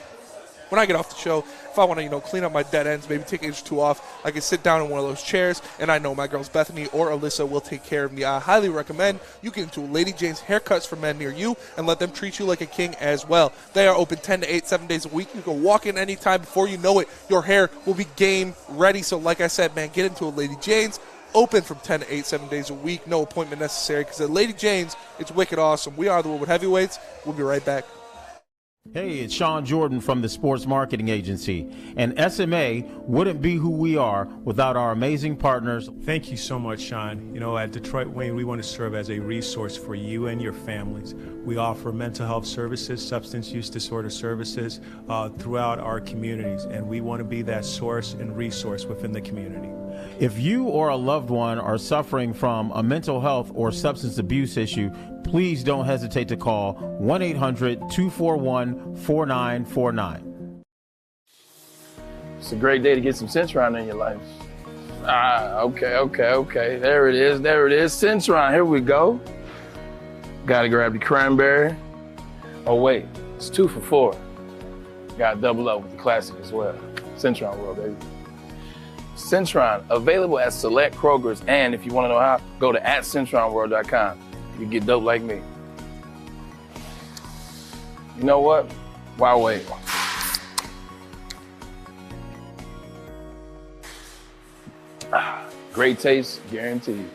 When I get off the show, if I want to, clean up my dead ends, maybe take an inch or two off, I can sit down in one of those chairs, and I know my girls Bethany or Alyssa will take care of me. I highly recommend you get into Lady Jane's Haircuts for Men near you and let them treat you like a king as well. They are open 10 to 8, 7 days a week. You can walk in anytime. Before you know it, your hair will be game ready. So like I said, man, get into a Lady Jane's. Open from 10 to 8, 7 days a week. No appointment necessary because at Lady Jane's, it's wicked awesome. We are the Woodward Heavyweights. We'll be right back. Hey, it's Sean Jordan from the Sports Marketing Agency. And SMA wouldn't be who we are without our amazing partners. Thank you so much, Sean. At Detroit Wayne, we want to serve as a resource for you and your families. We offer mental health services, substance use disorder services throughout our communities, and we want to be that source and resource within the community. If you or a loved one are suffering from a mental health or substance abuse issue, please don't hesitate to call 1-800-241-4949. It's a great day to get some Centron in your life. Okay. There it is. Centron, here we go. Gotta grab the cranberry. Oh, wait, it's 2 for $4. Got double up with the classic as well. Centron World, baby. Centron, available at select Krogers, and if you want to know how, go to @CentronWorld.com. You get dope like me. You know what? Why wait? Great taste, guaranteed.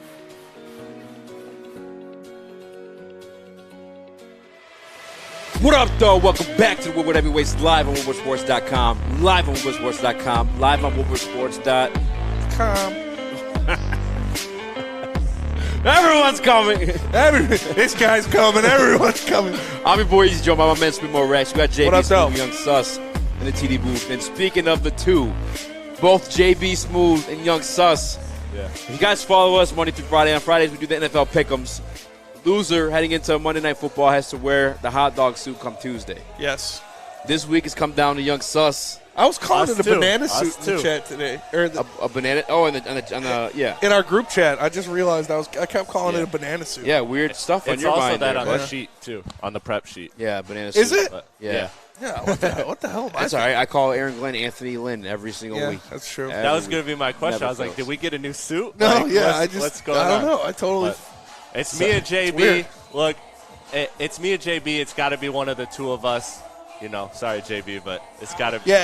What up, though? Welcome back to the Woodward Heavyweights, live on WoodwardSports.com, live on WoodwardSports.com, live on WoodwardSports.com. Everyone's coming. This guy's coming. Everyone's coming. I'm your boy Eazy, joined by my man Smith Rex. We got JB Smooth, Young Sus in the TD booth. And speaking of the two, both JB Smooth and Young Sus. Yeah. If you guys follow us Monday through Friday. On Fridays, we do the NFL Pick'ems. Loser heading into Monday Night Football has to wear the hot dog suit come Tuesday. Yes. This week it's come down to Young Sus. I was calling it a banana suit in the chat today. Or a banana? Oh, on the yeah. In our group chat, I just realized I kept calling it a banana suit. Yeah, weird stuff on your mind. It's also that there, on the sheet, too, on the prep sheet. Yeah, banana suit. Is it? Yeah. Yeah, what the hell? That's all right. I call Aaron Glenn Anthony Lynn every single week. That's true. That was going to be my question. I was like, did we get a new suit? No, What's going on? I don't know. I totally. It's me and JB. Look, it's me and JB. It's got to be one of the two of us. Sorry, JB, but it's got to be you.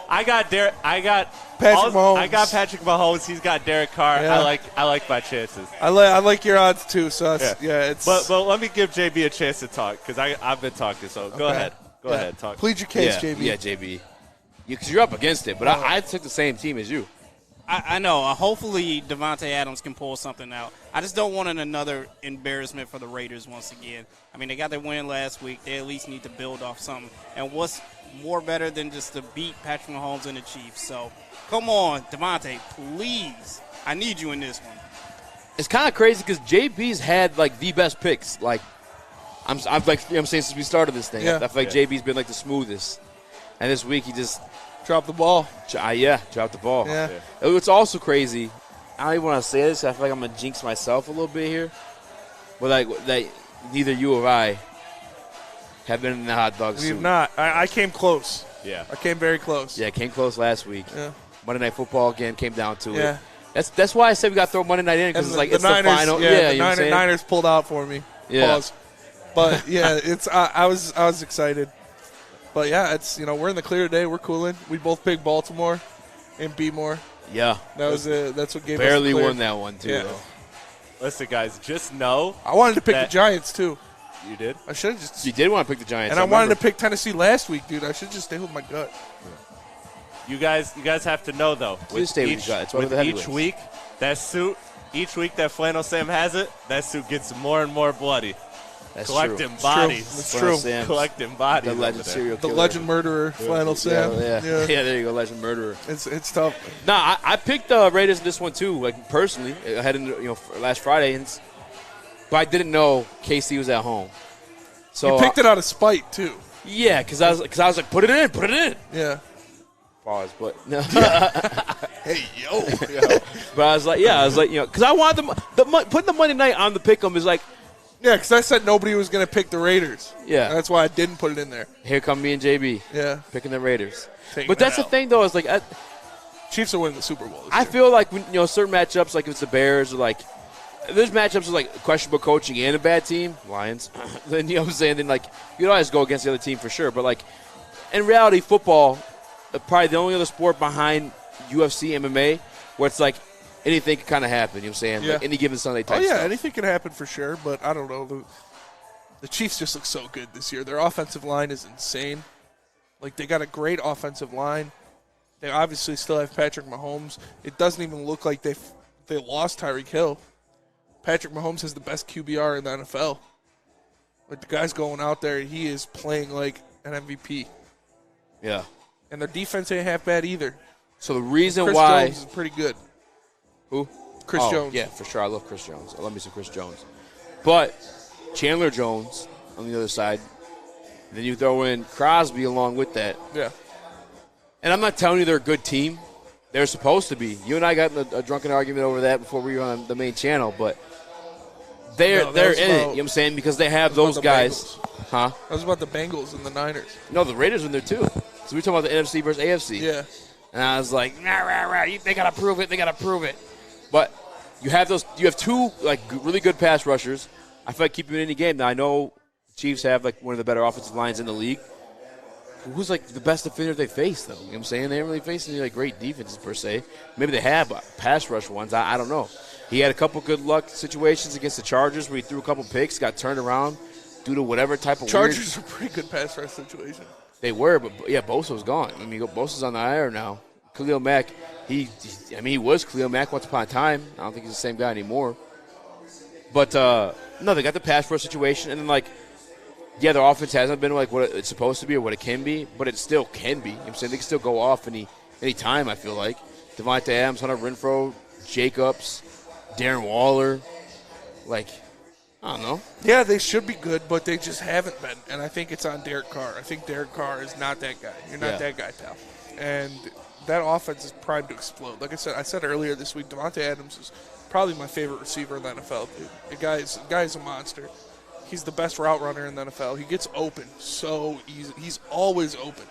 I got Patrick Mahomes. I got Patrick Mahomes. He's got Derek Carr. Yeah. I like my chances. I like your odds too, Sus. Yeah, it's. But let me give JB a chance to talk because I've been talking. So go ahead. Go ahead. Talk. Plead your case, JB. Yeah, JB. Because you're up against it, but I took the same team as you. I know. Hopefully, Devontae Adams can pull something out. I just don't want another embarrassment for the Raiders once again. I mean, they got their win last week. They at least need to build off something. And what's more better than just to beat Patrick Mahomes and the Chiefs? So, come on, Devontae, please. I need you in this one. It's kind of crazy because JB's had, the best picks. I'm saying since we started this thing. Yeah. I feel like JB's been, the smoothest. And this week he just – dropped the ball. Dropped the ball. Yeah. It's also crazy. I don't even want to say this. I feel like I'm going to jinx myself a little bit here. But, neither you or I have been in the hot dog suit. We have not. I came close. Yeah. I came very close. Yeah, came close last week. Yeah. Monday Night Football again came down to it. That's why I said we got to throw Monday night in because it's Niners, the final. Yeah, the Niners pulled out for me. Yeah. Pause. But, yeah, I was excited. But, yeah, it's we're in the clear today. We're cooling. We both picked Baltimore and B-more. Yeah. That's what gave us barely the clear. won that one, too, though. Listen, guys, just know. I wanted to pick the Giants, too. You did? I should have just. You did want to pick the Giants. And I wanted to pick Tennessee last week, dude. I should just stay with my gut. You guys have to know, though. With each week, that suit, each week that Flannel Sam has it, that suit gets more and more bloody. That's collecting true. bodies. That's true. Sam, Collecting bodies. the legend serial The killer. legend murderer, Flannel Sam. Yeah, there you go, legend murderer. It's tough. Nah, I picked the Raiders in this one too. Like personally, I had last Friday, but I didn't know KC was at home. So you picked it out of spite too. Yeah, because I was like, put it in. Yeah. Pause, but no. Hey yo. But I was like, because I wanted putting the Monday night on the pick'em is like. Yeah, because I said nobody was going to pick the Raiders. Yeah. And that's why I didn't put it in there. Here come me and JB. Yeah. Picking the Raiders. Taking But that's the thing, though, is like Chiefs are winning the Super Bowl. I feel like when certain matchups, like if it's the Bears or like there's matchups with like questionable coaching and a bad team, Lions. Then you know what I'm saying. Then like you don't always go against the other team for sure. But like in reality, football, probably the only other sport behind UFC, MMA, where it's like anything can kind of happen. You know what I'm saying? Yeah. Like any given Sunday type. Oh yeah, stuff. anything can happen for sure. But I don't know. The Chiefs just look so good this year. Their offensive line is insane. Like they got a great offensive line. They obviously still have Patrick Mahomes. It doesn't even look like they lost Tyreek Hill. Patrick Mahomes has the best QBR in the NFL. Like the guy's going out there, he is playing like an MVP. Yeah. And their defense ain't half bad either. So the reason Chris why Jones is pretty good. Who? Chris Jones. Yeah, for sure. I love Chris Jones. I love me some Chris Jones. But Chandler Jones on the other side. Then you throw in Crosby along with that. Yeah. And I'm not telling you they're a good team. They're supposed to be. You and I got in a drunken argument over that before we were on the main channel, but they're in it. You know what I'm saying? Because they have those guys. Bengals. Huh? That was about the Bengals and the Niners. No, the Raiders are in there too. So we're talking about the NFC versus AFC. Yeah. And I was like, they got to prove it. But you have two like really good pass rushers. I feel like keep them in any game. Now I know Chiefs have like one of the better offensive lines in the league. Who's like the best defender they face, though? You know what I'm saying? They haven't really faced any like great defenses per se. Maybe they have pass rush ones. I don't know. He had a couple good luck situations against the Chargers where he threw a couple picks, got turned around due to whatever type of Chargers are a pretty good pass rush situation. They were, but yeah, Bosa was gone. I mean, Bosa's on the IR now. Khalil Mack, he was Khalil Mack once upon a time. I don't think he's the same guy anymore. But no, they got the pass rush situation, and then like. Yeah, their offense hasn't been like what it's supposed to be or what it can be, but it still can be. You know what I'm saying? They can still go off any time, I feel like. Devontae Adams, Hunter Renfrow, Jacobs, Darren Waller. Like, I don't know. Yeah, they should be good, but they just haven't been. And I think it's on Derek Carr. I think Derek Carr is not that guy. You're not that guy, pal. And that offense is primed to explode. Like I said earlier this week, Devontae Adams is probably my favorite receiver in the NFL. Dude. The guy's a monster. He's the best route runner in the NFL. He gets open so easy. He's always open.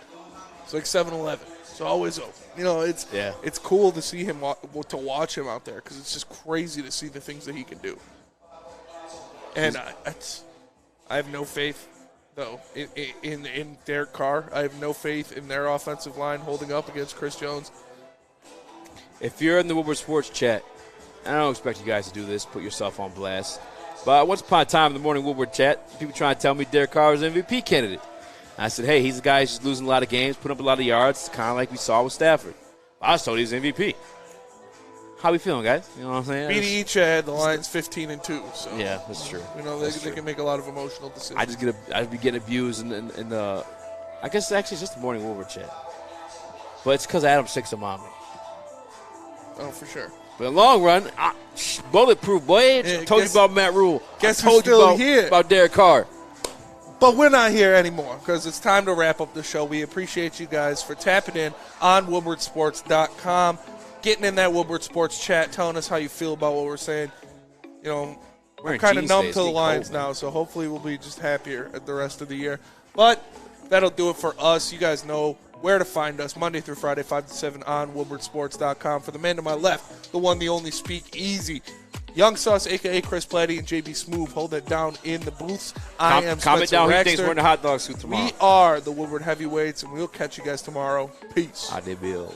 It's like 7-Eleven. It's always open. You know, it's cool to see him, to watch him out there because it's just crazy to see the things that he can do. And I have no faith, though, in Derek Carr. I have no faith in their offensive line holding up against Chris Jones. If you're in the Woodward Sports chat, I don't expect you guys to do this, put yourself on blast. But once upon a time in the morning Woodward chat, people trying to tell me Derek Carr is MVP candidate. And I said, hey, he's a guy who's losing a lot of games, putting up a lot of yards, kind of like we saw with Stafford. I was told he's MVP. How we feeling, guys? You know what I'm saying? BD had the Lions 15-2. So yeah, that's true. You know, they can make a lot of emotional decisions. I'd be getting abused in the I guess actually it's just the morning Woodward chat. But it's because Adam's sick of mommy. Oh, for sure. But in the long run, bulletproof, boy. Yeah, told you about Matt Rule. Guess I told who's still you here? about Derek Carr. But we're not here anymore because it's time to wrap up the show. We appreciate you guys for tapping in on WoodwardSports.com, getting in that Woodward Sports chat, telling us how you feel about what we're saying. You know, we're kind of numb to the Lions now, so hopefully we'll be just happier at the rest of the year. But that'll do it for us. You guys know where to find us Monday through Friday, 5 to 7 on WoodwardSports.com. For the man to my left, the one, the only, Speak Eazy. Young Sauce, a.k.a. Chris Platty, and JB Smooth hold it down in the booths. I am Comment Spencer down who Raxter. thinks we're in the hot dog suit tomorrow. We are the Woodward Heavyweights, and we'll catch you guys tomorrow. Peace. Ade Bill.